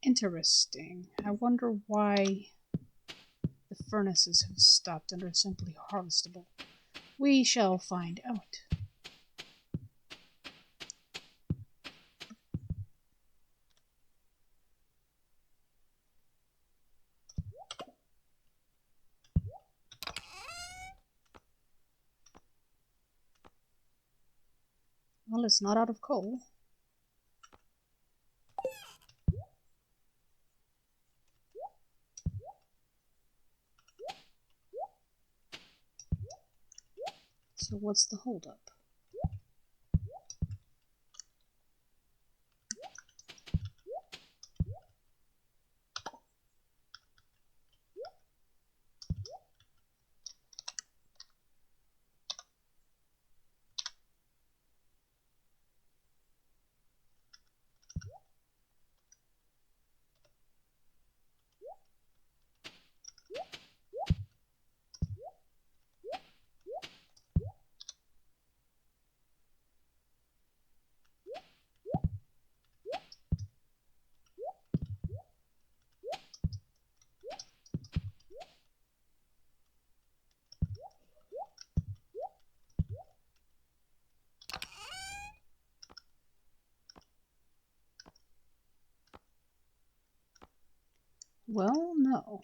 [SPEAKER 1] Interesting. I wonder why the furnaces have stopped and are simply harvestable. We shall find out. Well, it's not out of coal. So what's the holdup? Well, no.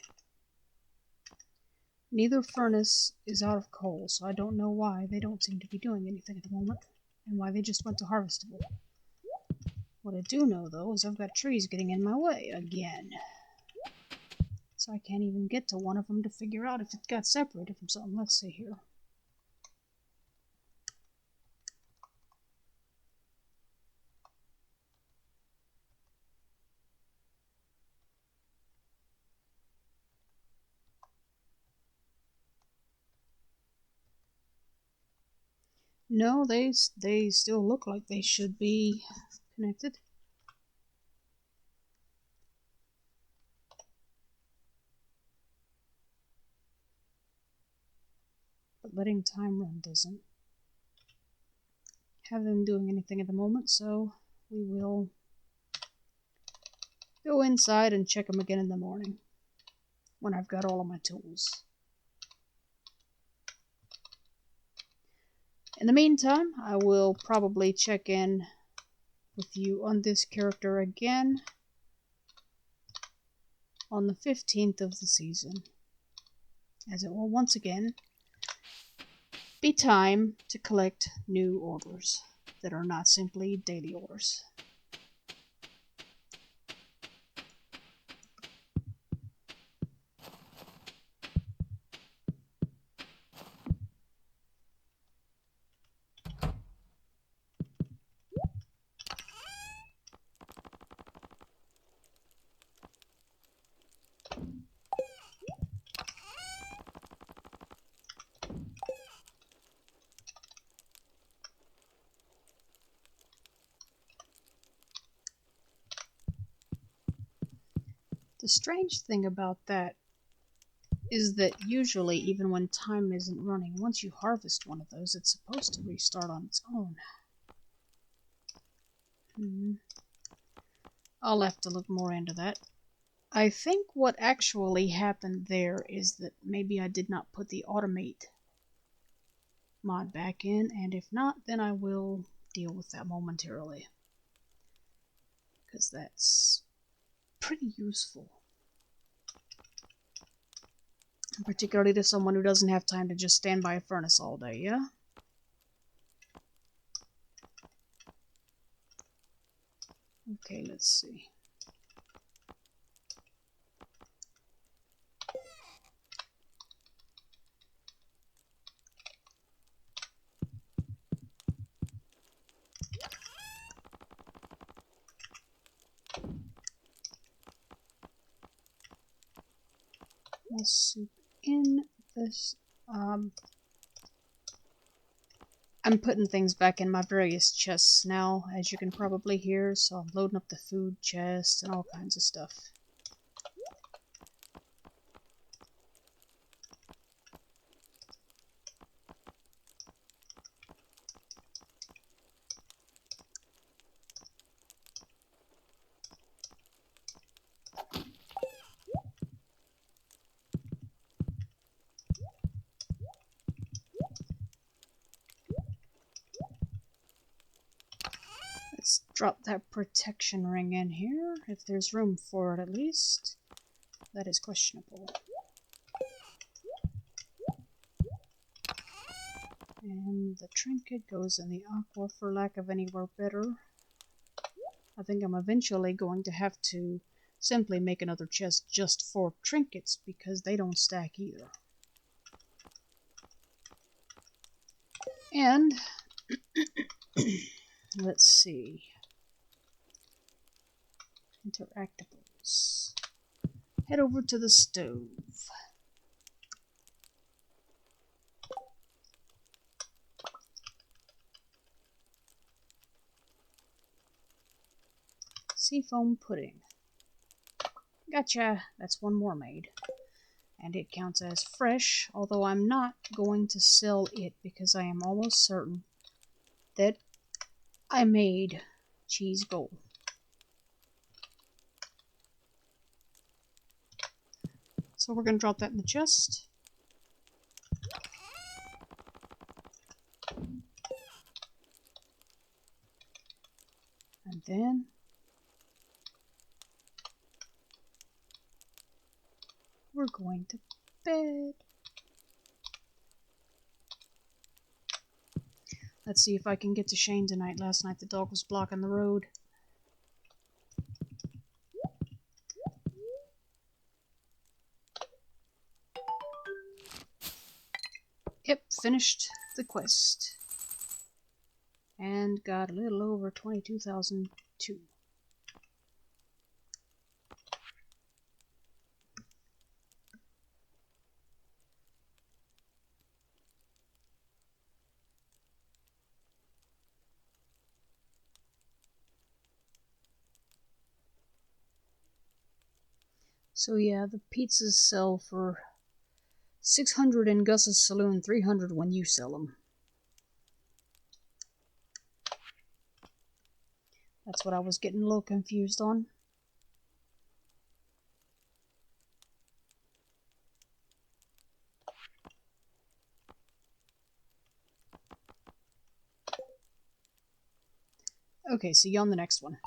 [SPEAKER 1] Neither furnace is out of coal, so I don't know why they don't seem to be doing anything at the moment, and why they just went to harvestable. What I do know, though, is I've got trees getting in my way again. So I can't even get to one of them to figure out if it got separated from something. Let's see here. No, they still look like they should be connected. But letting time run doesn't have them doing anything at the moment, so we will go inside and check them again in the morning when I've got all of my tools. In the meantime, I will probably check in with you on this character again on the 15th of the season, as it will once again be time to collect new orders that are not simply daily orders. The strange thing about that is that usually, even when time isn't running, once you harvest one of those, it's supposed to restart on its own. I'll have to look more into that. I think what actually happened there is that maybe I did not put the automate mod back in, and if not, then I will deal with that momentarily, because that's pretty useful, particularly to someone who doesn't have time to just stand by a furnace all day, yeah? Okay, let's see. Soup in this. I'm putting things back in my various chests now, as you can probably hear, so I'm loading up the food chest and all kinds of stuff. Let's drop that protection ring in here, if there's room for it at least. That is questionable. And the trinket goes in the aqua for lack of anywhere better. I think I'm eventually going to have to simply make another chest just for trinkets, because they don't stack either. And let's see. Interactables. Head over to the stove. Seafoam pudding. Gotcha! That's one more made. And it counts as fresh, although I'm not going to sell it because I am almost certain that I made cheese gold. So we're going to drop that in the chest. And then going to bed. Let's see if I can get to Shane tonight. Last night the dog was blocking the road. Yep, finished the quest. And got a little over 22,002. So yeah, the pizzas sell for 600 in Gus's saloon, 300 when you sell them. That's what I was getting a little confused on. Okay, see you on the next one.